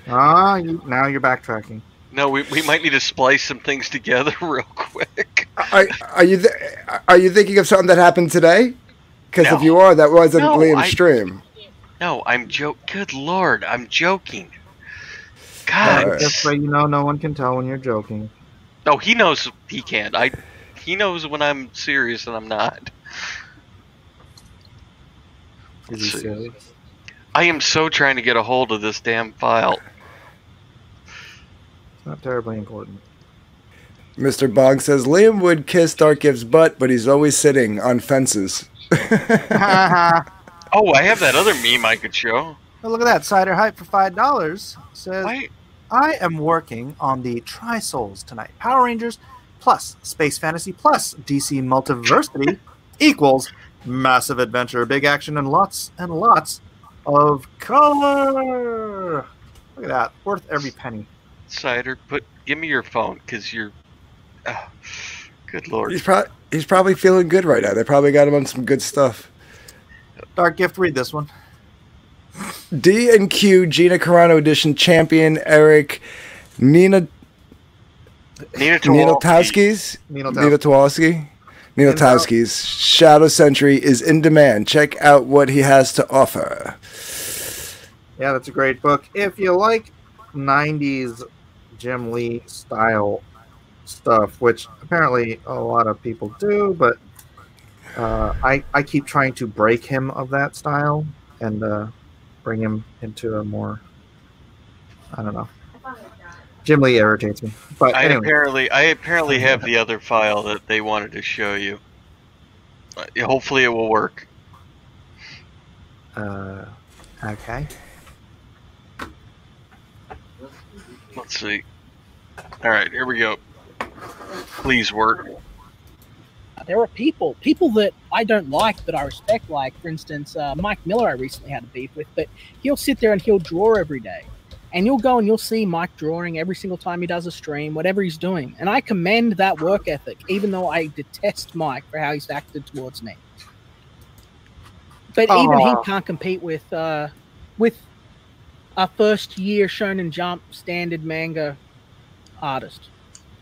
Now you're backtracking. No, we might need to splice some things together real quick. Are you thinking of something that happened today? Because if you are, that wasn't Liam's stream. No, I'm Good Lord, I'm joking. God, just so you know, no one can tell when you're joking. No, he knows he can't. He knows when I'm serious and I'm not. Is he serious? I am so trying to get a hold of this damn file. It's not terribly important. Mr. Bong says Liam would kiss Darkgift's butt, but he's always sitting on fences. Oh, I have that other meme I could show. Oh, look at that. Cider Hype for $5 says, I am working on the Tri-Souls tonight. Power Rangers plus Space Fantasy plus DC Multiversity equals massive adventure, big action, and lots of color. Look at that. Worth every penny. Cider, give me your phone, because you're... good Lord. He's probably feeling good right now. They probably got him on some good stuff. Dark Gift, read this one. D&Q Gina Carano edition champion Eric Nina Towski's Shadow Sentry is in demand. Check out what he has to offer. Yeah, that's a great book. If you like 90s Jim Lee style stuff, which apparently a lot of people do, but I keep trying to break him of that style and bring him into a more, I don't know. Jim Lee irritates me. But I anyway. apparently have the other file that they wanted to show you. Hopefully it will work. Okay. Let's see. All right, here we go. Please work. There are people that I don't like, that I respect. Like, for instance, Mike Miller I recently had a beef with, but he'll sit there and he'll draw every day. And you'll go and you'll see Mike drawing every single time he does a stream, whatever he's doing. And I commend that work ethic, even though I detest Mike for how he's acted towards me. But even he can't compete with a first-year Shonen Jump standard manga artist.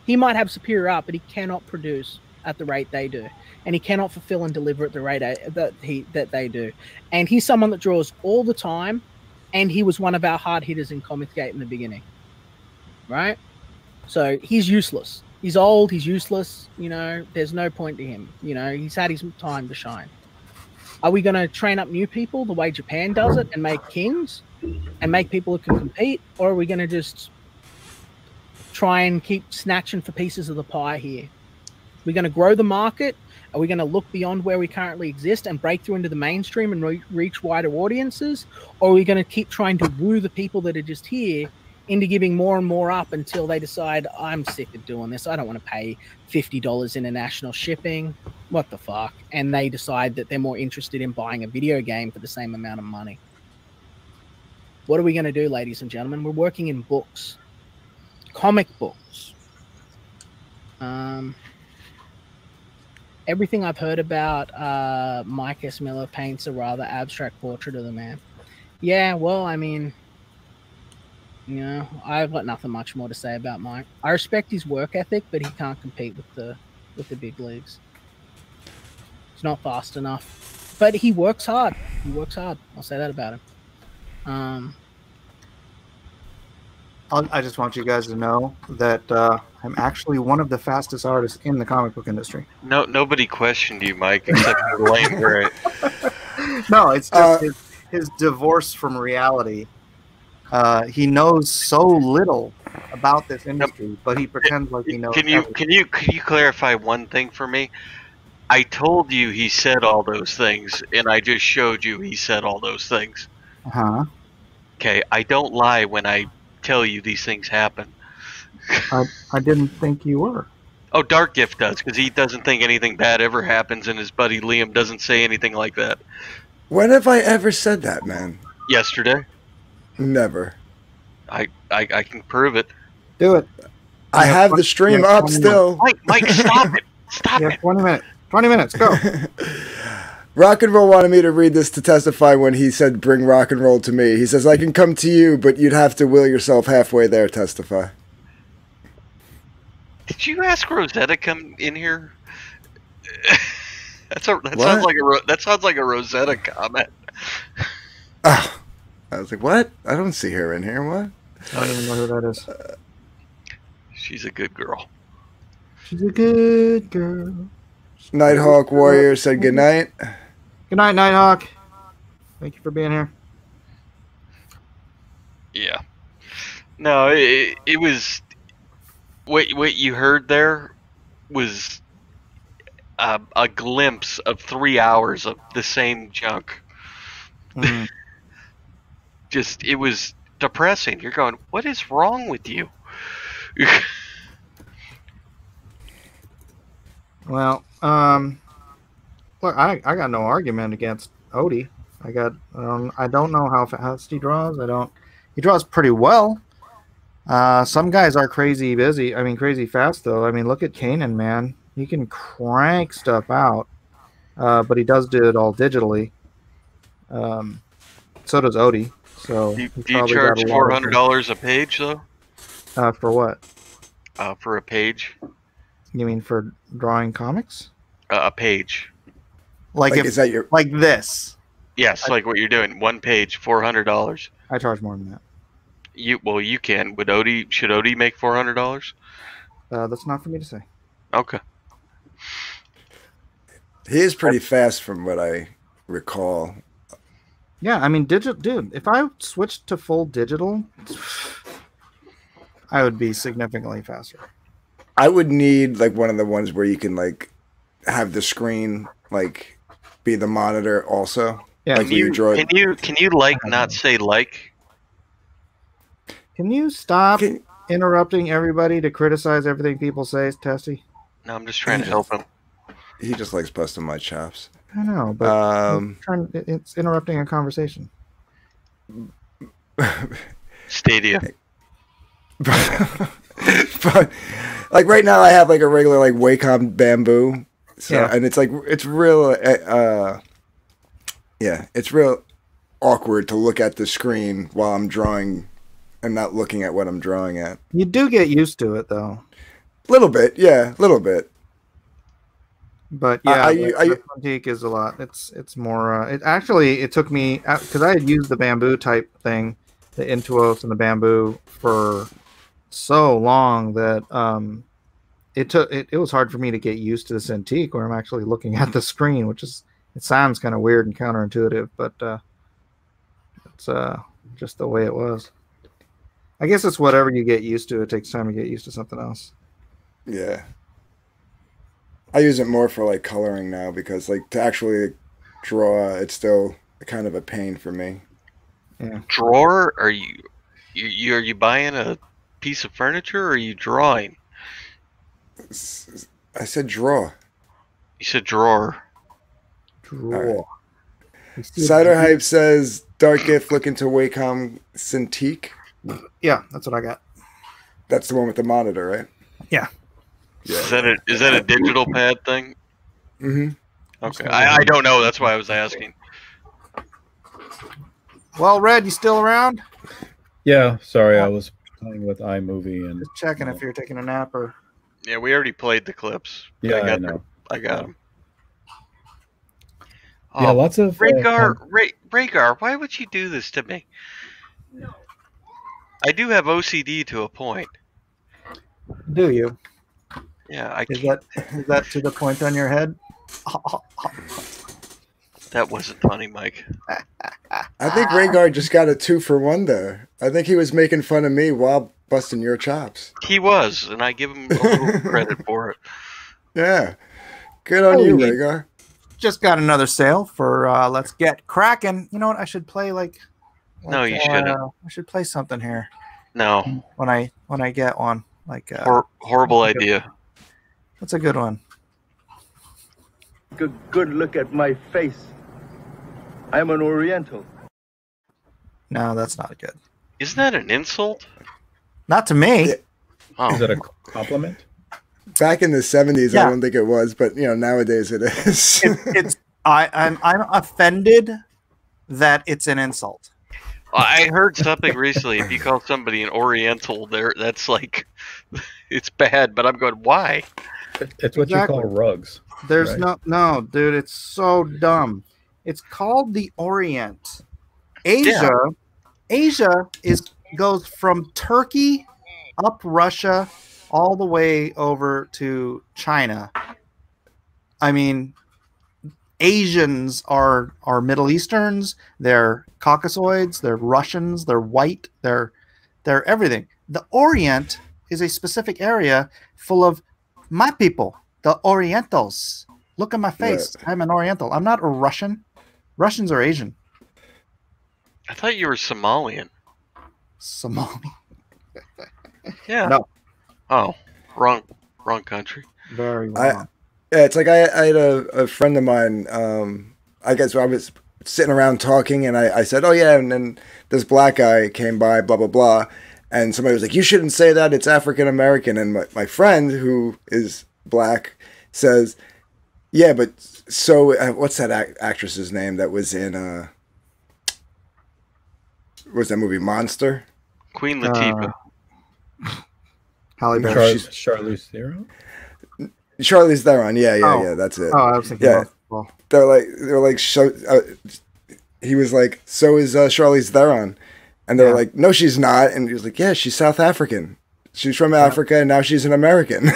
He might have superior art, but he cannot produce at the rate they do, and he cannot fulfill and deliver at the rate that they do. And he's someone that draws all the time, and he was one of our hard hitters in Comicsgate in the beginning, right? So he's useless. He's old. He's useless. You know, there's no point to him. You know, he's had his time to shine. Are we going to train up new people the way Japan does it and make kings and make people who can compete, or are we going to just try and keep snatching for pieces of the pie here? We're going to grow the market. Are we going to look beyond where we currently exist and break through into the mainstream and reach wider audiences? Or are we going to keep trying to woo the people that are just here into giving more and more up until they decide, I'm sick of doing this. I don't want to pay $50 international shipping. What the fuck? And they decide that they're more interested in buying a video game for the same amount of money. What are we going to do, ladies and gentlemen? We're working in books, comic books. Everything I've heard about Mike S. Miller paints a rather abstract portrait of the man. Yeah, well, I mean, you know, I've got nothing much more to say about Mike. I respect his work ethic, but he can't compete with the big leagues. He's not fast enough, but he works hard. He works hard. I'll say that about him. I just want you guys to know that I'm actually one of the fastest artists in the comic book industry. No, nobody questioned you, Mike, except for Lane Gray. No, it's just his divorce from reality. He knows so little about this industry, but he pretends like he knows. Can you clarify one thing for me? I told you he said all those things, and I just showed you he said all those things. Uh-huh. Okay, I don't lie when I tell you these things happen. I didn't think you were. Oh, Dark Gift does, because he doesn't think anything bad ever happens, and his buddy Liam doesn't say anything like that. When have I ever said that, man? Yesterday. Never. I can prove it. Do it. I have the stream up still. Mike, stop it. Stop it. 20 minutes. 20 minutes. Go. Rock and Roll wanted me to read this to testify when he said, bring rock and roll to me. He says, I can come to you, but you'd have to will yourself halfway there, testify. Did you ask Rosetta come in here? That sounds like a Rosetta comment. Oh, I was like, what? I don't see her in here. What? I don't even know who that is. She's a good girl. She's a good girl. Nighthawk Warrior said good night. Good night, Nighthawk. Thank you for being here. Yeah. No, it was what you heard there was a glimpse of 3 hours of the same junk. Mm. Just, it was depressing. You're going, what is wrong with you? Well, look, I got no argument against Odie. I don't know how fast he draws. He draws pretty well. Some guys are crazy busy. I mean, crazy fast though. I mean, look at Kanan, man. He can crank stuff out, but he does do it all digitally. So does Odie. So do you charge $400 a page though? For what? For a page. You mean for drawing comics? A page. Like if, is that your like this? Yes, like what you're doing. One page, $400. I charge more than that. You can. Should Odie make $400? That's not for me to say. Okay. He is pretty fast from what I recall. Yeah, I mean, dude, if I switched to full digital, I would be significantly faster. I would need like one of the ones where you can like have the screen like be the monitor also. Yeah. Like Can you like not say like? Can you stop interrupting everybody to criticize everything people say, Tessie? No, I'm just trying to help him. He just likes busting my chops. I know, but it's interrupting a conversation. Stadia. But like right now I have like a regular like Wacom Bamboo. So yeah. And it's like it's real it's real awkward to look at the screen while I'm drawing and not looking at what I'm drawing at. You do get used to it though. Little bit, yeah, little bit. But yeah, Cintiq is a lot. It's more. It took me because I had used the Bamboo type thing, the Intuos and the Bamboo for so long that it was hard for me to get used to the Cintiq where I'm actually looking at the screen, which is it sounds kind of weird and counterintuitive, but it's just the way it was. I guess it's whatever you get used to. It takes time to get used to something else. Yeah. I use it more for like coloring now because like to actually draw, it's still kind of a pain for me. Yeah. Drawer? Are you buying a piece of furniture or are you drawing? I said draw. You said drawer. Draw. Cider Hype says Dark Gift looking to Wacom Cintiq. Yeah, that's what I got. That's the one with the monitor, right? Yeah. Is that a digital pad thing? Mm-hmm. Okay, I don't know. That's why I was asking. Well, Red, you still around? Yeah, sorry, I was playing with iMovie and just checking if you're taking a nap or. Yeah, we already played the clips. Yeah, I know. I got them. Yeah, lots of Rhaegar, why would you do this to me? No. I do have OCD to a point. Do you? Yeah, Is that to the point on your head? That wasn't funny, Mike. I think Rhaegar just got a 2-for-1 there. I think he was making fun of me while busting your chops. He was, and I give him a little credit for it. Yeah. Good on you, Rhaegar. Just got another sale for Let's Get Kraken. You know what? I should play no, you shouldn't. I should play something here. No. When I get one. Horrible idea. What's a good one? Good look at my face. I'm an Oriental. No, that's not good. Isn't that an insult? Not to me. Oh. Is that a compliment? Back in the 70s, yeah. I don't think it was, but nowadays it is. I'm offended that it's an insult. I heard something recently. If you call somebody an Oriental, that's like it's bad. But I'm going, why? It's what you call rugs. There's right? no, dude. It's so dumb. It's called the Orient. Asia goes from Turkey up Russia all the way over to China. I mean, Asians are Middle Easterns, they're Caucasoids, they're Russians, they're white, they're everything. The Orient is a specific area full of my people, the Orientals. Look at my face. Right. I'm an Oriental. I'm not a Russian. Russians are Asian. I thought you were Somalian. Somali. Yeah. No. Oh, wrong country. Very wrong. Yeah, it's like I had a friend of mine. I guess I was sitting around talking, and I said, "Oh yeah," and then this black guy came by, blah blah blah, and somebody was like, "You shouldn't say that. It's African American." And my friend, who is black, says, "Yeah, but so what's that actress's name that was in what's that movie, Monster?" Queen Latifah. Halle Berry. Charlize Theron. Charlize Theron, yeah, that's it. Oh, I was thinking. Yeah, they're like, he was like, so is Charlize Theron, and they're like, no, she's not, and he was like, yeah, she's South African. She's from Africa, and now she's an American.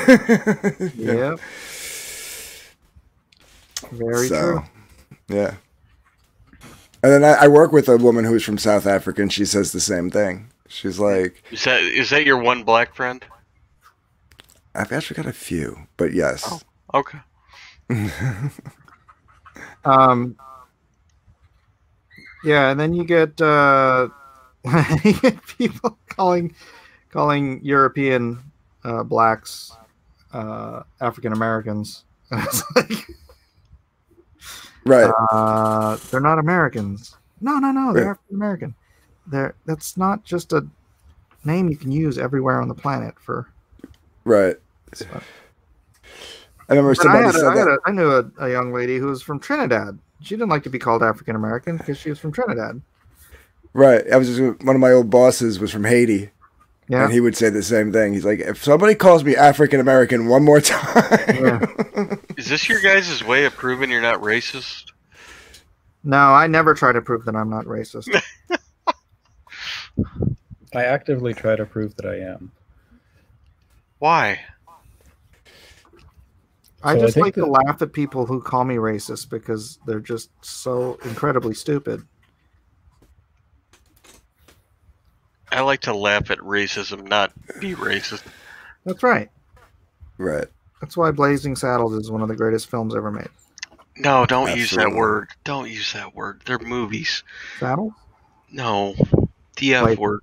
Yeah. Very true. Yeah. And then I work with a woman who's from South Africa, and she says the same thing. She's like, is that your one black friend? I've actually got a few, but yes. Oh, okay. Yeah, and then you get people calling European blacks African Americans. Right. They're not Americans. No, they're African American. That's not just a name you can use everywhere on the planet for. Right. I remember somebody said that. I knew a young lady who was from Trinidad. She didn't like to be called African American because she was from Trinidad. Right. One of my old bosses was from Haiti. Yeah. And he would say the same thing. He's like, if somebody calls me African American one more time. Is this your guys' way of proving you're not racist? No, I never try to prove that I'm not racist. I actively try to prove that I am. Why? I just like to laugh at people who call me racist because they're just so incredibly stupid. I like to laugh at racism, not be racist. That's right. Right. That's why Blazing Saddles is one of the greatest films ever made. No, don't use that word. Don't use that word. They're movies. Saddles? No. The F word.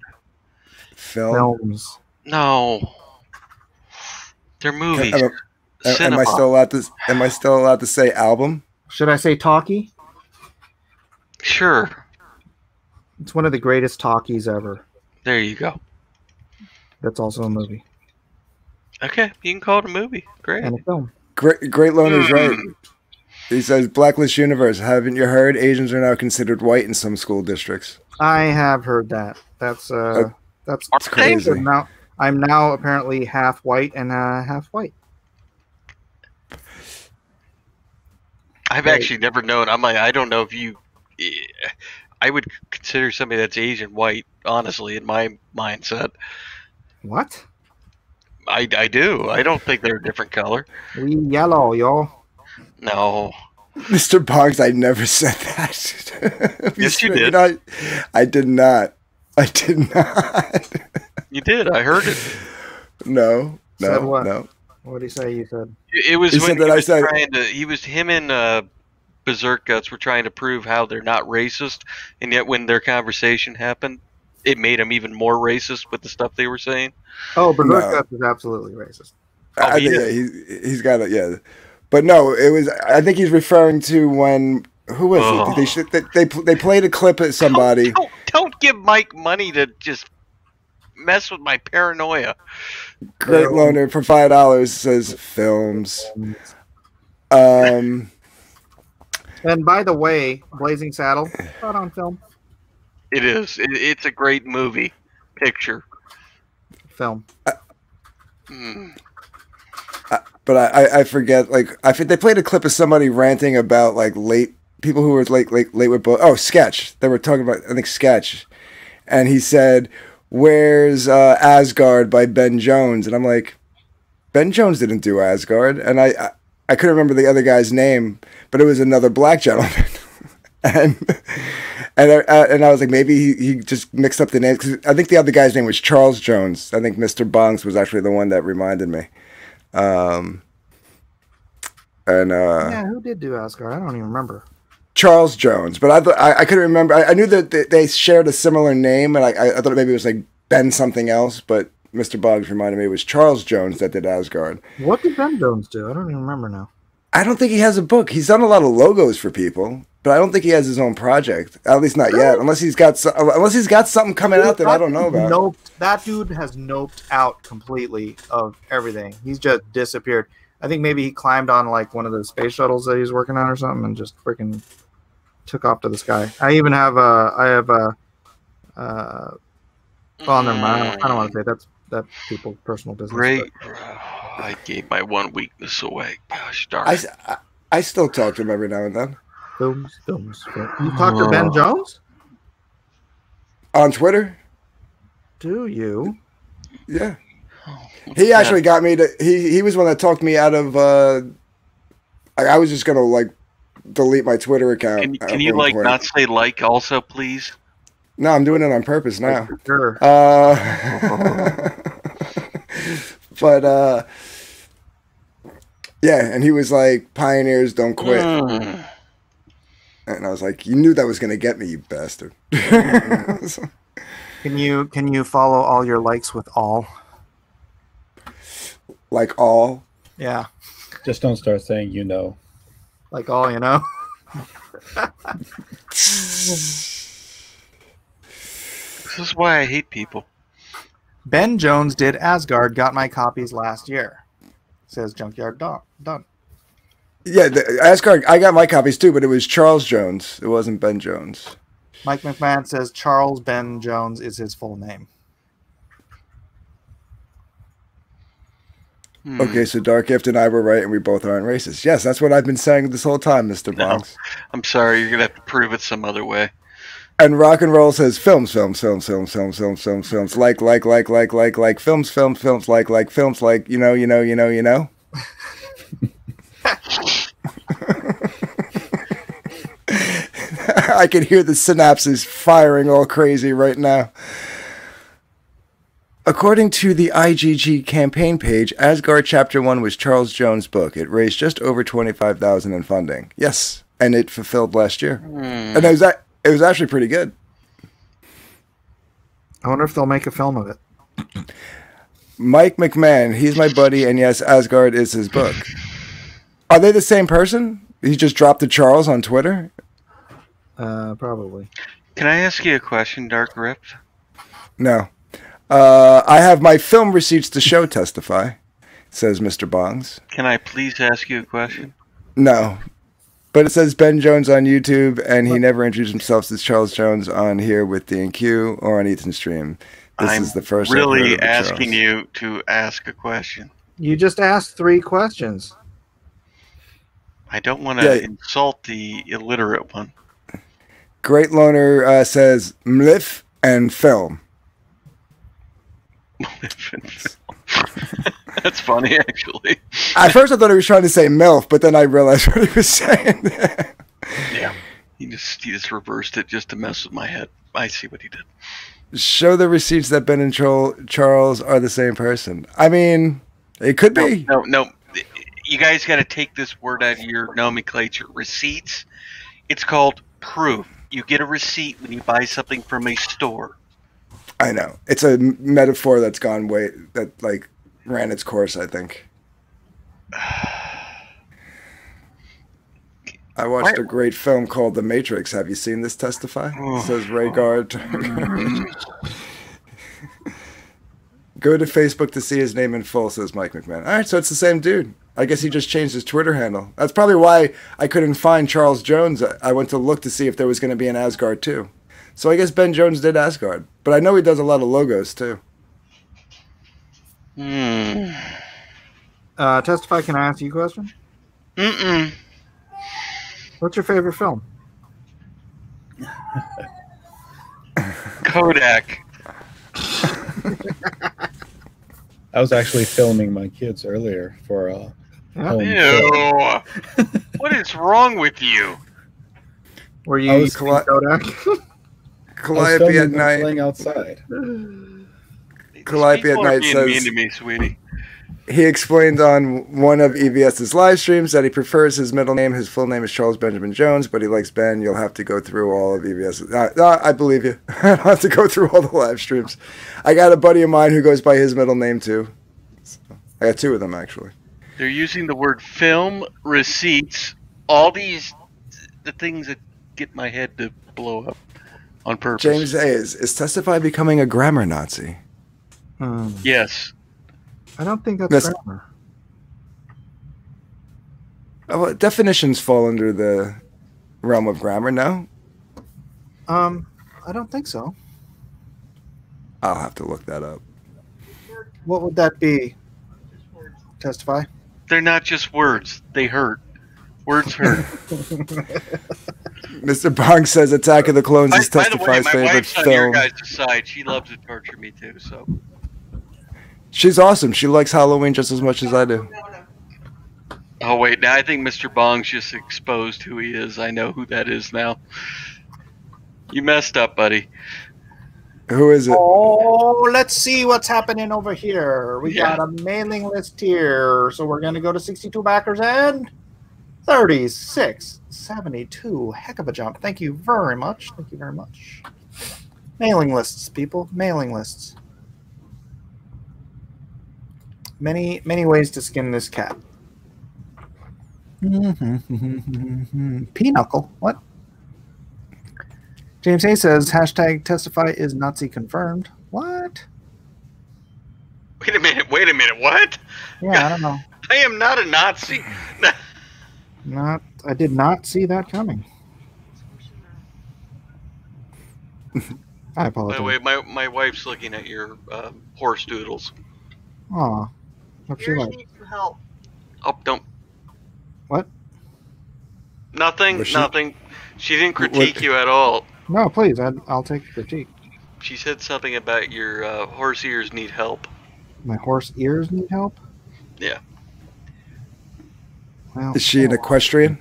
Films. No. They're movies. Am I still allowed to say album? Should I say talkie? Sure. It's one of the greatest talkies ever. There you go. That's also a movie. Okay, you can call it a movie. Great. And a film. Great Loner's right. He says, Blacklist Universe, haven't you heard? Asians are now considered white in some school districts. I have heard that. That's crazy. I'm now apparently half white and half white. I've actually never known. I'm like, I don't know if you. I would consider somebody that's Asian white, honestly, in my mindset. What? I do. I don't think they're a different color. We yellow, yo. No. Mr. Boggs, I never said that. Yes, you did. I did not. I did not. You did. I heard it. No. Said what? No. What did he say? You said it was he when said he that was I said trying to. He was him and Berserk Guts were trying to prove how they're not racist, and yet when their conversation happened, it made them even more racist with the stuff they were saying. Oh, Berserk Guts is absolutely racist. I think he's got it. Yeah, but no, it was. I think he's referring to when who was it? They played a clip at somebody. Don't give Mike money to just mess with my paranoia. Great Loner for $5 says films. And by the way, Blazing Saddle, not on film. It is. It's a great movie. Picture. Film. But I forget. Like I think they played a clip of somebody ranting about like people who were late with both. Oh, Sketch. They were talking about Sketch, and he said, "Where's Asgard by Ben Jones?" And I'm like, Ben Jones didn't do Asgard, and I couldn't remember the other guy's name, but it was another black gentleman, and I was like, maybe he just mixed up the names, because I think the other guy's name was Charles Jones. I think Mr. Bongs was actually the one that reminded me. Yeah, who did do Asgard? I don't even remember. Charles Jones, but I couldn't remember. I knew that they shared a similar name, and I thought maybe it was like Ben something else, but Mr. Boggs reminded me it was Charles Jones that did Asgard. What did Ben Jones do? I don't even remember now. I don't think he has a book. He's done a lot of logos for people, but I don't think he has his own project. At least not yet, unless he's got something coming out that I don't know about. That dude has noped out completely of everything. He's just disappeared. I think maybe he climbed on like one of the space shuttles that he's working on or something and just freaking took off to the sky. I even have well, never mind. I don't want to say that's people's personal business. Great. I gave my one weakness away. Gosh darn. I still talk to him every now and then. Films. You talk to Ben Jones? On Twitter? Do you? Yeah. He actually got me to. He was one that talked me out of. I was just gonna like delete my Twitter account. Can you like not say like also, please? No, I'm doing it on purpose now. Sure. But yeah, and he was like, "Pioneers don't quit," and I was like, "You knew that was gonna get me, you bastard." Can you follow all your likes with all? Like all? Yeah. Just don't start saying Like all, This is why I hate people. Ben Jones did Asgard, got my copies last year. Says Junkyard Done. Yeah, Asgard, I got my copies too, but it was Charles Jones. It wasn't Ben Jones. Mike McMahon says Charles Ben Jones is his full name. Okay, so Dark Gift and I were right, and we both aren't racist. Yes, that's what I've been saying this whole time, Mr. Bongs. No, I'm sorry, you're gonna have to prove it some other way. And Rock and Roll says films, like films, like films, like you know. I can hear the synapses firing all crazy right now. According to the IGG campaign page, Asgard Chapter 1 was Charles Jones' book. It raised just over $25,000 in funding. Yes, and it fulfilled last year. And it was actually pretty good. I wonder if they'll make a film of it. Mike McMahon, he's my buddy, and yes, Asgard is his book. Are they the same person? He just dropped the Charles on Twitter? Probably. Can I ask you a question, Dark Rip? No. I have my film receipts to show testify, says Mr. Bongs. Can I please ask you a question? No. But it says Ben Jones on YouTube, and he never introduced himself as Charles Jones on here with D&Q or on Ethan's stream. This is the first. Really asking you to ask a question. You just asked 3 questions. I don't want to insult the illiterate one. Great Loner says mlif and film. That's funny, actually. At first I thought he was trying to say MILF, but then I realized what he was saying. Yeah. He just reversed it just to mess with my head. I see what he did. Show the receipts that Ben and Charles are the same person. I mean, it could be. No. You guys got to take this word out of your nomenclature. Receipts, it's called proof. You get a receipt when you buy something from a store. I know. It's a metaphor that's gone ran its course, I think. I watched a great film called The Matrix. Have you seen this testify? Says Rhaegar. Go to Facebook to see his name in full, says Mike McMahon. All right, so it's the same dude. I guess he just changed his Twitter handle. That's probably why I couldn't find Charles Jones. I went to look to see if there was going to be an Asgard too. So I guess Ben Jones did Asgard. But I know he does a lot of logos too. Testify, can I ask you a question? What's your favorite film? Kodak. I was actually filming my kids earlier for home. Ew. What is wrong with you? Were you using Kodak? Calliope at night. Playing outside. Calliope at night says, mean to me, sweetie. He explained on one of EVS's live streams that he prefers his middle name. His full name is Charles Benjamin Jones, but he likes Ben. You'll have to go through all of EVS's. I believe you. I don't have to go through all the live streams. I got a buddy of mine who goes by his middle name too. So, I got 2 of them actually. They're using the word film, receipts, all the things that get my head to blow up on purpose. James A. Is Testify becoming a grammar Nazi? Yes. I don't think that's grammar. Well, definitions fall under the realm of grammar, no? I don't think so. I'll have to look that up. What would that be? Testify? They're not just words. They hurt. Words hurt. Mr. Bong says Attack of the Clones is Testify's favorite my wife's film. on your guys' side. She loves to torture me too, so... She's awesome. She likes Halloween just as much as I do. Oh, wait. Now I think Mr. Bong's just exposed who he is. I know who that is now. You messed up, buddy. Who is it? Oh, let's see what's happening over here. We got a mailing list here. So we're going to go to 62 backers and 36, 72. Heck of a jump. Thank you very much. Thank you very much. Mailing lists, people. Mailing lists. Many ways to skin this cat. Pinochle. What? James A says, hashtag testify is Nazi confirmed. What? Wait a minute. What? Yeah, I don't know. I am not a Nazi. I did not see that coming. I apologize. By the way, my wife's looking at your horse doodles. Aw. What's she like? Help. Oh, don't. What? Nothing. She didn't critique you at all. No, please. I'll take the critique. She said something about your horse ears need help. My horse ears need help? Yeah. Well, is she an equestrian?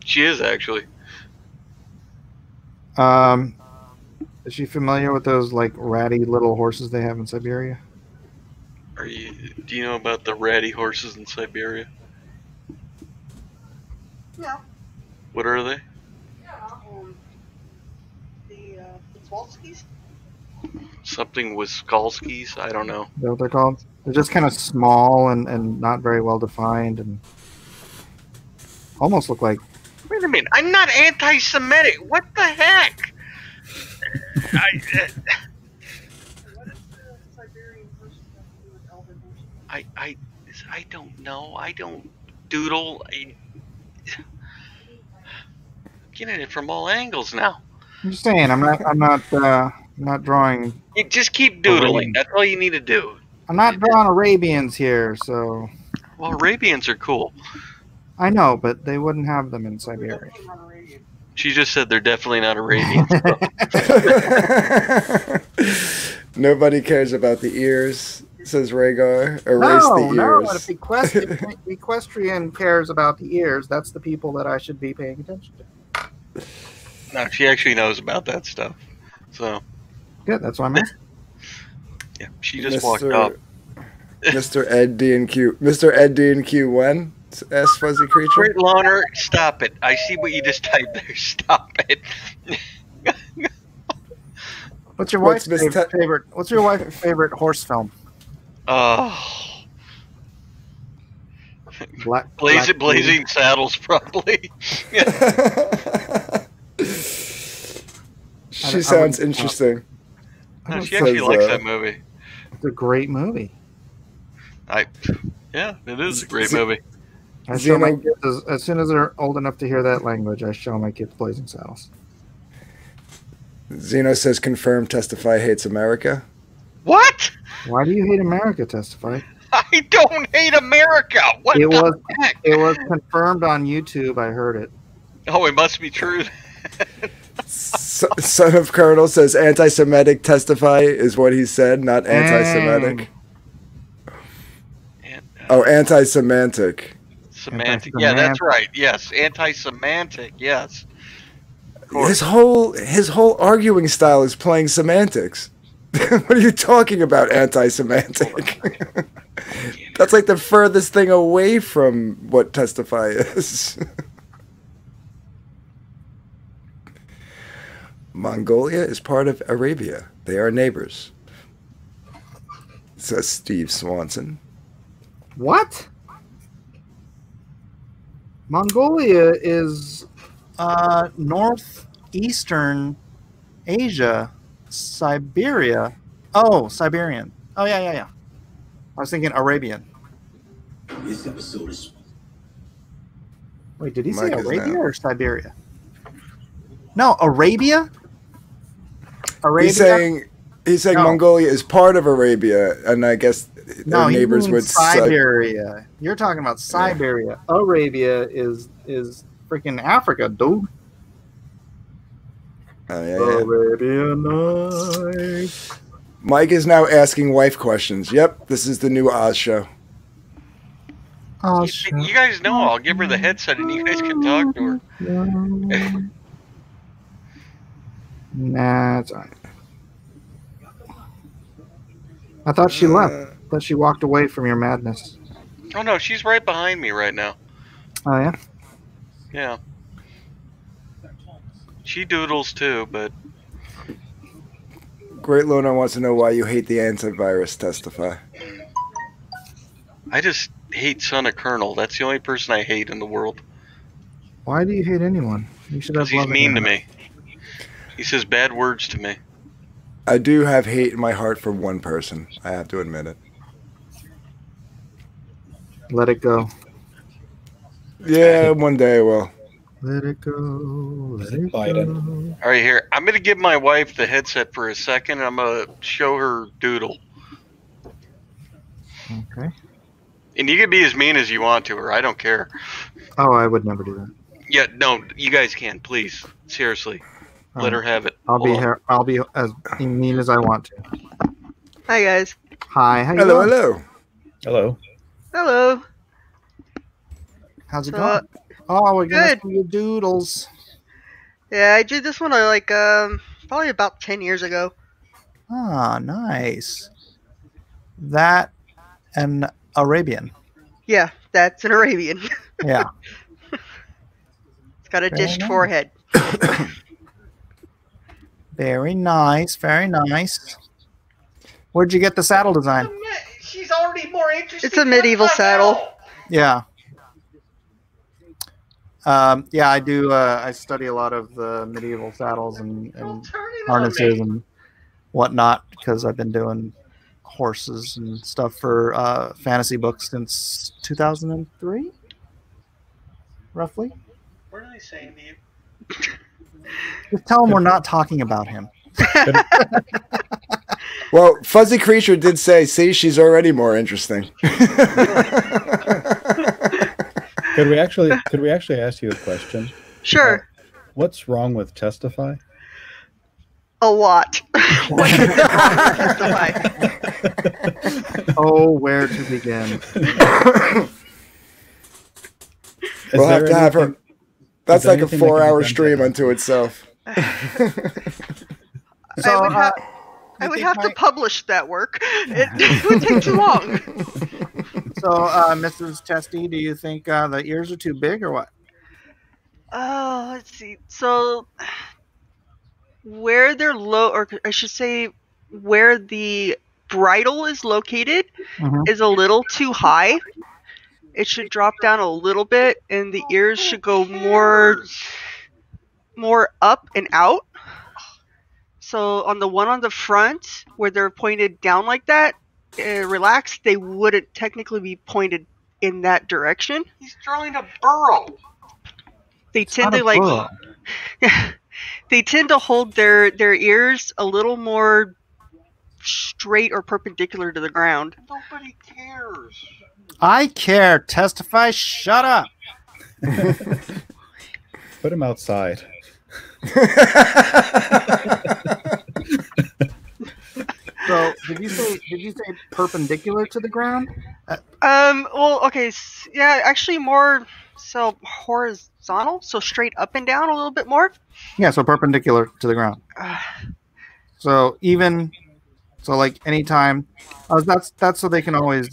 She is, actually. Is she familiar with those like ratty little horses they have in Siberia? Do you know about the ratty horses in Siberia? Yeah. What are they? The Swalskis? Something with Skalskis? I don't know. Is that what they're called? They're just kind of small and not very well defined and almost look like Wait a minute. I'm not anti-Semitic. What the heck? I don't know. I don't doodle. I'm getting it from all angles now. I'm just saying, I'm not drawing. You just keep doodling. That's all you need to do. I'm not drawing Arabians here, so. Well, Arabians are cool. I know, but they wouldn't have them in Siberia. She just said they're definitely not Arabians. Nobody cares about the ears, says Rhaegar. Erase the ears. No, but if Equestrian cares about the ears, that's the people that I should be paying attention to. No, she actually knows about that stuff. So. Good, that's why I'm asking. Yeah, she just walked up. Mr. Ed D&Q. Mr. Ed D&Q when? Asks Fuzzy Creature. Great Loner, stop it. I see what you just typed there. Stop it. What's your wife's favorite? What's your wife's favorite horse film? Blazing Saddles, probably. She sounds interesting. No, she actually likes that movie. It's a great movie. Yeah, it is a great movie. I show my kids, as soon as they're old enough to hear that language, I show my kids Blazing Saddles. Zeno says, confirm, Testify hates America. What? Why do you hate America, Testify? I don't hate America. What the heck? It was confirmed on YouTube. I heard it. Oh, it must be true. Son of Colonel says, anti-Semitic Testify is what he said, not anti-Semitic. Oh, anti-semantic. Semantic. Yeah, that's right. Yes, anti-semantic. Yes. His whole arguing style is playing semantics. What are you talking about, anti-semantic? That's like the furthest thing away from what Testify is. Mongolia is part of Arabia. They are neighbors, says Steve Swanson. What? Mongolia is northeastern Asia, Siberia. Oh, Siberian. Oh, yeah. I was thinking Arabian. This episode is... Wait, did he say Arabia or Siberia? No, Arabia? Arabia? He's saying no. Mongolia is part of Arabia, and I guess their neighbors would Siberia. You're talking about Siberia. Yeah. Arabia is freaking Africa, dude. Oh, yeah. Arabian Nights. Mike is now asking questions. Yep, this is the new Oz show. You guys know I'll give her the headset and you guys can talk to her. Nah, it's all right. I thought she left. I thought she walked away from your madness. Oh no, she's right behind me right now. Oh yeah? Yeah. She doodles too, but... Great Loner wants to know why you hate the antivirus, Testify. I just hate Son of Colonel. That's the only person I hate in the world. Why do you hate anyone? You should have. Because he's mean to me. He says bad words to me. I do have hate in my heart for one person. I have to admit it. Let it go. Yeah, one day I will. Let it go. Let it go. All right, here. I'm going to give my wife the headset for a second. I'm going to show her doodle. Okay. And you can be as mean as you want to her. I don't care. Oh, I would never do that. Yeah, no, you guys can, please. Seriously. Let her have it. I'll be as mean as I want to. Hi, guys. Hi. How you doing? Hello. Hello. How's it going? Oh, we're gonna see your doodles. Yeah, I did this one like probably about 10 years ago. Ah, nice. That and Arabian. Yeah, that's an Arabian. Yeah. It's got a dished forehead. Very nice. Very nice. Where'd you get the saddle design? She's already more interested. It's a medieval saddle. Yeah. Yeah, I do. I study a lot of the medieval saddles and harnesses and whatnot because I've been doing horses and stuff for fantasy books since 2003, roughly. What are they saying to you? Just tell him we're not talking about him. Well, Fuzzy Creature did say, "See, she's already more interesting." Could we actually ask you a question? Sure. What's wrong with Testify? A lot. Oh, where to begin? We'll have to have her. That's like a 4-hour stream unto itself. So, I would have to publish that work. It would take too long. So, Mrs. Testy, do you think the ears are too big or what? Let's see. So, where they're low, or I should say, where the bridle is located is a little too high. It should drop down a little bit, and the ears should go more up and out. So on the one on the front, where they're pointed down like that, relaxed, they wouldn't technically be pointed in that direction. He's throwing a burrow. They tend to they tend to hold their ears a little more straight or perpendicular to the ground. Nobody cares. I care. Testify. Shut up. Put him outside. So, did you say perpendicular to the ground? Well, okay, yeah, actually more so horizontal, so straight up and down a little bit more. Yeah, so perpendicular to the ground. So like anytime, that's so they can always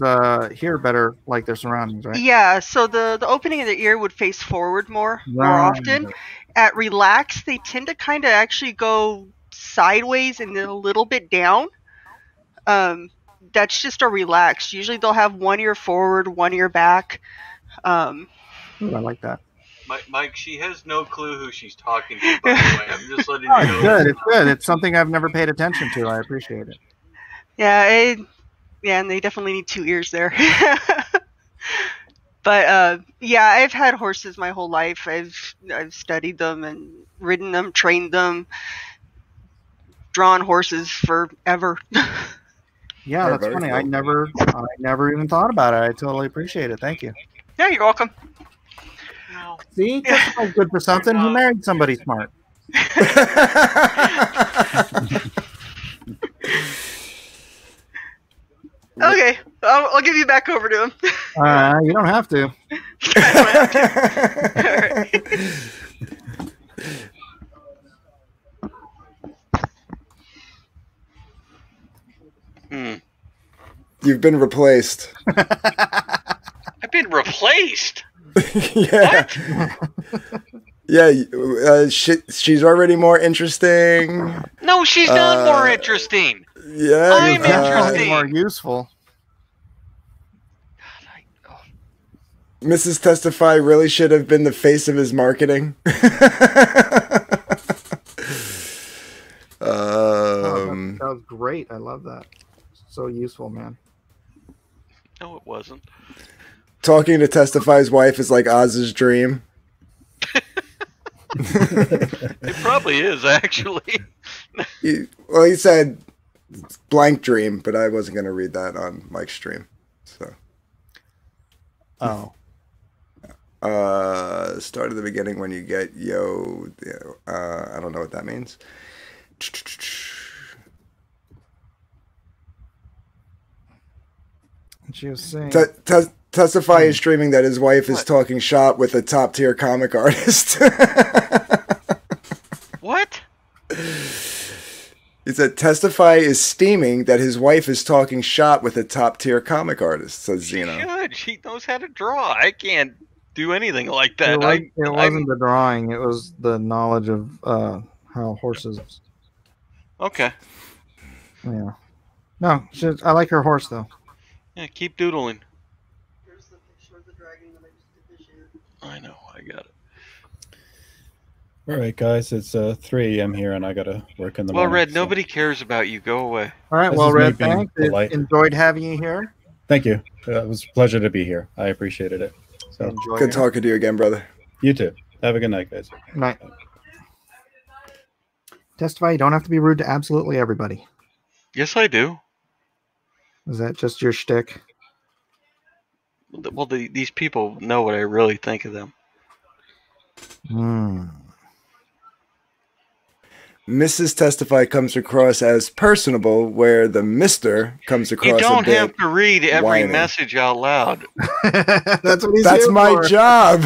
hear better, like their surroundings, right? Yeah, so the opening of the ear would face forward more often. At relax, they tend to kind of actually go sideways and then a little bit down. That's just a relaxed. Usually they'll have one ear forward, one ear back. Ooh, I like that. Mike, she has no clue who she's talking to, by the way. I'm just letting you know. Good, it's good. It's something I've never paid attention to. I appreciate it. Yeah, and they definitely need 2 ears there. But yeah, I've had horses my whole life. I've studied them and ridden them, trained them, drawn horses forever. Yeah, that's funny. I never even thought about it. I totally appreciate it. Thank you. Yeah, you're welcome. No. See, that's good for something. He married somebody smart. Okay, I'll give you back over to him. You don't have to. You've been replaced. I've been replaced? Yeah. Yeah, she's already more interesting. No, she's not more interesting. Yeah, I'm interesting. More useful. Mrs. Testify really should have been the face of his marketing. That was great. I love that. So useful, man. No, it wasn't. Talking to Testify's wife is like Oz's dream. It probably is, actually. He said blank dream, but I wasn't going to read that on Mike's stream. So. Oh. Start at the beginning when you get I don't know what that means. She was saying. Testify is streaming that his wife is talking shop with a top tier comic artist. What? He said Testify is steaming that his wife is talking shop with a top tier comic artist, says Zeno. She knows how to draw. I can't do anything like that. It wasn't the drawing, it was the knowledge of how horses. Okay. Yeah. No, I like her horse though. Yeah, keep doodling. I know, I got it. All right, guys, it's 3 a.m. here, and I gotta work in the Well, morning. Red, nobody cares about you. Go away. All right. This Well, is me Red, being thanks. polite. Enjoyed having you here. Thank you. It was a pleasure to be here. I appreciated it. So Good talking to you again, brother. You too. Have a good night, guys. Night. Testify. You don't have to be rude to absolutely everybody. Yes, I do. Is that just your shtick? Well, these people know what I really think of them. Mrs. Testify comes across as personable, where the Mr. comes across You don't a bit have to read every whiny. message out loud. That's what he's That's here my for. job.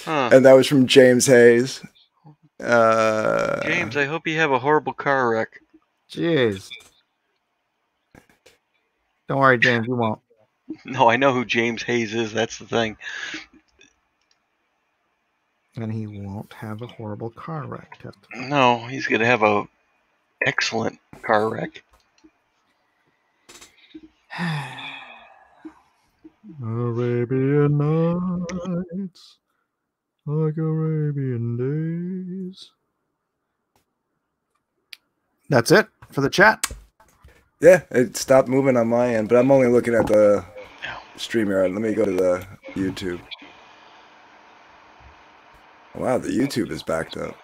Huh. And that was from James Hayes. James, I hope you have a horrible car wreck. Jeez. Don't worry, James. You won't. No, I know who James Hayes is. That's the thing. And he won't have a horrible car wreck. Testify. No, he's gonna have a excellent car wreck. Arabian Nights, like Arabian days. That's it for the chat. Yeah, it stopped moving on my end, but I'm only looking at the StreamYard. Let me go to the YouTube. Wow, the YouTube is backed up.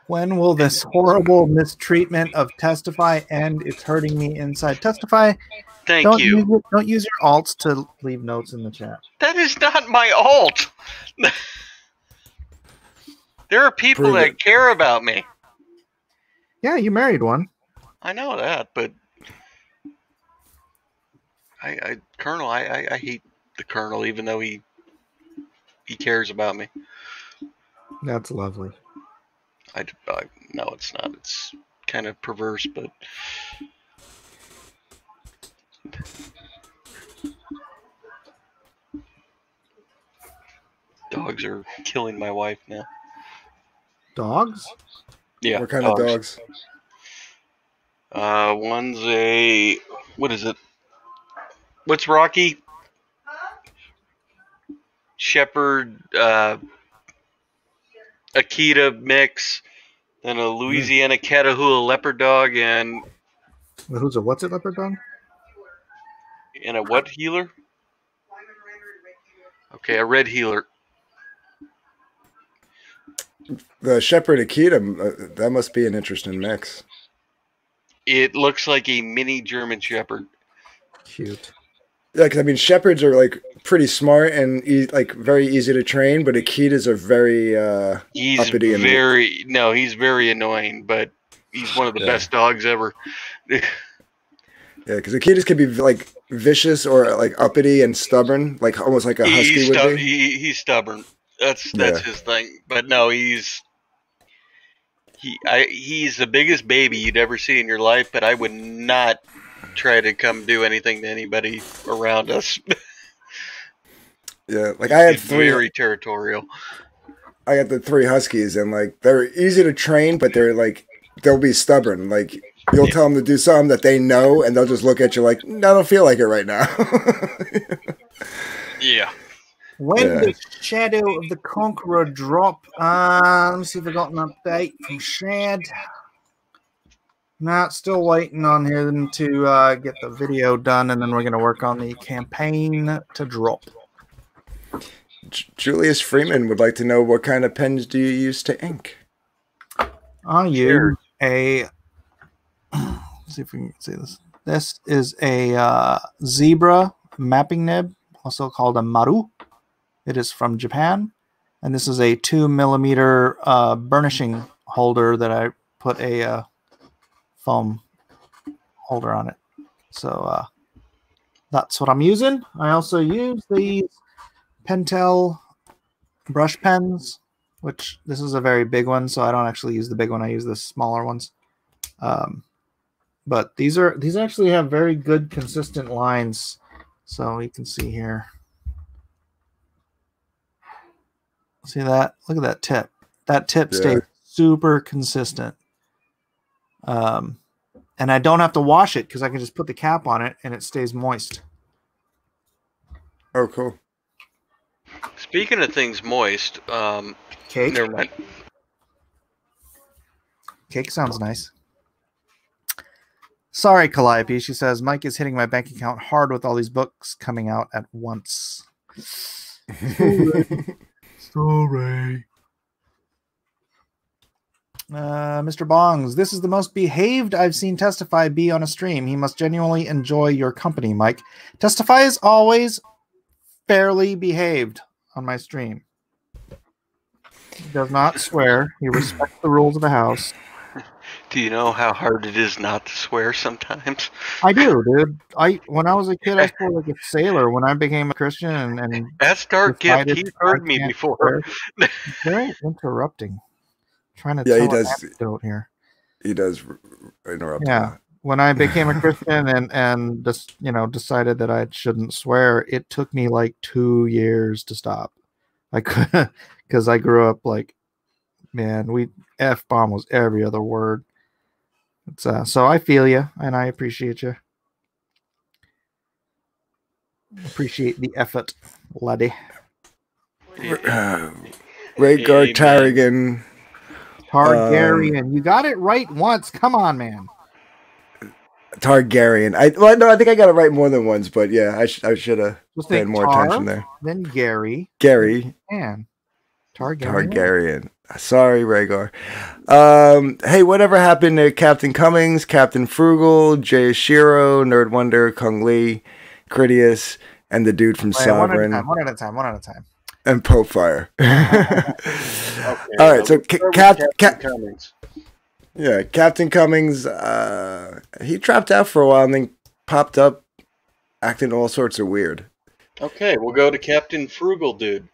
When will this horrible mistreatment of Testify end? It's hurting me inside. Testify. Thank don't you. Don't use your alts to leave notes in the chat. That is not my alt. There are people Prove that it. care about me. Yeah, you married one. I know that, but Colonel, I hate the Colonel, even though he cares about me. That's lovely. No, it's not. It's kind of perverse, but dogs are killing my wife now. Dogs? Yeah. What kind of dogs? One's a, what is it? What's Rocky? Shepherd, Akita mix, then a Louisiana Catahoula leopard dog, and Who's a what's it leopard dog? a what healer? Okay, a red healer. The Shepherd Akita, that must be an interesting mix. It looks like a mini German Shepherd. Cute. Yeah, because I mean, Shepherds are like pretty smart and like very easy to train, but Akitas are very He's uppity and he's very annoying, but he's one of the best dogs ever. yeah, because Akitas can be like vicious or like uppity and stubborn, like almost like a husky would be. He's stubborn. That's Yeah. his thing. But no, he's the biggest baby you'd ever see in your life. But I would not try to come do anything to anybody around us. Yeah, like I had He's three. very territorial. I got the 3 huskies, and like they're easy to train, but they'll be stubborn. Like you'll tell them to do something that they know, and they'll just look at you like, "No, I don't feel like it right now." Yeah. When Yeah. does Shadow of the Conqueror drop? Let me see if I got an update from Shad. No, still waiting on him to get the video done, and then we're going to work on the campaign to drop. Julius Freeman would like to know, what kind of pens do you use to ink? I use a. Let's see if we can see this. This is a zebra mapping nib, also called a Maru. It is from Japan, and this is a 2mm burnishing holder that I put a foam holder on it. So that's what I'm using. I also use these Pentel brush pens, which this is a very big one, so I don't actually use the big one. I use the smaller ones. But these actually have very good consistent lines. So you can see here. See that? Look at that tip. That tip stays super consistent. And I don't have to wash it because I can just put the cap on it and it stays moist. Oh, cool. Speaking of things moist, Cake? Never mind. Cake sounds nice. Sorry, Calliope. She says, Mike is hitting my bank account hard with all these books coming out at once. Sorry. Mr. Bongs, this is the most behaved I've seen Testify be on a stream. He must genuinely enjoy your company, Mike. Testify is always fairly behaved on my stream. He does not swear. He respects the rules of the house. Do you know how hard it is not to swear sometimes? I do, dude. When I was a kid, I swore like a sailor. When I became a Christian and that's Dark Gift. He's heard me before. Very interrupting. Trying to he tell does. an anecdote here. He does interrupt. Yeah. When I became a Christian and just decided that I shouldn't swear, it took me like 2 years to stop. I could because I grew up like, man, F-bomb was every other word. It's so I feel you and I appreciate you. Appreciate the effort, laddie. Rhaegar Targaryen. Targaryen. You got it right once. Come on, man. Targaryen. I think I got it right more than once, but yeah, I should have paid more attention there. Then Gary. And Targaryen. Targaryen. Sorry, Rhaegar. Hey, whatever happened to Captain Cummings, Captain Frugal, Jay Shiro, Nerd Wonder, Kung Lee, Critias, and the dude from Sovereign? One at a time. And Pope Fire. Okay, all right, so Captain Cummings. Yeah, Captain Cummings, he dropped out for a while and then popped up acting all sorts of weird. Okay, we'll go to Captain Frugal Dude.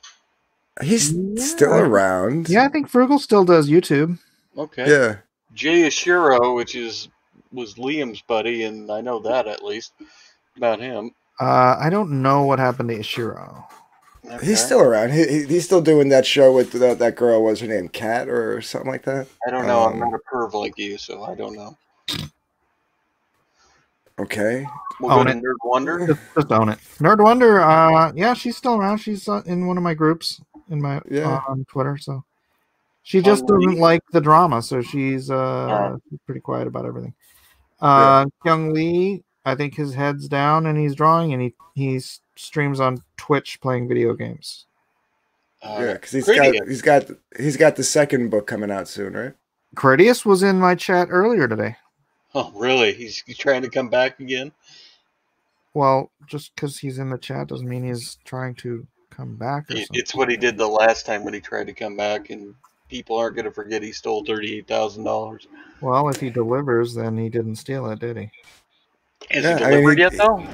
He's still around. Yeah, I think Frugal still does YouTube. Okay. Yeah. Jay Ashiro, which was Liam's buddy, and I know that at least about him. I don't know what happened to Ishiro. Okay. He's still around. He's still doing that show with that girl. What's her name? Kat or something like that? I don't know. I'm not a perv like you, so I don't know. Okay. We'll go to Nerd Wonder. Just own it. Nerd Wonder. Yeah, she's still around. She's in one of my groups on Twitter. So she just doesn't like the drama. So she's pretty quiet about everything. Kyung Lee, I think his head's down and he's drawing and he streams on Twitch playing video games. Yeah, because he's got the second book coming out soon, right? Critias was in my chat earlier today. Oh, really? He's trying to come back again? Well, just because he's in the chat doesn't mean he's trying to come back. It's what he did the last time when he tried to come back, and people aren't going to forget he stole $38,000. Well, if he delivers, then he didn't steal it, did he? Has he delivered yet, though?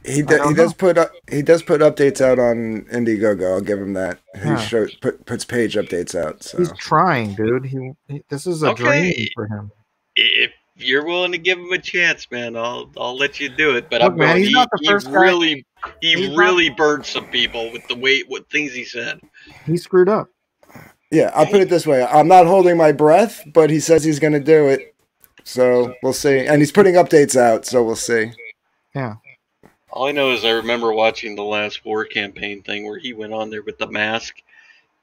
He does put updates out on Indiegogo. I'll give him that. He puts page updates out. So he's trying, dude. This is a dream for him. If you're willing to give him a chance, man, I'll let you do it. But Look, man, he's not the first guy. He really burned some people with what things he said. He screwed up. Yeah, I'll put it this way. I'm not holding my breath, but he says he's going to do it. So we'll see. And he's putting updates out, so we'll see. Yeah. All I know is I remember watching the last war campaign thing where he went on there with the mask,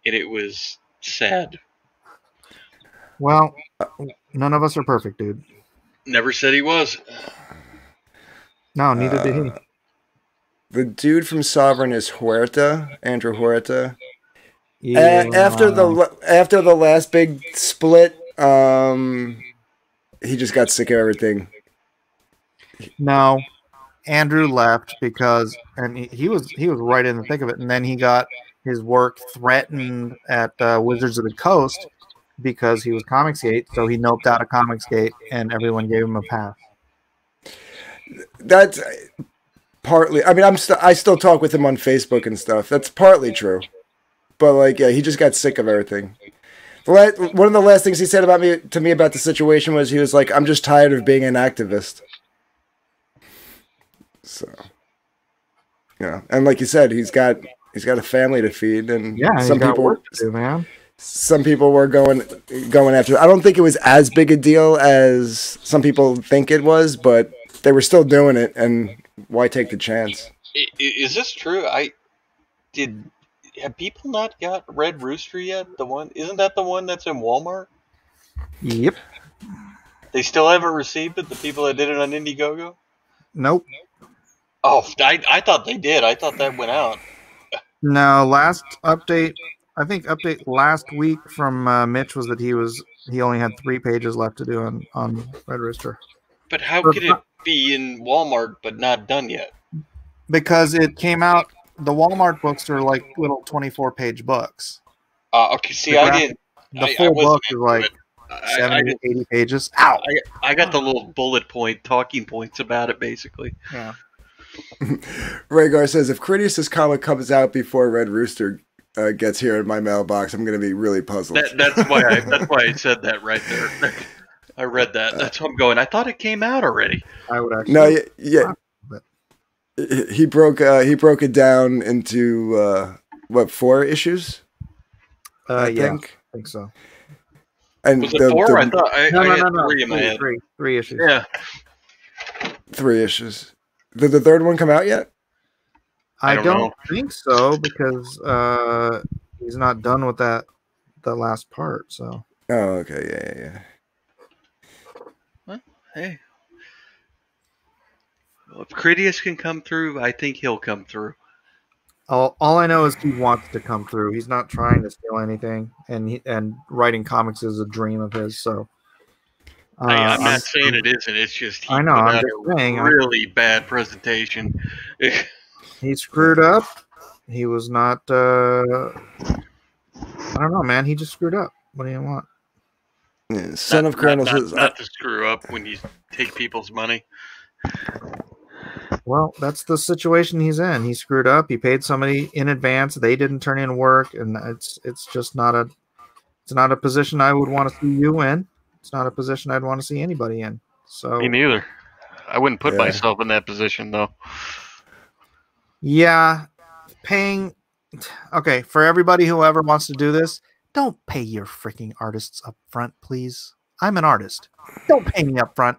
and it was sad. Well, none of us are perfect, dude. Never said he was. No, neither did he. The dude from Sovereign is Huerta, Andrew Huerta. Yeah. After the last big split, he just got sick of everything. No, Andrew left because, and he was right in the thick of it, and then he got his work threatened at Wizards of the Coast because he was Comicsgate, so he noped out of Comicsgate, and everyone gave him a pass. That's partly. I mean, I still talk with him on Facebook and stuff. That's partly true, but like, yeah, he just got sick of everything. One of the last things he said to me about the situation was he was like, "I'm just tired of being an activist." So, yeah, and like you said, he's got a family to feed, and some people work to do, man. Some people were going after it. I don't think it was as big a deal as some people think it was, but they were still doing it, and why take the chance? Is this true? have people not got Red Rooster yet? Isn't that the one that's in Walmart? Yep. They still haven't received it. The people that did it on Indiegogo. Nope. Oh, I thought they did. I thought that went out. No, last update. I think update last week from Mitch was that he only had 3 pages left to do on Red Rooster. But how could it be in Walmart but not done yet? Because it came out. The Walmart books are like little 24-page books. Okay, see, I didn't. The full book is like 70 to 80 pages. Ow! I got the little talking points about it, basically. Yeah. Rhaegar says, if Critias' comic comes out before Red Rooster gets here in my mailbox, I'm going to be really puzzled. That's why I said that right there. I read that. That's what I'm going. I thought it came out already. I would actually. No, yeah. He broke it down into 4 issues? I think so. And was it 4? I thought I had no. 3 in my head. 3 issues. Yeah. 3 issues. Did the 3rd one come out yet? I don't think so, because he's not done with the last part. So. Oh, okay, yeah. Well, hey. Well, if Critias can come through, I think he'll come through. All I know is he wants to come through. He's not trying to steal anything, and writing comics is a dream of his. So I'm not saying it isn't. It's just he I know. put I'm out just a saying. really bad presentation. He screwed up. He was not. I don't know, man. He just screwed up. What do you want? Yeah, Son of Colonel says not to screw up when you take people's money. Well, that's the situation he's in. He screwed up. He paid somebody in advance. They didn't turn in work, and it's just not a position I would want to see you in. It's not a position I'd want to see anybody in. So Me neither. I wouldn't put myself in that position though. Yeah, paying. Okay, for everybody who ever wants to do this, don't pay your freaking artists up front, please. I'm an artist. Don't pay me up front.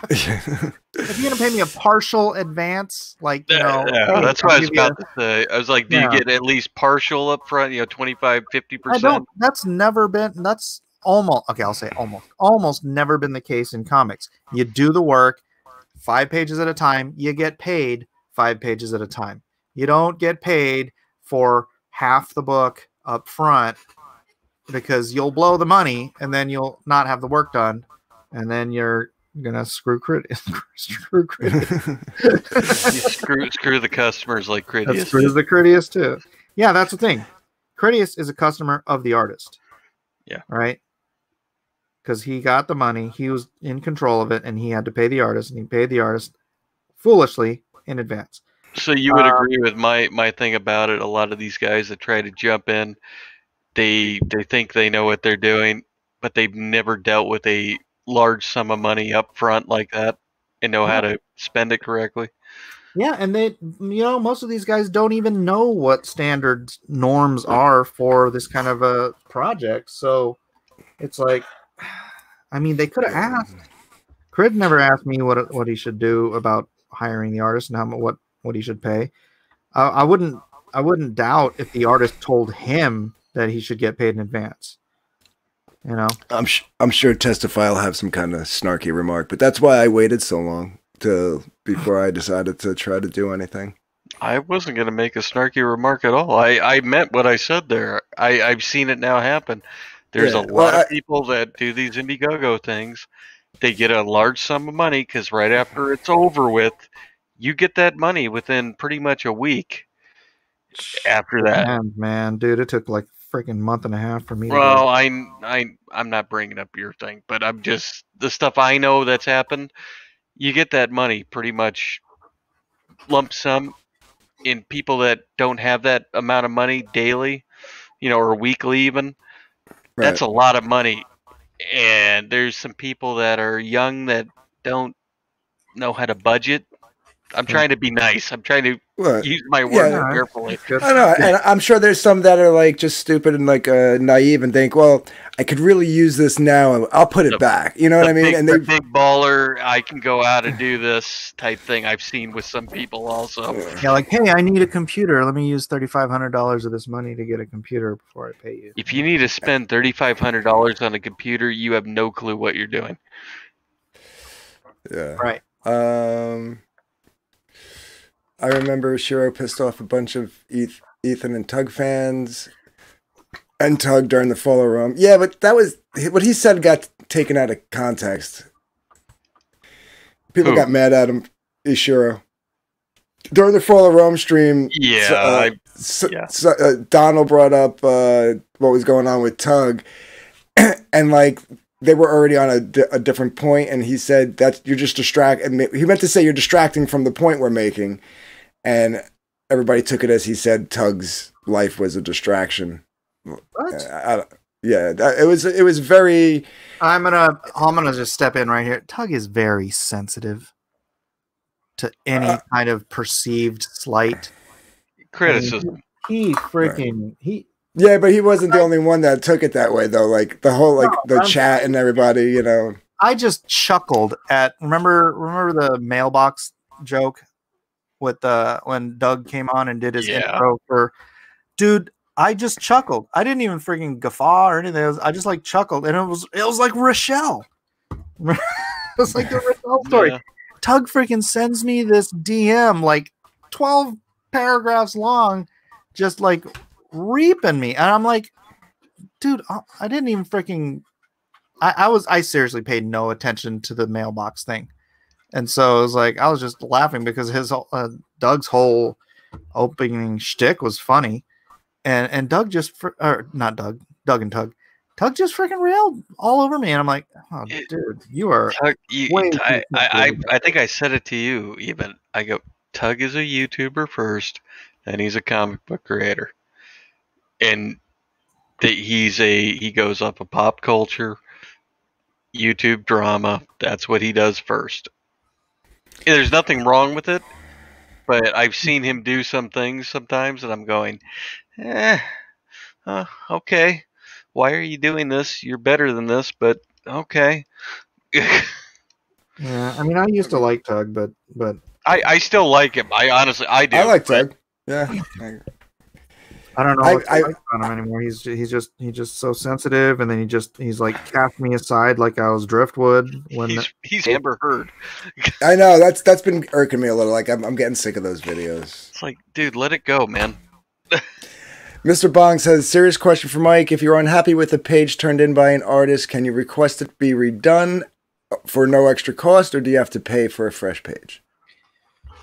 If you're gonna pay me a partial advance, like that's what I was about to say. I was like, do you get at least partial up front? 25, 50%. I don't. That's never been. That's almost okay. I'll say almost never been the case in comics. You do the work, 5 pages at a time. You get paid 5 pages at a time. You don't get paid for half the book up front because you'll blow the money and then you'll not have the work done, and then you're gonna screw Critias. Screw the customers like Critias. That screws the Critias too. Yeah, that's the thing. Critias is a customer of the artist. Yeah. Right. Because he got the money, he was in control of it, and he had to pay the artist, and he paid the artist foolishly in advance. So you would agree with my thing about it? A lot of these guys that try to jump in, they think they know what they're doing, but they've never dealt with a large sum of money up front like that and know how to spend it correctly. Yeah, and they, most of these guys don't even know what standard norms are for this kind of a project. So it's like, I mean, they could have asked. Crid never asked me what he should do about hiring the artist and what he should pay. I wouldn't doubt if the artist told him that he should get paid in advance. I'm sure Testify will have some kind of snarky remark, but that's why I waited so long before I decided to try to do anything. I wasn't going to make a snarky remark at all. I meant what I said there. I've seen it now happen. There's a lot of people that do these Indiegogo things. They get a large sum of money because right after it's over with, you get that money within pretty much a week. After that, man, dude, it took like freaking month and a half for me. Well, I'm not bringing up your thing, but I'm just the stuff I know that's happened. You get that money pretty much lump sum in people that don't have that amount of money daily, or weekly even. Right. That's a lot of money. And there's some people that are young that don't know how to budget I'm trying to be nice. I'm trying to use my words carefully. I know, and I'm sure there's some that are like just stupid and like naive and think, well, I could really use this now. I'll put it back. You know what I mean? And the big baller, I can go out and do this type thing. I've seen with some people also. Yeah, like, hey, I need a computer. Let me use $3,500 of this money to get a computer before I pay you. If you need to spend $3,500 on a computer, you have no clue what you're doing. Yeah. Right. I remember Shiro pissed off a bunch of Ethan and Tug fans and Tug during the Fall of Rome. Yeah, but that was what he said got taken out of context. People got mad at him, Ishiro. During the Fall of Rome stream, Donald brought up what was going on with Tug, and like they were already on a different point, and he said that you're just distracted. He meant to say you're distracting from the point we're making, and everybody took it as he said Tug's life was a distraction. What? It was very. I'm gonna just step in right here. Tug is very sensitive to any kind of perceived slight criticism. Yeah, but he wasn't the only one that took it that way, though. Like the whole, the chat and everybody, you know. I just chuckled at remember the mailbox joke with when Doug came on and did his intro for, dude. I just chuckled. I didn't even freaking guffaw or anything. I just like chuckled, and it was like Rochelle. It was like the Rochelle story. Yeah. Tug freaking sends me this DM like 12 paragraphs long, just like reaping me, and I'm like, dude, I didn't even freaking. I seriously paid no attention to the mailbox thing, and so it was like I was just laughing because his Doug's whole opening shtick was funny. And Doug just, not Doug, Doug and Tug. Tug just freaking railed all over me. And I'm like, oh, dude, you are way I think I said it to you even. I go, Tug is a YouTuber first, and he's a comic book creator. And he goes up a pop culture, YouTube drama. That's what he does first. And there's nothing wrong with it, but I've seen him do some things sometimes, and I'm going, okay. Why are you doing this? You're better than this, but okay. Yeah, I mean, I used to like Tug, but I still like him. I honestly, I do. I like Tug. Yeah. I don't know what I like about him anymore. He's just so sensitive, and then he's like cast me aside like I was driftwood when he's Amber Heard. I know that's been irking me a little. Like I'm getting sick of those videos. It's like, dude, let it go, man. Mr. Bong says, serious question for Mike. If you're unhappy with a page turned in by an artist, can you request it be redone for no extra cost, or do you have to pay for a fresh page?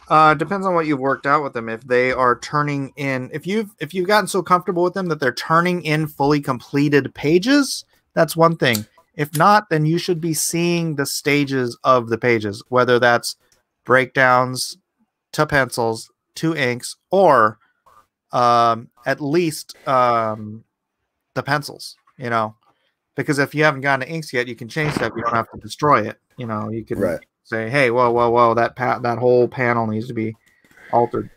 Depends on what you've worked out with them. If they are turning in, if you've gotten so comfortable with them that they're turning in fully completed pages, that's one thing. If not, then you should be seeing the stages of the pages, whether that's breakdowns to pencils to inks, or at least the pencils, you know, because if you haven't gotten to inks yet, you can change that. You don't have to destroy it. You know, you could say, hey, whoa, that whole panel needs to be altered.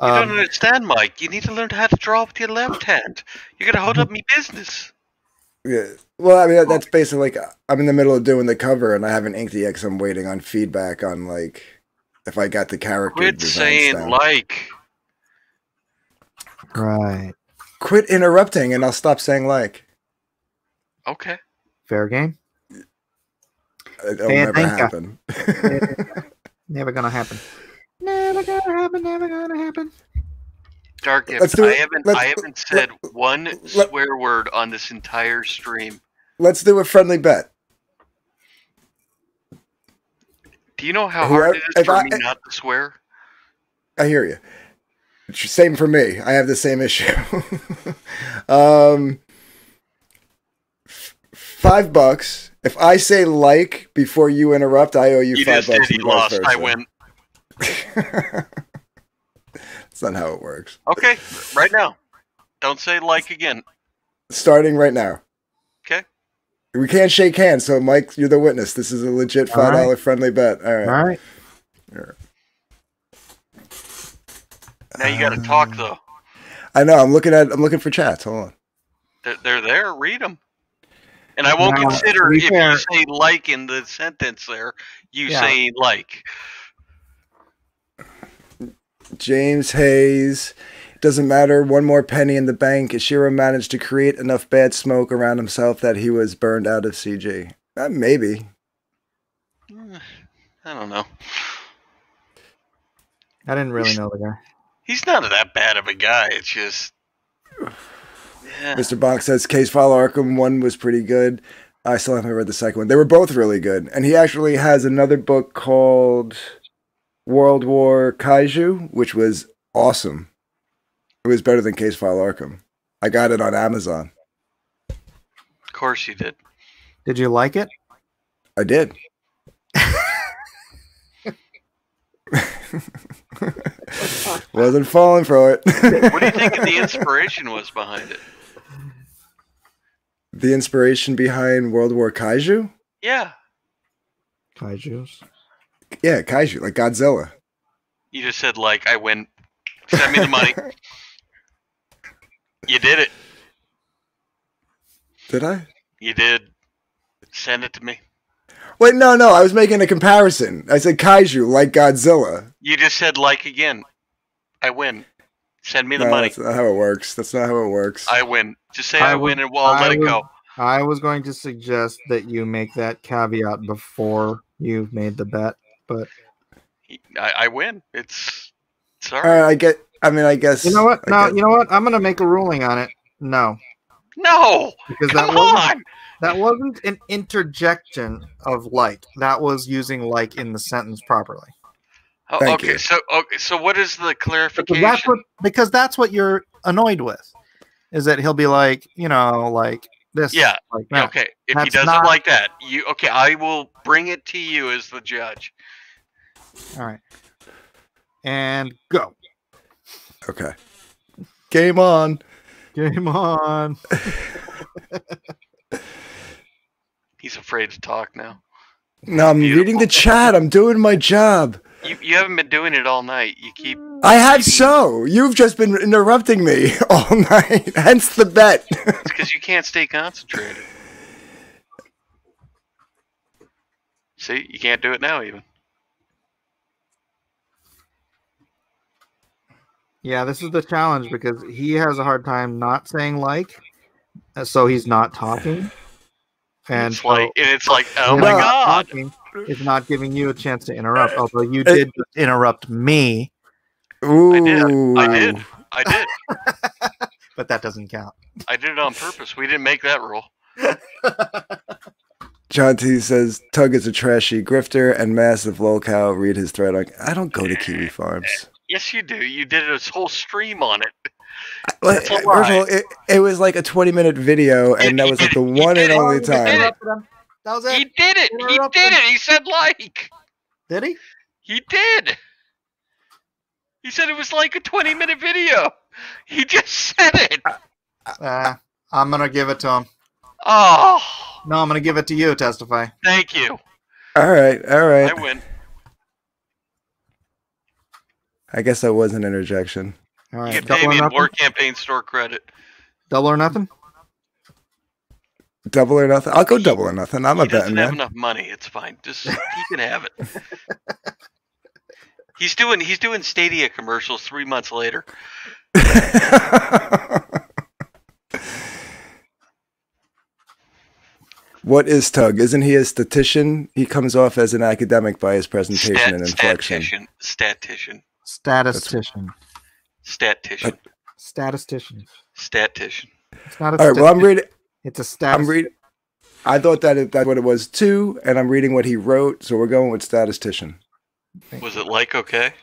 You don't understand, Mike. You need to learn how to draw with your left hand. You're gonna hold up me business. Yeah. Well, I mean, that's basically like I'm in the middle of doing the cover and I haven't inked it yet because I'm waiting on feedback on like if I got the character. Quit saying down. Like. Right. Quit interrupting and I'll stop saying like. Okay. Fair game. It'll never happen. Never gonna happen. Never gonna happen. Dark Gift, I haven't said one swear word on this entire stream. Let's do a friendly bet. Do you know how hard it is for me not to swear? I hear you. Same for me. I have the same issue. $5. If I say like before you interrupt, I owe you $5. You just did. You lost. I win. That's not how it works. Okay, right now. Don't say like again. Starting right now. Okay. We can't shake hands, so Mike, you're the witness. This is a legit $5 friendly bet. All right. All right. Now you got to talk though. I know. I'm looking for chats. Hold on. They're there. Read them. And I won't consider if you say like in the sentence there, you say like. James Hayes. Doesn't matter. One more penny in the bank. Ishiro managed to create enough bad smoke around himself that he was burned out of CG. Maybe. I don't know. I didn't really know the guy. He's not that bad of a guy. It's just. Yeah. Mr. Bonk says Case File Arkham 1 was pretty good. I still haven't read the second one. They were both really good. And he actually has another book called World War Kaiju, which was awesome. It was better than Case File Arkham. I got it on Amazon. Of course you did. Did you like it? I did. Wasn't falling for it. What do you think the inspiration was behind it? The inspiration behind World War Kaiju? Yeah. Kaijus? Yeah, Kaiju, like Godzilla. You just said, like, I win. Send me the money. You did it. Did I? You did. Send it to me. Wait, no. I was making a comparison. I said Kaiju, like Godzilla. You just said, like, again. I win. Send me the money. That's not how it works. I win. Just say I win and we'll let it go. I was going to suggest that you make that caveat before you've made the bet, but I win. It's sorry. I guess. You know what? You know what? I'm going to make a ruling on it. No. Because that wasn't an interjection of like. That was using like in the sentence properly. Okay, so what is the clarification? Because that's what you're annoyed with, is that he'll be like, like this. Yeah. Like that. Okay. If he does it like that, I will bring it to you as the judge. All right. And go. Okay. Game on. Game on. He's afraid to talk now. No, I'm reading the chat. I'm doing my job. You haven't been doing it all night. You keep. I have so. You've just been interrupting me all night. Hence the bet. It's because you can't stay concentrated. See, you can't do it now even. Yeah, this is the challenge because he has a hard time not saying like, so he's not talking. And it's like, oh my god, it's not giving you a chance to interrupt. Although you did interrupt me. Ooh. I did. But that doesn't count. I did it on purpose. We didn't make that rule. John T says Tug is a trashy grifter and massive lolcow. Read his thread. I don't go to Kiwi Farms. Yes, you do. You did a whole stream on it. First of all, it was like a 20-minute video, and that was like the one and only time. That was it. He did it. He did it. He said like. Did he? He did. He said it was like a 20-minute video. He just said it. I'm going to give it to him. Oh. No, I'm going to give it to you, Testify. Thank you. All right. I win. I guess that was an interjection. All right. You can pay me in War Campaign store credit. Double or nothing? Double or nothing? I'll go double or nothing. I'm a betting man. He doesn't have enough money. It's fine. Just he can have it. He's doing Stadia commercials 3 months later. What is Tug? Isn't he a statistician? He comes off as an academic by his presentation and inflection. Statistician. It's not a all right, well, I'm reading. It's a status. I'm reading. I thought that's what it was too, and I'm reading what he wrote, so we're going with statistician. Was it like okay?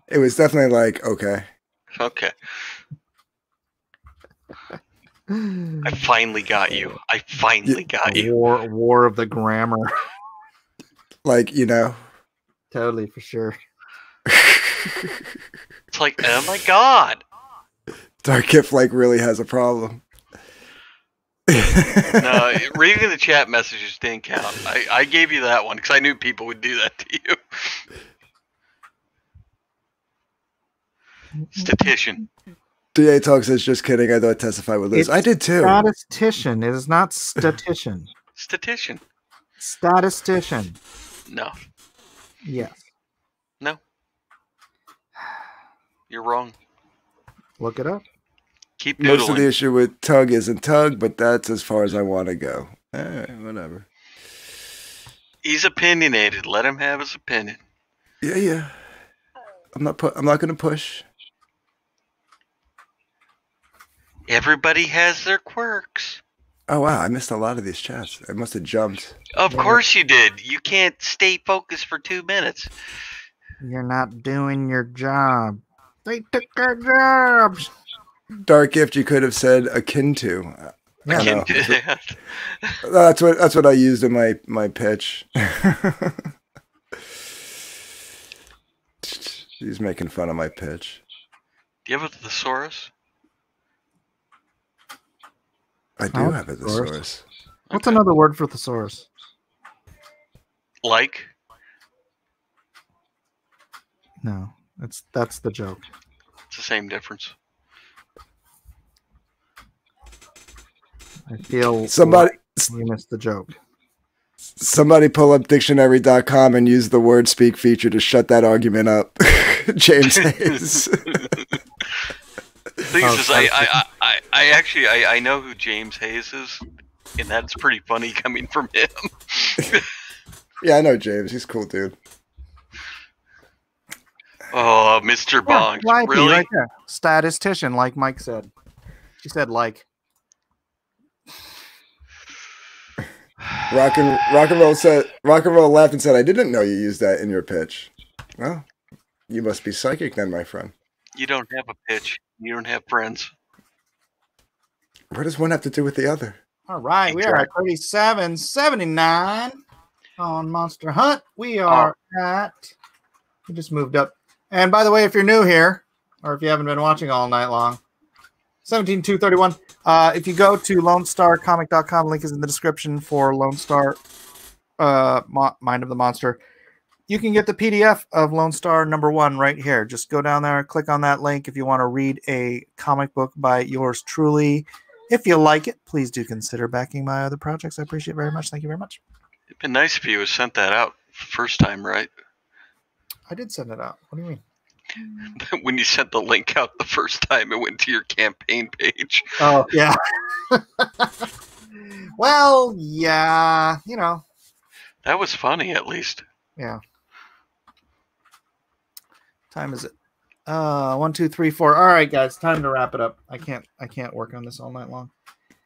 It was definitely like okay. Okay. I finally got you. War of the grammar. Like, Totally, for sure. It's like, oh my god. Dark Gift really has a problem. No, reading the chat messages didn't count. I gave you that one because I knew people would do that to you. Statistician. DA Talk says, just kidding. I thought testify with Liz. I did too. Statistician. It is not statistician. Statistician. Statistician. No. Yes. No. You're wrong. Look it up. Keep noodling. Most of the issue with Tug isn't Tug, but that's as far as I want to go. All right, whatever. He's opinionated. Let him have his opinion. Yeah. I'm not going to push. Everybody has their quirks. Oh wow, I missed a lot of these chats. I must have jumped. Of course you did. You can't stay focused for 2 minutes. You're not doing your job. They took their jobs. Dark Gift, you could have said akin to. Akin to. That's what I used in my pitch. He's making fun of my pitch. Do you have a thesaurus? I do have a thesaurus. What's another word for thesaurus? Like? No, that's the joke. It's the same difference. I feel somebody you missed the joke. Somebody pull up dictionary.com and use the word speak feature to shut that argument up. James Hayes. Thing is, I know who James Hayes is, and that's pretty funny coming from him. Yeah, I know James. He's a cool dude. Oh, Mr. Bong. Yeah, really? right there. Statistician, like Mike said. She said like. Rock and roll laughed and said, "I didn't know you used that in your pitch." Well, you must be psychic then, my friend. You don't have a pitch. You don't have friends. What does one have to do with the other? All right, we are at 37.79 on Monster Hunt. We are at. We just moved up. And by the way, if you're new here, or if you haven't been watching all night long, 17.231. If you go to LoneStarComic.com, link is in the description for Lone Star Mind of the Monster. You can get the PDF of Lone Star #1 right here. Just go down there, click on that link if you want to read a comic book by yours truly. If you like it, please do consider backing my other projects. I appreciate it very much. Thank you very much. It'd been nice if you had sent that out first time, right? I did send it out. What do you mean? When you sent the link out the first time, it went to your campaign page. Oh, yeah. Well, yeah, you know. That was funny, at least. Yeah. Time is it? 1, 2, 3, 4. All right, guys, time to wrap it up. I can't work on this all night long.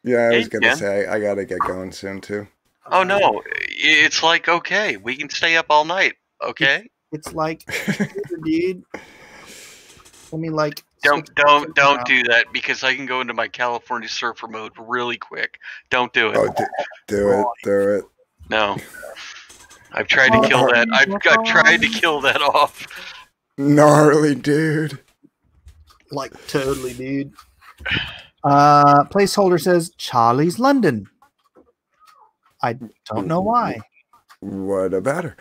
Yeah, I was gonna say I gotta get going soon too. Oh no, it's like okay, we can stay up all night. Okay. It's like, dude. Let me like. Don't do that because I can go into my California surfer mode really quick. Don't do it. Oh, do it. No, I've tried to kill that. I've tried to kill that off. Gnarly, dude. Like totally, dude. Placeholder says Charlie's London. I don't know why. What about her?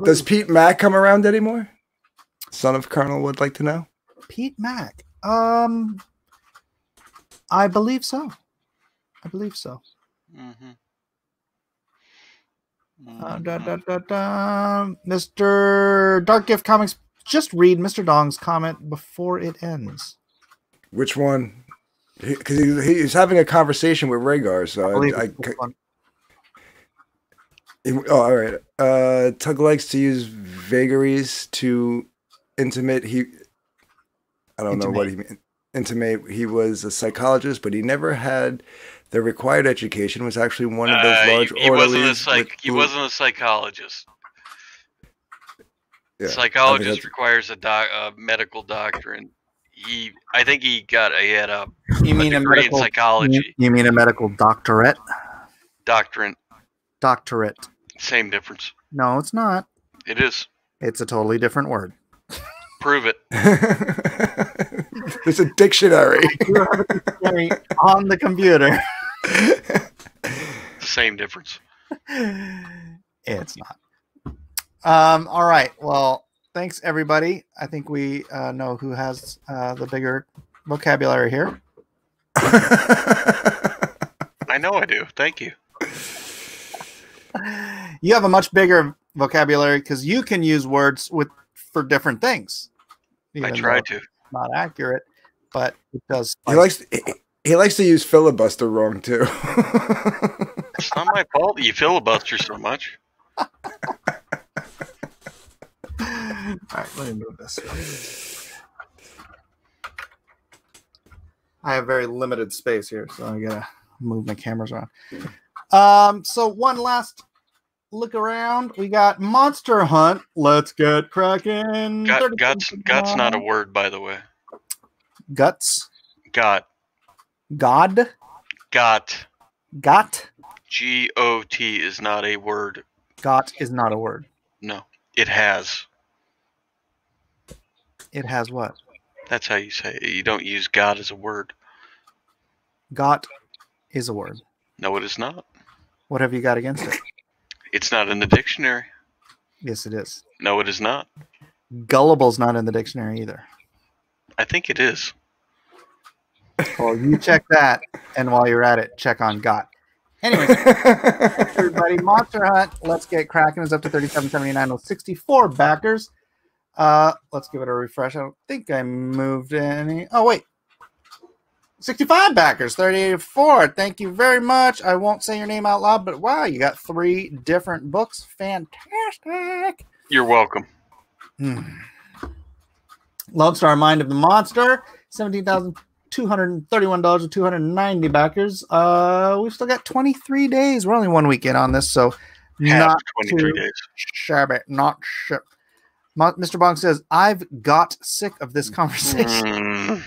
Does Pete Mack come around anymore? Son of Colonel would like to know. Pete Mack. I believe so. Mm-hmm. Mr. Dark Gift Comics, just read Mr. Dong's comment before it ends. Which one? Because he's having a conversation with Rhaegar, so all right. Tug likes to use vagaries to intimate. I don't know what he meant. Intimate. He was a psychologist, but he never had the required education. Was actually one of those large orderlies. He wasn't a psychologist. Yeah, psychologist requires a medical doctorate. I think he had a degree in psychology. You mean a medical doctorate? Doctorate. Same difference. No, it's not. It is. It's a totally different word. Prove it. There's a dictionary. On the computer. Same difference. It's not. All right. Well, thanks everybody. I think we know who has the bigger vocabulary here. I know I do. Thank you. You have a much bigger vocabulary because you can use words for different things. I try to. Not accurate, but it does. He likes to use filibuster wrong too. It's not my fault that you filibuster so much. All right, let me move this. I have very limited space here, so I gotta move my cameras around. So one last look around. We got Monster Hunt. Let's get cracking. Guts not a word, by the way. Guts. God. God. Got. Got. G-O-T is not a word. Got is not a word. No, it has. It has what? That's how you say it. You don't use God as a word. Got is a word. No, it is not. What have you got against it? It's not in the dictionary. Yes, it is. No, it is not. Gullible's not in the dictionary either. I think it is. Well, you check that, and while you're at it, check on got. Anyway, everybody, Monster Hunt, Let's Get Cracking is up to $37.79 with 64 backers. Let's give it a refresh. I don't think I moved any. Oh, wait. 65 backers, 38.4. Thank you very much. I won't say your name out loud, but wow, you got 3 different books. Fantastic. You're welcome. Lone Star Mind of the Monster, $17,231 with 290 backers. We've still got 23 days. We're only 1 week in on this, so not 23 days. Shabby, not shit. Mr. Bong says, I've got sick of this conversation.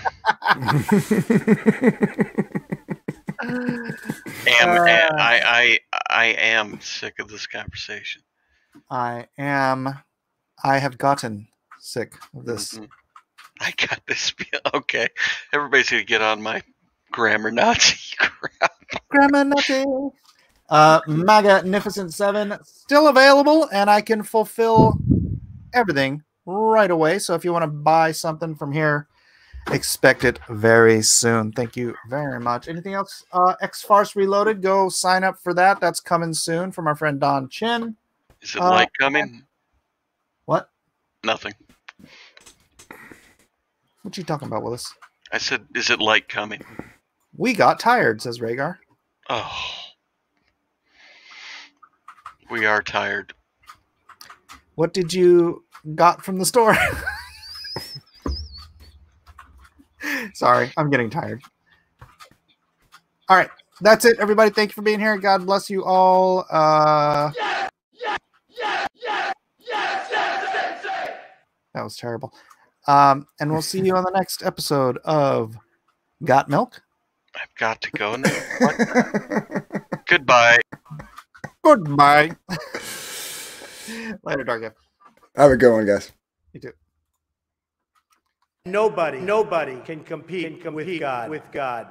I am sick of this conversation. I have gotten sick of this. I got this. Okay. Everybody's going to get on my grammar Nazi crap. Grammar Nazi. Magnificent 7 still available, and I can fulfill everything right away. So if you want to buy something from here, expect it very soon. Thank you very much. Anything else? X-Farce Reloaded, go sign up for that. That's coming soon from our friend Don Chin. Is it light coming? What? Nothing. What you talking about, Willis? I said, is it light coming? We got tired, says Rhaegar. Oh. We are tired. What did you got from the store? Sorry, I'm getting tired. All right, that's it, everybody. Thank you for being here. God bless you all. That was terrible. And we'll see you on the next episode of Got Milk? I've got to go now. What? Goodbye. Goodbye. Later, Dark. Have a good one, guys. You too. Nobody can compete with God.